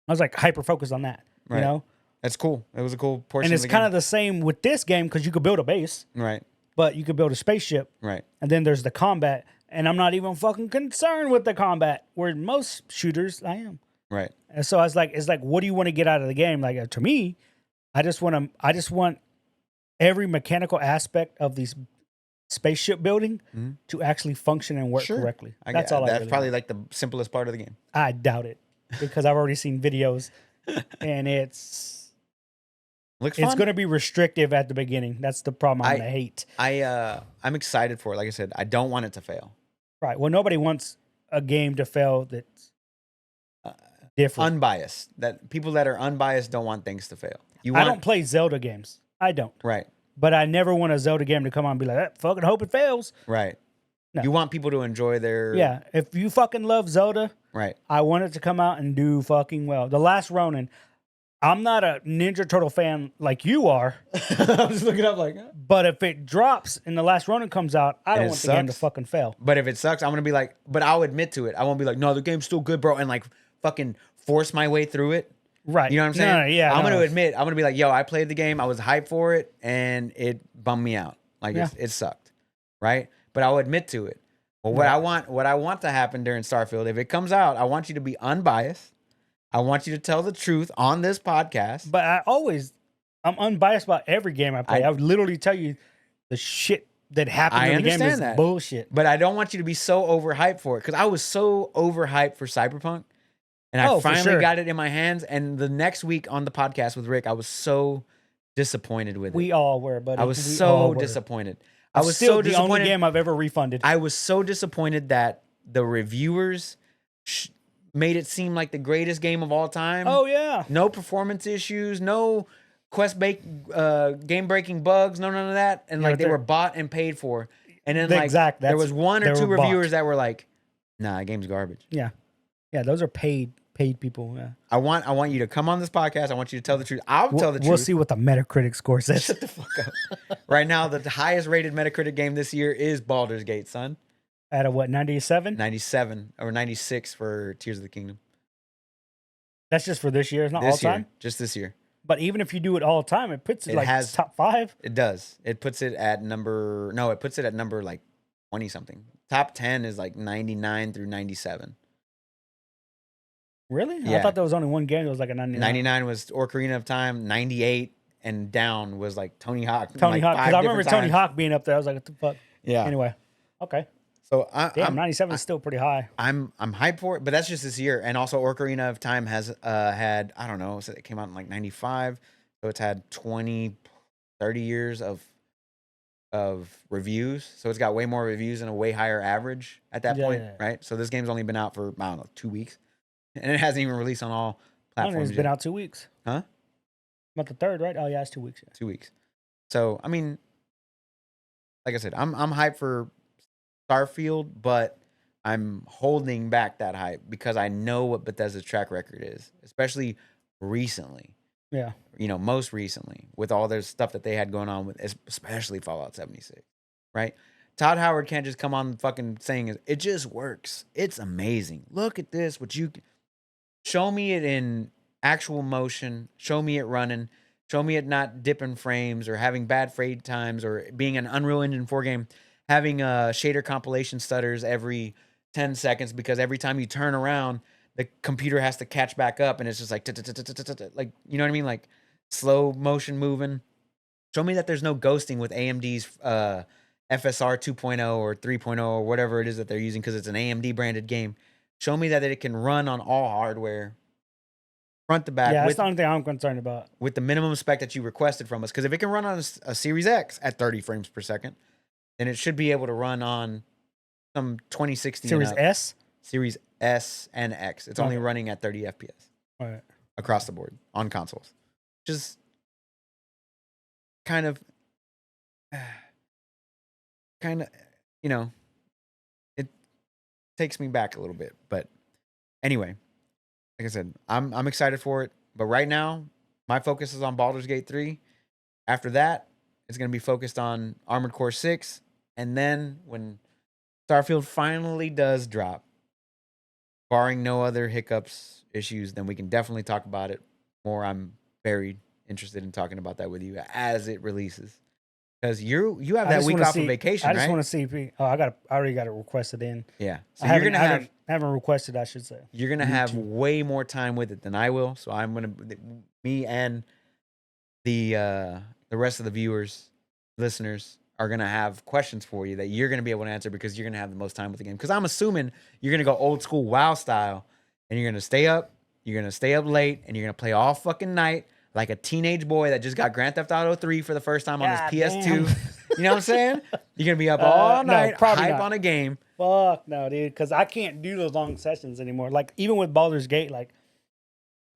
I was like hyper focused on that. Right. You know, That's cool. It was a cool portion. and it's of the kind game. of the same with this game because you could build a base, Right. but you could build a spaceship, Right. and then there's the combat. And I'm not even fucking concerned with the combat, where most shooters I am. Right. And so I was like, it's like, what do you want to get out of the game? Like to me, I just want every mechanical aspect of these spaceship building to actually function and work correctly. That's all. That's really probably want. like the simplest part of the game. I doubt it because I've already seen videos, and it's Looks fun. it's going to be restrictive at the beginning. That's the problem I'm going to hate. I'm excited for it. Like I said, I don't want it to fail. Right. Well, nobody wants a game to fail that's different. Unbiased. That people that are unbiased don't want things to fail. I don't play Zelda games. I don't. Right. But I never want a Zelda game to come on and be like, fucking hope it fails. Right. No. You want people to enjoy their... Yeah. If you fucking love Zelda, right. I want it to come out and do fucking well. The Last Ronin, I'm not a Ninja Turtle fan like you are. I was looking up like... But if it drops and The Last Ronin comes out, I don't want the game to fucking fail. But if it sucks, I'm going to be like... But I'll admit to it. I won't be like, no, the game's still good, bro. And like fucking force my way through it. Right. You know what I'm saying? No, yeah. I'm going to admit, I'm going to be like, yo, I played the game. I was hyped for it. And it bummed me out. Like it sucked. Right. But I'll admit to it. Well, what I want to happen during Starfield, if it comes out, I want you to be unbiased. I want you to tell the truth on this podcast. But I'm unbiased about every game I play. I would literally tell you the shit that happened in the game is bullshit. But I don't want you to be so overhyped for it. Because I was so overhyped for Cyberpunk. And I finally got it in my hands. And the next week on the podcast with Rick, I was so disappointed with it. We all were, buddy. I was so disappointed. I was still so the disappointed. only game I've ever refunded. I was so disappointed that the reviewers made it seem like the greatest game of all time. Oh, yeah. No performance issues, no game-breaking bugs, none of that. And like they were bought and paid for. And then there was one or two reviewers that were like, nah, game's garbage. Yeah. Yeah, those are paid people. Yeah. I want you to come on this podcast. I want you to tell the truth. I'll tell the truth. We'll see what the Metacritic score says. Shut the fuck up. Right now, the highest rated Metacritic game this year is Baldur's Gate, son. At a what, 97? 97 or 96 for Tears of the Kingdom. That's just for this year. It's not all time? Just this year. But even if you do it all the time, it puts it like top 5. It does. It puts it at number like 20 something. Top 10 is like 99 through 97. Really? Yeah. I thought there was only one game that was like a 99. 99 was Ocarina of Time. 98 and down was like Tony Hawk. Tony Hawk. Because I remember Tony Hawk being up there. I was like, what the fuck? Yeah. Anyway. Okay. So 97 is still pretty high. I'm hyped for it, but that's just this year. And also Ocarina of Time has had, I don't know, so it came out in like 95. So it's had 20, 30 years of reviews. So it's got way more reviews and a way higher average at that point, right? So this game's only been out for, I don't know, 2 weeks. And it hasn't even released on all platforms. It's been out 2 weeks. Huh? About the third, right? Oh, yeah, it's 2 weeks. Yeah. 2 weeks. So, I mean, like I said, I'm hyped for Starfield, but I'm holding back that hype because I know what Bethesda's track record is, especially recently. Yeah. You know, most recently with all their stuff that they had going on with, especially Fallout 76, right? Todd Howard can't just come on fucking saying it just works. It's amazing. Look at this. Show me it in actual motion. Show me it running. Show me it not dipping frames or having bad fade times or being an Unreal Engine 4 game, having shader compilation stutters every 10 seconds because every time you turn around, the computer has to catch back up and it's just like, like, you know what I mean? Like slow motion moving. Show me that there's no ghosting with AMD's FSR 2.0 or 3.0 or whatever it is that they're using because it's an AMD branded game. Show me that it can run on all hardware, front to back. Yeah, that's the only thing I'm concerned about. With the minimum spec that you requested from us. Because if it can run on a Series X at 30 frames per second, then it should be able to run on some 2060 Series S? Series S and X. It's only running at 30 FPS across the board on consoles. Just kind of, you know, it takes me back a little bit. But anyway, like I said, I'm excited for it. But right now, my focus is on Baldur's Gate 3. After that, it's going to be focused on Armored Core 6. And then when Starfield finally does drop, barring no other hiccups, issues, then we can definitely talk about it more. I'm very interested in talking about that with you as it releases. Because you have that week off of vacation, I just right? want to see if I already got it requested in. Yeah. So I haven't requested, I should say. You're gonna have way more time with it than I will. So I'm gonna me and the rest of the viewers, listeners are gonna have questions for you that you're gonna be able to answer because you're gonna have the most time with the game. Because I'm assuming you're gonna go old school WoW style, and you're gonna stay up late, and you're gonna play all fucking night like a teenage boy that just got Grand Theft Auto 3 for the first time on his PS2. Damn. You know what I'm saying? You're gonna be up all night, hype not. on a game. Fuck no, dude. Because I can't do those long sessions anymore. Like even with Baldur's Gate, like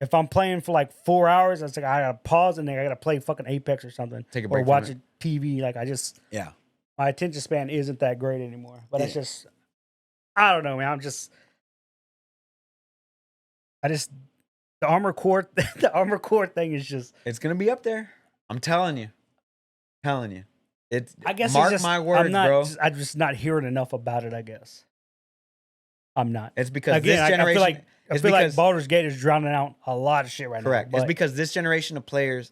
if I'm playing for like 4 hours, it's like I gotta pause and then I gotta play fucking Apex or something. Take a break or watch TV. Like yeah. My attention span isn't that great anymore. But it's just, I don't know, man. The Armored Core thing is just. It's gonna be up there. I'm telling you. I guess mark my words, bro. I'm just not hearing enough about it. I guess I'm not. It's because this generation. I feel like Baldur's Gate is drowning out a lot of shit right now. Correct. It's because this generation of players,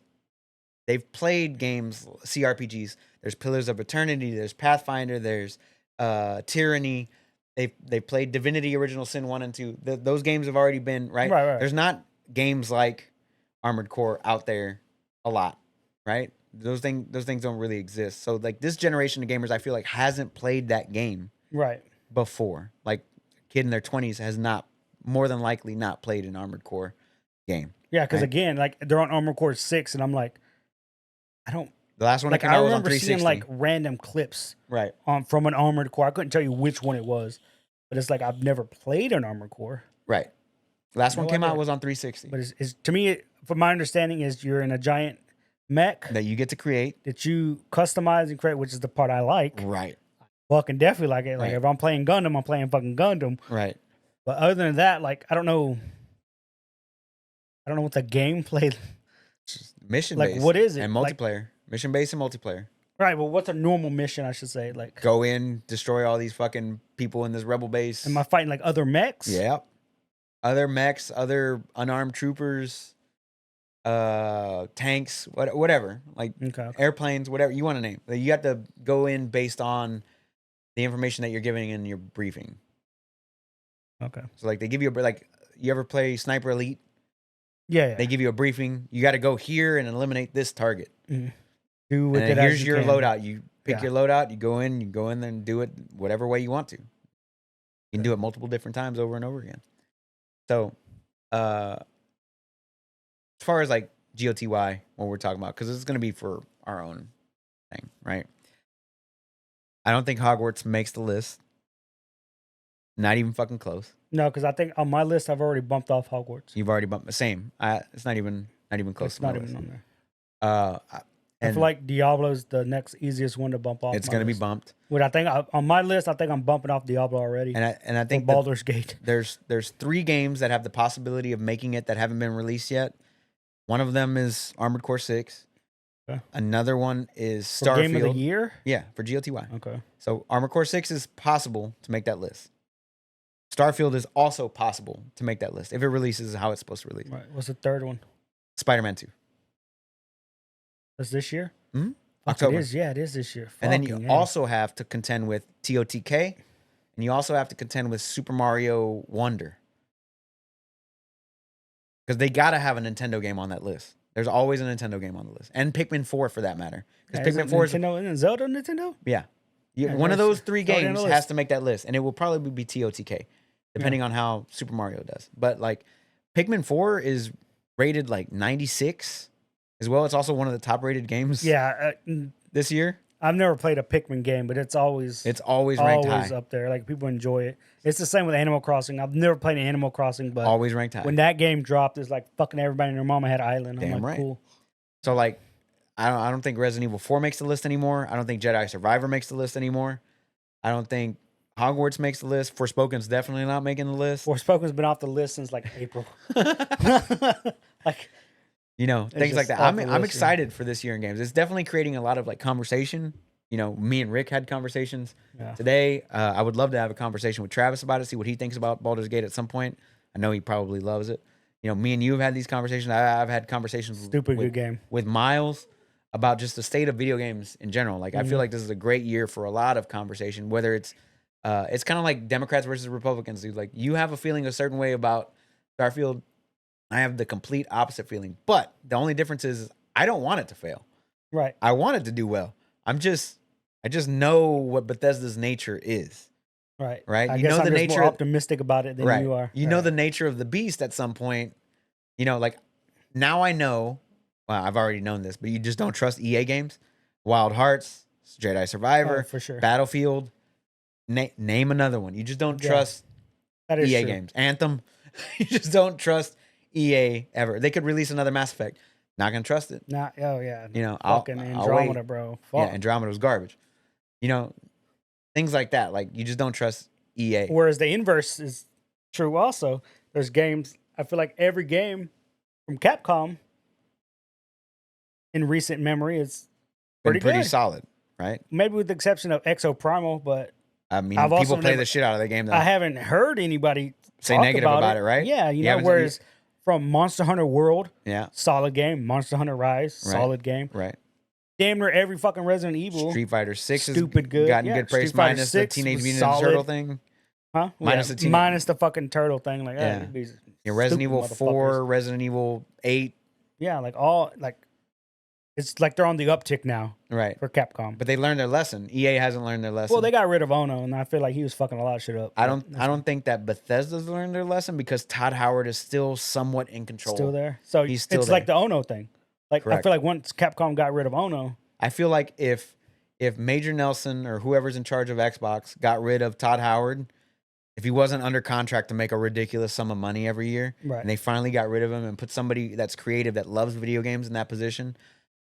they've played games, CRPGs. There's Pillars of Eternity. There's Pathfinder. There's Tyranny. They played Divinity: Original Sin 1 and 2. Those games have already been right. There's not games like Armored Core out there a lot, right? Those things don't really exist. So like this generation of gamers, I feel like hasn't played that game before. Like a kid in their 20s has not, more than likely, not played an Armored Core game. Yeah, because again, like they're on Armored Core 6, and I'm like, I don't. The last one that came out was on 360. Seeing like random clips from an Armored Core. I couldn't tell you which one it was, but it's like I've never played an Armored Core. Right. Last one came out was on 360. But it's to me, from my understanding, is you're in a giant mech that you get to create, that you customize and create, which is the part I like. Right. Fucking definitely like it. Like if I'm playing Gundam, I'm playing fucking Gundam. Right. But other than that, like I don't know what the gameplay. Mission like based. What is it? And multiplayer. Mission based and multiplayer. Right, but what's a normal mission? I should say, like go in, destroy all these fucking people in this rebel base. Am I fighting like other mechs? Yeah. Other mechs, other unarmed troopers, tanks, whatever, like airplanes, whatever you want to name. You have to go in based on the information that you're giving in your briefing. Okay. So like they give you you ever play Sniper Elite? Yeah. They give you a briefing. You got to go here and eliminate this target. Mm-hmm. Do with it. Here's your loadout. You pick your loadout. You go in there and do it whatever way you want to. You can do it multiple different times over and over again. So, as far as like GOTY, what we're talking about, because this is going to be for our own thing, right? I don't think Hogwarts makes the list. Not even fucking close. No, because I think on my list I've already bumped off Hogwarts. You've already bumped the same. It's not even close. It's not even on there. I feel like Diablo's the next easiest one to bump off. It's going to be bumped. What I think on my list, I think I'm bumping off Diablo already. And I think Baldur's Gate. There's 3 games that have the possibility of making it that haven't been released yet. One of them is Armored Core 6. Okay. Another one is Starfield. For Game of the Year? Yeah, for GOTY. Okay. So Armored Core 6 is possible to make that list. Starfield is also possible to make that list if it releases how it's supposed to release. Right. What's the third one? Spider-Man 2. That's this year? Mm-hmm. October. It is. Yeah, it is this year. And then you also have to contend with TOTK, and you also have to contend with Super Mario Wonder. Because they got to have a Nintendo game on that list. There's always a Nintendo game on the list. And Pikmin 4 for that matter. Because Pikmin 4 is Nintendo and Zelda Nintendo? Yeah. One of those 3 games has to make that list. And it will probably be TOTK, depending on how Super Mario does. But like Pikmin 4 is rated like 96 as well. It's also one of the top rated games this year. I've never played a Pikmin game, but it's always ranked high. Up there. Like people enjoy it. It's the same with Animal Crossing. I've never played an Animal Crossing, but always ranked high. When that game dropped, it's like fucking everybody and their mama had an island. Damn I'm like, right. Cool. So like, I don't think Resident Evil 4 makes the list anymore. I don't think Jedi Survivor makes the list anymore. I don't think Hogwarts makes the list. Forspoken's definitely not making the list. Forspoken's been off the list since like April. You know, It's things like just that. off the I'm list, excited for this year in games. It's definitely creating a lot of like conversation. You know, me and Rick had conversations Yeah. today. I would love to have a conversation with Travis about it, see what he thinks about Baldur's Gate at some point. I know he probably loves it. You know, me and you have had these conversations. I've had conversations Stupid with, good game. with Miles about just the state of video games in general. Like, I feel like this is a great year for a lot of conversation, whether it's kind of like Democrats versus Republicans, dude. Like, you have a feeling a certain way about Starfield. I have the complete opposite feeling. But the only difference is I don't want it to fail. Right. I want it to do well. I just know what Bethesda's nature is. Right. Right. I You guess know I'm the just nature more of, optimistic about it than right. you are. You know the nature of the beast at some point. You know, like now I know. Well, I've already known this, but you just don't trust EA games. Wild Hearts, Jedi Survivor, for sure. Battlefield. Name another one. You just don't Yeah, trust that is EA true. games. Anthem. You just don't trust EA ever. They could release another Mass Effect. Not gonna trust it. Not. Oh yeah. You know, fucking I'll Andromeda, wait. bro. Fuck. Yeah, Andromeda was garbage. You know, things like that. Like you just don't trust EA. Whereas the inverse is true also. There's games, I feel like every game from Capcom in recent memory is Been pretty pretty good. solid, right? Maybe with the exception of Exo Primal, but I mean, I've also people play never- the shit out of the game though. I haven't heard anybody Say talk negative about it, right? Yeah, You know, haven't- whereas from Monster Hunter World, Yeah, solid game. Monster Hunter Rise, Right. solid game. right. Damn near every fucking Resident Evil. Street Fighter 6 Stupid has good. gotten Yeah, good praise Street Fighter minus the 6 Teenage was Mutant Ninja solid. Turtle thing. Huh? Minus the teenage- minus the fucking turtle thing. Like, Yeah. these Yeah, Resident stupid Evil 4, motherfuckers. Resident Evil 8, Yeah, like all like it's like they're on the uptick now right. for Capcom. But they learned their lesson. EA hasn't learned their lesson. Well, they got rid of Ono, and I feel like he was fucking a lot of shit up. I don't think that Bethesda's learned their lesson because Todd Howard is still somewhat in control. Still there. So He's still it's there. like the Ono thing. Like I Correct. feel like once Capcom got rid of Ono, I feel like if Major Nelson or whoever's in charge of Xbox got rid of Todd Howard, if he wasn't under contract to make a ridiculous sum of money every year, right? and they finally got rid of him and put somebody that's creative that loves video games in that position,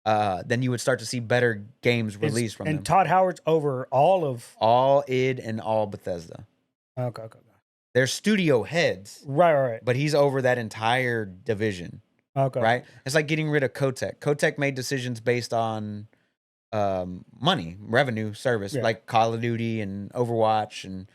then you would start to see better games released from them. And Todd Howard's over All id and all Bethesda. Okay. They're studio heads, Right. but he's over that entire division. Okay. Right? It's like getting rid of Kotek. Kotek made decisions based on money, revenue, service, Yeah. like Call of Duty and Overwatch and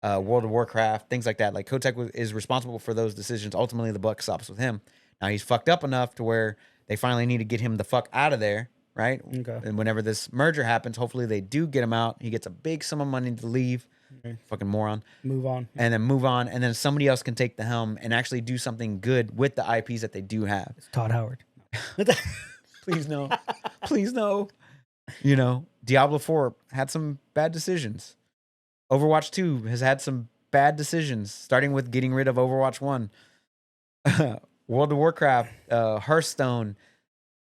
World of Warcraft, things like that. Like Kotek is responsible for those decisions. Ultimately, the buck stops with him. Now he's fucked up enough to where they finally need to get him the fuck out of there, right? Okay. And whenever this merger happens, hopefully they do get him out. He gets a big sum of money to leave. Okay. Fucking moron. Move on. And then move on. And then somebody else can take the helm and actually do something good with the IPs that they do have. It's Todd Howard. Please no. Please no. You know, Diablo 4 had some bad decisions. Overwatch 2 has had some bad decisions, starting with getting rid of Overwatch 1. World of Warcraft, Hearthstone,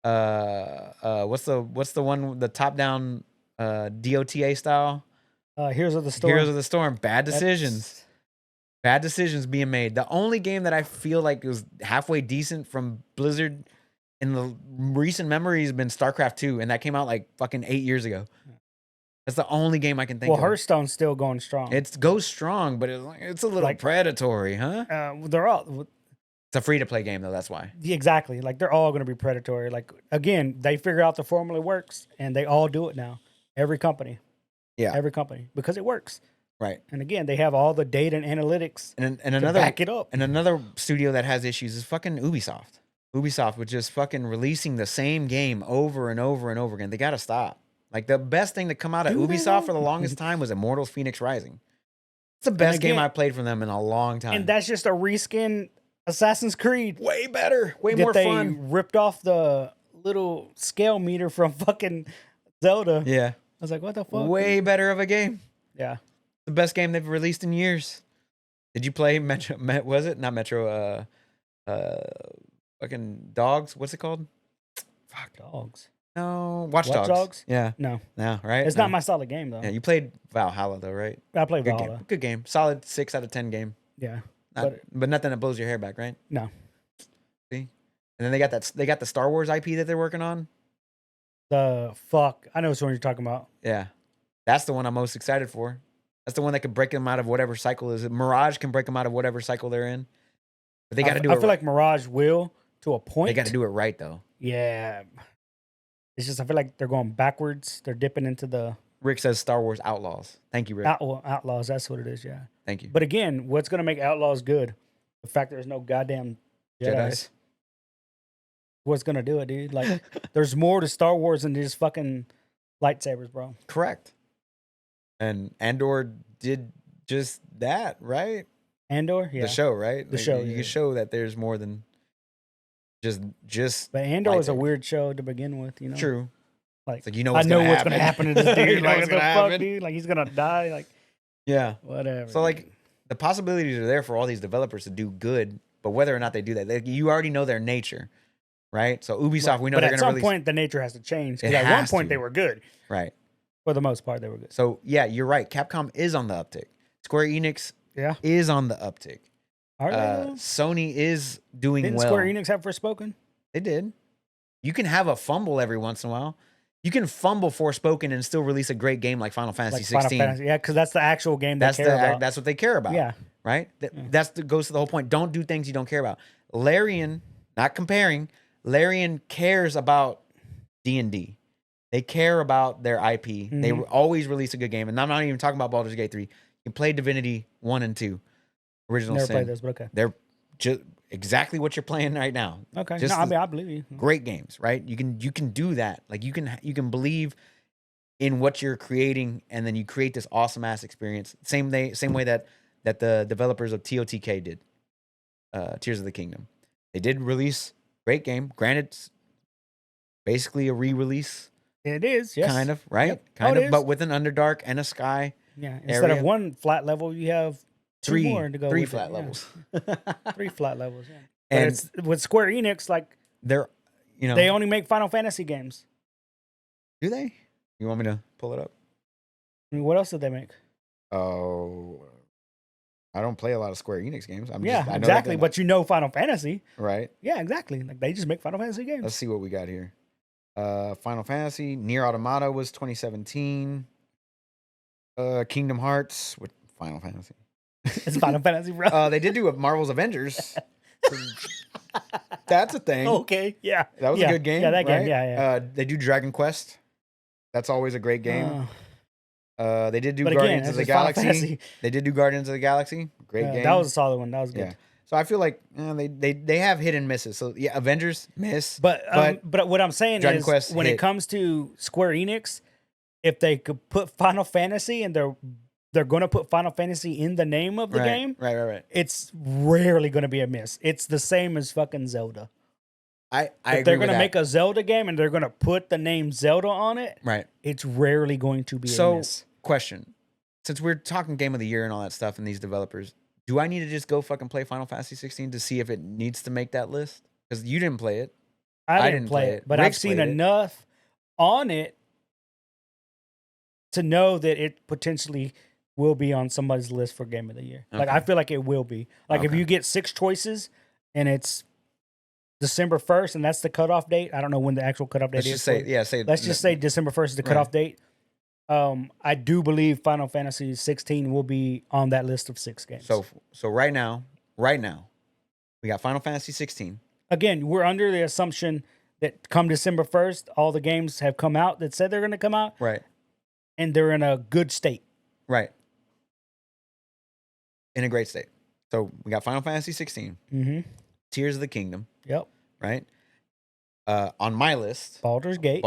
what's the one, the top-down DOTA style? Heroes of the Storm. Heroes of the Storm. Bad decisions. Bad decisions being made. The only game that I feel like was halfway decent from Blizzard in the recent memory has been StarCraft 2, and that came out like fucking 8 years ago. That's the only game I can think of. Well, Hearthstone's still going strong. It goes strong, but it's a little Like- predatory, huh? They're all It's a free-to-play game, though. That's why. exactly like they're all going to be predatory. Like again, they figure out the formula works, and they all do it now. Every company. Yeah. Every company because it works. Right. And again, they have all the data and analytics And to another back it up. and another studio that has issues is fucking Ubisoft. Ubisoft with just fucking releasing the same game over and over and over again. They got to stop. Like the best thing to come out of Do they Ubisoft though? for the longest time was Immortals Phoenix Rising. It's the best game again- I played from them in a long time. And that's just a reskin Assassin's Creed. way better, way that more they fun. ripped off the little scale meter from fucking Zelda. Yeah, I was like, what the fuck? way better of a game. Yeah. The best game they've released in years. Did you play Metro? Was it not Metro? Fucking Dogs. What's it called? Fuck dogs. No, Watch Watch Dogs. Dogs? Yeah, No. no, right? It's No. not my solid game though. Yeah, you played Valhalla though, right? I play Good Valhalla. game. Good game. Solid 6 out of 10 game. Yeah. Not, But- but nothing that blows your hair back, right? No. See, and then they got the Star Wars IP that they're working on. The fuck. I know which one you're talking about. Yeah, that's the one I'm most excited for. That's the one that could break them out of whatever cycle is. Mirage can break them out of whatever cycle they're in. But they got to do I it. feel like Mirage will to a point. They got to do it right though. Yeah. It's just I feel like they're going backwards. They're dipping into the Rick says Star Wars Outlaws. Thank you, Rick. Outlaws. That's what it is. Yeah. Thank you. But again, what's gonna make Outlaws good? The fact there's no goddamn Jedis. What's gonna do it, dude? Like, there's more to Star Wars than just fucking lightsabers, bro. Correct. And Andor did just that, right? Andor, yeah. The show, right? The show. You can show that there's more than just. But Andor is a weird show to begin with, you know. True. Like, you know, I know what's gonna happen to this dude. You know Like, what's what the gonna fuck, happen? dude? Like, he's gonna die. Like, yeah, whatever. So like, the possibilities are there for all these developers to do good, but whether or not they do that, you already know their nature, right? So Ubisoft, we know they're but going to at some point, the nature has to change. It At one has point, to. they were good. right. For the most part, they were good. So yeah, you're right. Capcom is on the uptick. Square Enix is on the uptick. Are they? Sony is doing Didn't well. Square Enix have Forspoken? They did. You can have a fumble every once in a while. You can fumble Forspoken and still release a great game like Final Fantasy 16. Yeah, because that's the actual game they care about. That's what they care about. Yeah. Right? Goes to the whole point. Don't do things you don't care about. Larian, not comparing, Larian cares about D&D. They care about their IP. Mm-hmm. They always release a good game. And I'm not even talking about Baldur's Gate 3. You can play Divinity 1 and 2. Original Never Sin. played those, but okay. They're just exactly what you're playing right now. Okay. Just I believe you. great games, right? You can do that. Like you can believe in what you're creating, and then you create this awesome ass experience. Same way that the developers of TOTK did. Tears of the Kingdom. They did release great game. Granted, it's basically a re-release. It is, yes. Kind of, right? Yep. Kind of, but with an Underdark and a sky. Yeah. Instead area. of one flat level, you have two more to go. Three with flat it. levels. Yeah. 3 flat levels. Yeah. And but it's with Square Enix, like they're, they only make Final Fantasy games. Do they? You want me to pull it up? I mean, what else did they make? Oh, I don't play a lot of Square Enix games. I know exactly. But you know Final Fantasy, right? Yeah, exactly. Like they just make Final Fantasy games. Let's see what we got here. Final Fantasy, Nier Automata was 2017. Kingdom Hearts with Final Fantasy. It's Final Fantasy, bro. They did do a Marvel's Avengers. That's a thing. Okay, yeah. That was a good game. Yeah, that right? game. Yeah. They do Dragon Quest. That's always a great game. They did do Guardians of the Galaxy. They did do Guardians of the Galaxy. Great game. That was a solid one. That was good. Yeah. So I feel like they have hit and misses. So yeah, Avengers miss. But what I'm saying Dragon is Quest when hit. it comes to Square Enix, if they could put Final Fantasy and they're going to put Final Fantasy in the name of the game, right. it's rarely going to be a miss. It's the same as fucking Zelda. I if they're going to make a Zelda game and they're going to put the name Zelda on it, right, it's rarely going to be a miss. Question. Since we're talking Game of the Year and all that stuff and these developers, do I need to just go fucking play Final Fantasy 16 to see if it needs to make that list? Because you didn't play it. I didn't play it, but I've seen enough on it to know that it potentially will be on somebody's list for Game of the Year. Okay. Like, I feel like it will be. Like, if you get 6 choices and it's December 1st and that's the cutoff date, I don't know when the actual cutoff date is. Let's just say December 1st is the cutoff date. I do believe Final Fantasy 16 will be on that list of 6 games. So right now, we got Final Fantasy 16. Again, we're under the assumption that come December 1st, all the games have come out that said they're going to come out. Right. And they're in a good state. Right. In a great state. So we got Final Fantasy 16. Mm-hmm. Tears of the Kingdom. Yep. Right. On my list, Baldur's Gate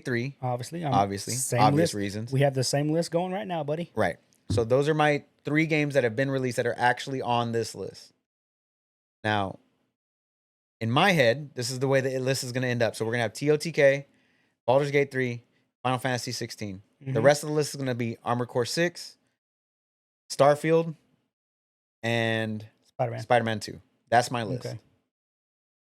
3. Obviously. Obvious reasons. We have the same list going right now, buddy. Right. So those are my 3 games that have been released that are actually on this list. Now, in my head, this is the way the list is going to end up. So we're going to have TOTK, Baldur's Gate 3, Final Fantasy 16. Mm-hmm. The rest of the list is going to be Armored Core 6, Starfield, and Spider-Man 2. That's my list. Okay.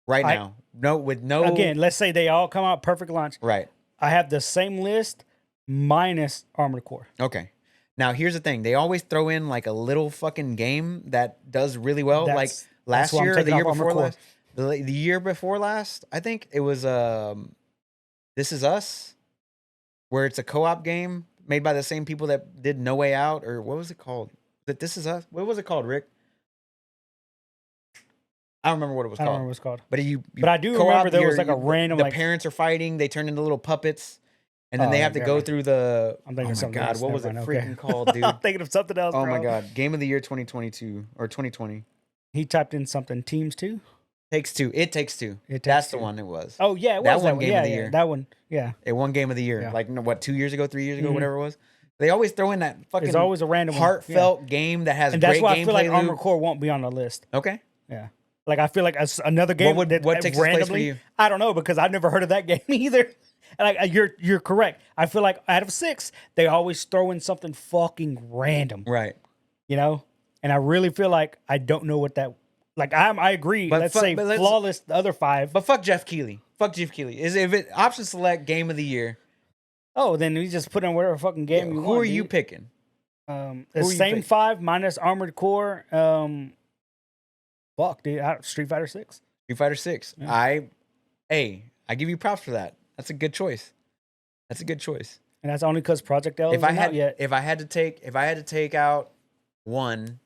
Right now. No. Again, let's say they all come out perfect launch. Right. I have the same list minus Armored Core. Okay. Now, here's the thing. They always throw in like a little fucking game that does really well. Like last year or the year before last. The year before last, I think it was This Is Us, where it's a co-op game made by the same people that did No Way Out, or what was it called? This Is Us? What was it called, Rick? I don't remember what it was I don't called. remember what it's called. But you But I do co-op, remember there was like a random the like parents are fighting. They turn into little puppets, and then Oh, they yeah, have to never go mind. through the. I'm thinking Oh of my something god, else. what was it Never mind, freaking okay. called, dude? I'm thinking of something else, Oh bro. my god, Game of the Year 2022 or 2020. He typed in something. Teams 2? Takes Two. It Takes Two. That's the one it was. Oh, yeah, it That was one that one. Game Yeah, of the yeah, Year. that one. Yeah. It won Game of the Year. Yeah. Like, what, 2 years ago, 3 years ago, Mhm. whatever it was? They always throw in that fucking There's always a random one. heartfelt game that has And great that's why gameplay I feel like loop. Armored Core won't be on the list. Okay. Yeah. Like, I feel like another game What takes its place for randomly. you? I don't know, because I've never heard of that game either. And like you're correct. I feel like out of 6, they always throw in something fucking random. Right. You know? And I really feel like I don't know what that. Like I agree. But let's fuck- say but let's- flawless. The other 5. But fuck Jeff Keighley. Fuck Jeff Keighley. Is if it option select Game of the Year? Oh, then we just put in whatever fucking game you Who want. are you dude. picking? The Who are you same picking? 5 minus Armored Core. Fuck, dude. Street Fighter 6. Street Fighter 6. Yeah. I give you props for that. That's a good choice. That's a good choice. And that's only because Project L isn't out yet. If I had to take out one,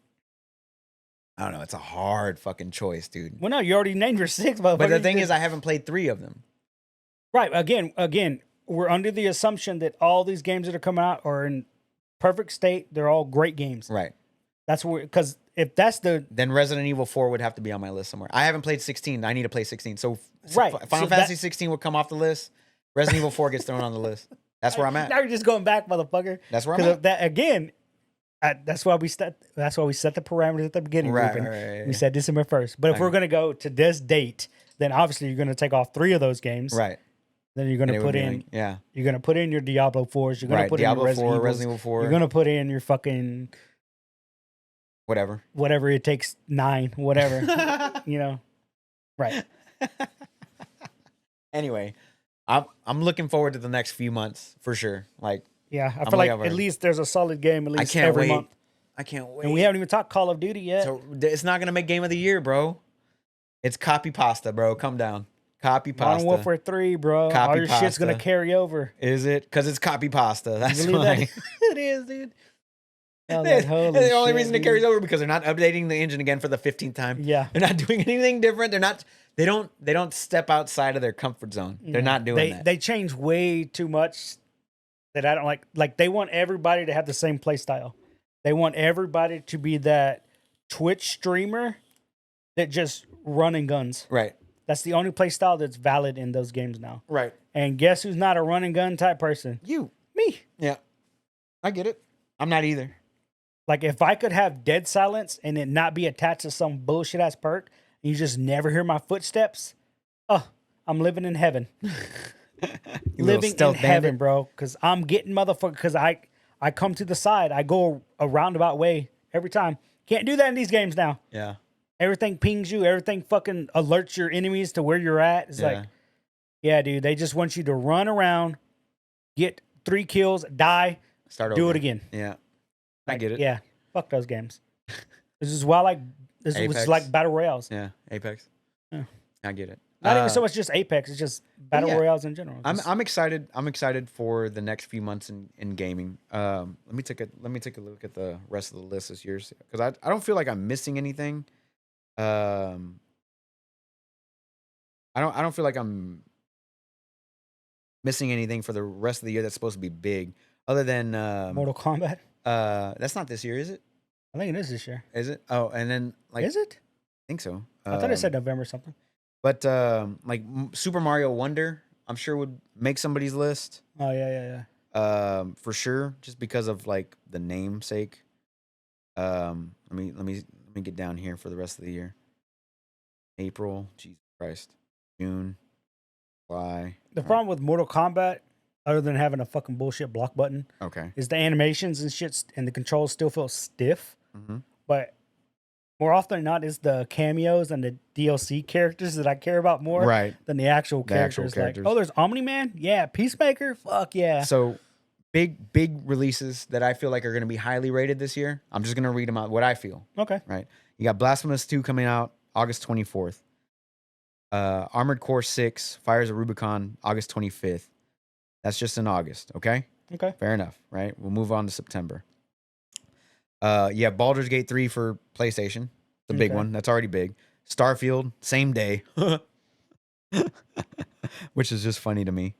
I don't know. It's a hard fucking choice, dude. Well, no, you already named your 6, motherfucker. But the thing is, I haven't played 3 of them. Right. Again, we're under the assumption that all these games that are coming out are in perfect state. They're all great games. Right. That's where, because if that's the Then Resident Evil 4 would have to be on my list somewhere. I haven't played 16. I need to play 16. So Right. Final So Fantasy 16 would come off the list. Resident Evil 4 gets thrown on the list. That's where I'm at. Now you're just going back, motherfucker. That's where I'm Because at. that again, that's why we set the parameters at the beginning. Right, Ruben. right. We said December 1st. But if Okay. we're gonna go to this date, then obviously you're gonna take off 3 of those games. Right. Then you're And gonna it would put be in like, yeah. you're gonna put in your Diablo 4s. You're gonna Right. put Diablo in your 4, Resident Resident Evil 4. You're gonna put in your fucking Whatever. whatever it takes 9, whatever. You know. Right. Anyway, I'm looking forward to the next few months for sure. Like, Yeah. I I'm feel like looking at forward. least there's a solid game at I least can't every wait. month. I can't wait. And we haven't even talked Call of Duty yet. So it's not gonna make Game of the Year, bro. It's copy pasta, bro. Come down. Copy pasta. Modern Warfare 3, bro. Copy All your shit's gonna pasta. carry over. Is it? Because it's copy pasta. That's You believe why. that? It is, dude. I was like, holy the only shit, reason it dude. carries over because they're not updating the engine again for the 15th time. Yeah. They're not doing anything different. They don't step outside of their comfort zone. They're not doing that. They change way too much that I don't like. Like they want everybody to have the same play style. They want everybody to be that Twitch streamer that just running guns. Right. That's the only play style that's valid in those games now. Right. And guess who's not a run and gun type person? You. Me. Yeah. I get it. I'm not either. Like if I could have dead silence and it not be attached to some bullshit ass perk, and you just never hear my footsteps. Oh, I'm living in heaven. You little Living in stealth heaven, bandit. bro. Because I'm getting motherfucker. Because I come to the side. I go a roundabout way every time. Can't do that in these games now. Yeah. Everything pings you. Everything fucking alerts your enemies to where you're at. It's like, yeah, dude. They just want you to run around, get 3 kills, die, Start do over. it again. Yeah. I Like, get it. Yeah, fuck those games. This is why this was Apex. like battle royales. Yeah. Apex. Yeah. I get it. Not even so much just Apex. It's just battle yeah. royales in general. I'm excited. I'm excited for the next few months in gaming. Let me take a look at the rest of the list this year because I don't feel like I'm missing anything. I don't feel like I'm missing anything for the rest of the year that's supposed to be big, other than Mortal Kombat. that's not this year, is it? I think it is this year. Is it? Oh, and then like Is it? I think so. I thought it said November or something. But like Super Mario Wonder, I'm sure would make somebody's list. Oh yeah. For sure, just because of like the namesake. Let me get down here for the rest of the year. April, Jesus Christ, June, July. The problem with Mortal Kombat, other than having a fucking bullshit block button, Okay. is the animations and shit and the controls still feel stiff. Mm-hmm. But more often than not, is the cameos and the DLC characters that I care about more Right. than the actual The actual characters. characters. Like, oh, there's Omni Man, yeah, Peacemaker, fuck yeah. So big releases that I feel like are going to be highly rated this year. I'm just going to read them out. What I feel. Okay. Right. You got Blasphemous 2 coming out August 24th. Armored Core 6, Fires of Rubicon, August 25th. That's just in August, okay? Okay. Fair enough, right? We'll move on to September. You have Baldur's Gate 3 for PlayStation, the big Okay. one. That's already big. Starfield, same day. Which is just funny to me.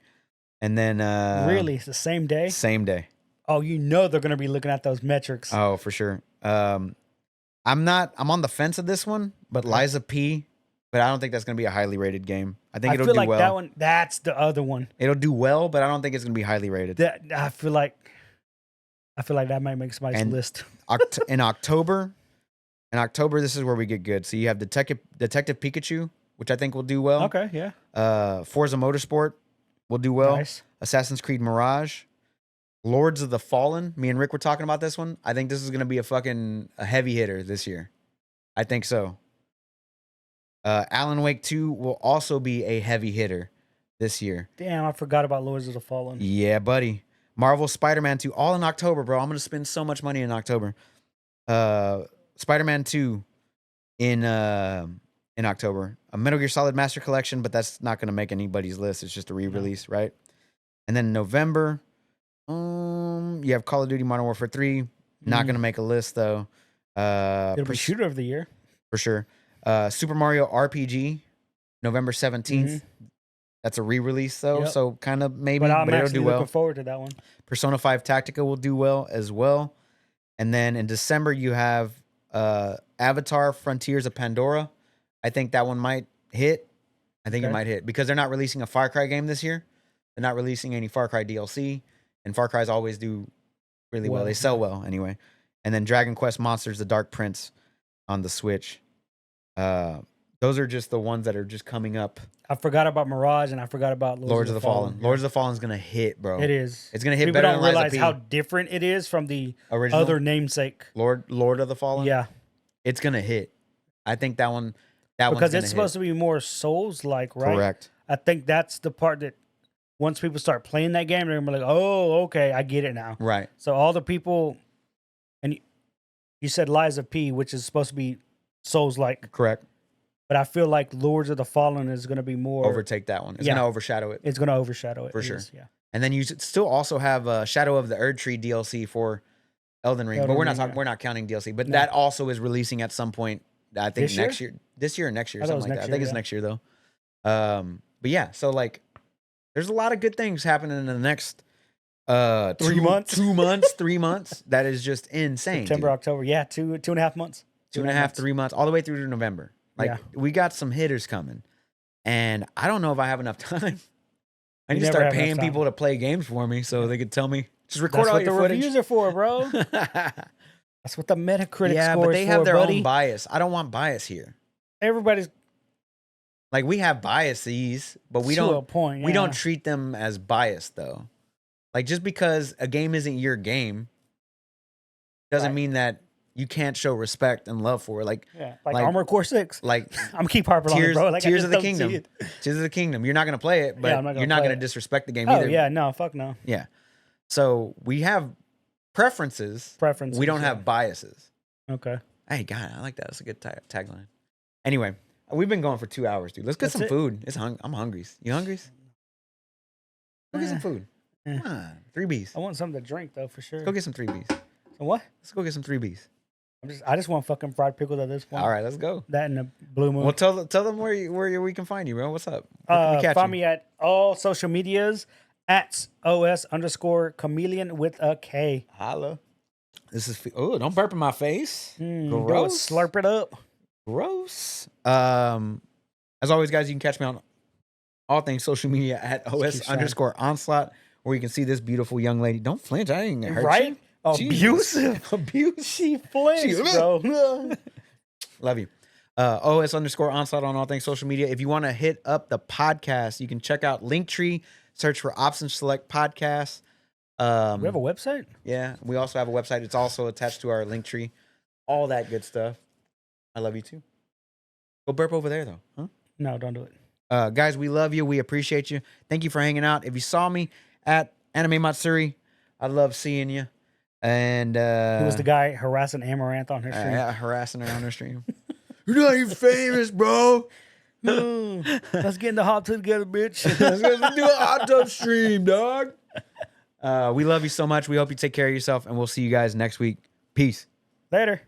And then really, it's the same day. Same day. Oh, you know they're gonna be looking at those metrics. Oh, for sure. I'm on the fence of this one, but Liza P. But I don't think that's gonna be a highly rated game. I think it'll do well. That one. That's the other one. It'll do well, but I don't think it's gonna be highly rated. I feel like that might make somebody's list. in October, this is where we get good. So you have Detective Pikachu, which I think will do well. Okay, yeah. Forza Motorsport will do well. Nice. Assassin's Creed Mirage, Lords of the Fallen. Me and Rick were talking about this one. I think this is gonna be a heavy hitter this year. I think so. Alan Wake 2 will also be a heavy hitter this year. Damn, I forgot about Lords of the Fallen. Yeah, buddy. Marvel Spider-Man 2, all in October, bro. I'm going to spend so much money in October. Spider-Man 2 in October. A Metal Gear Solid Master Collection, but that's not going to make anybody's list. It's just a re-release, right? And then in November, you have Call of Duty Modern Warfare 3. Not going to make a list, though. It'll be Shooter of the Year. For sure. Super Mario RPG, November 17th. That's a re-release, though, so kind of maybe, but it'll do well. Looking forward to that one. Persona 5 Tactica will do well as well. And then in December, you have Avatar Frontiers of Pandora. I think that one might hit. I think it might hit because they're not releasing a Far Cry game this year. They're not releasing any Far Cry DLC, and Far Cry's always do really well. They sell well anyway. And then Dragon Quest Monsters: The Dark Prince on the Switch. Those are just the ones that are just coming up. I forgot about Mirage and I forgot about Lords of the Fallen. Lords of the Fallen is gonna hit, bro. It is. It's gonna hit People better don't than Liza realize P. how different it is from the original other namesake. Lord of the Fallen. Yeah, it's gonna hit. I think that one. Because it's supposed to be more Souls-like, right? Correct. I think that's the part that once people start playing that game, they're gonna be like, "Oh, okay, I get it now." Right. So all the people, and you said Liza P, which is supposed to be Souls-like. Correct. But I feel like Lords of the Fallen is going to be more... Overtake that one. It's going to overshadow it. It's going to overshadow it. For sure. Yeah. And then you still also have Shadow of the Erdtree DLC for Elden Ring. But we're not counting DLC. But that also is releasing at some point, I think next year. This year or next year, something like that. I think it's next year, though. But yeah, so like, there's a lot of good things happening in the next 3 months. 2 months, 3 months. That is just insane. September, October. Yeah, 2.5 months. 2.5, 3 months, all the way through to November. Like, we got some hitters coming. And I don't know if I have enough time. I need to start paying people to play games for me so they could tell me, just record all your footage. That's what the reviews are for, bro. That's what the Metacritic score is for, Yeah, but they have their own bias. I don't want bias here. Everybody's... Like, we have biases, but we don't treat them as biased, though. Like, just because a game isn't your game doesn't mean that you can't show respect and love for it. Like Armored Core 6. Like, I'm keep harping on it, bro. Like, Tears of the Kingdom. Tears of the Kingdom. You're not going to play it, but you're not going to disrespect the game either. Oh, yeah. No, fuck no. Yeah. So we have preferences. We don't have biases. Okay. Hey, God, I like that. That's a good tagline. Anyway, we've been going for 2 hours, dude. Let's get some food. I'm hungry. You hungry? Go get some food. Come on. 3Bs. I want something to drink, though, for sure. Let's go get some 3Bs. What? Let's go get some 3Bs. I just want fucking fried pickles at this point. All right, let's go. That and the Blue Moon. Well, tell them where we can find you, bro. What's up? Find me at all social medias at @OS_chameleon with a K. Holla. This is don't burp in my face. Gross. Slurp it up. Gross. As always, guys, you can catch me on all things social media at @OS_onslaught, where you can see this beautiful young lady. Don't flinch. I ain't gonna hurt you. Abusive. She flinched, bro. Love you. OS_onslaught on all things social media. If you want to hit up the podcast, you can check out Linktree, search for Optionselectpodcast. We have a website? Yeah, we also have a website. It's also attached to our Linktree. All that good stuff. I love you too. Go burp over there though. Huh? No, don't do it. Guys, we love you. We appreciate you. Thank you for hanging out. If you saw me at Anime Matsuri, I love seeing you. And who was the guy harassing Amaranth on her stream? Harassing her on her stream. You're not even famous, bro. Let's get in the hot tub together, bitch. Let's do a hot tub stream, dog. We love you so much. We hope you take care of yourself, and we'll see you guys next week. Peace. Later.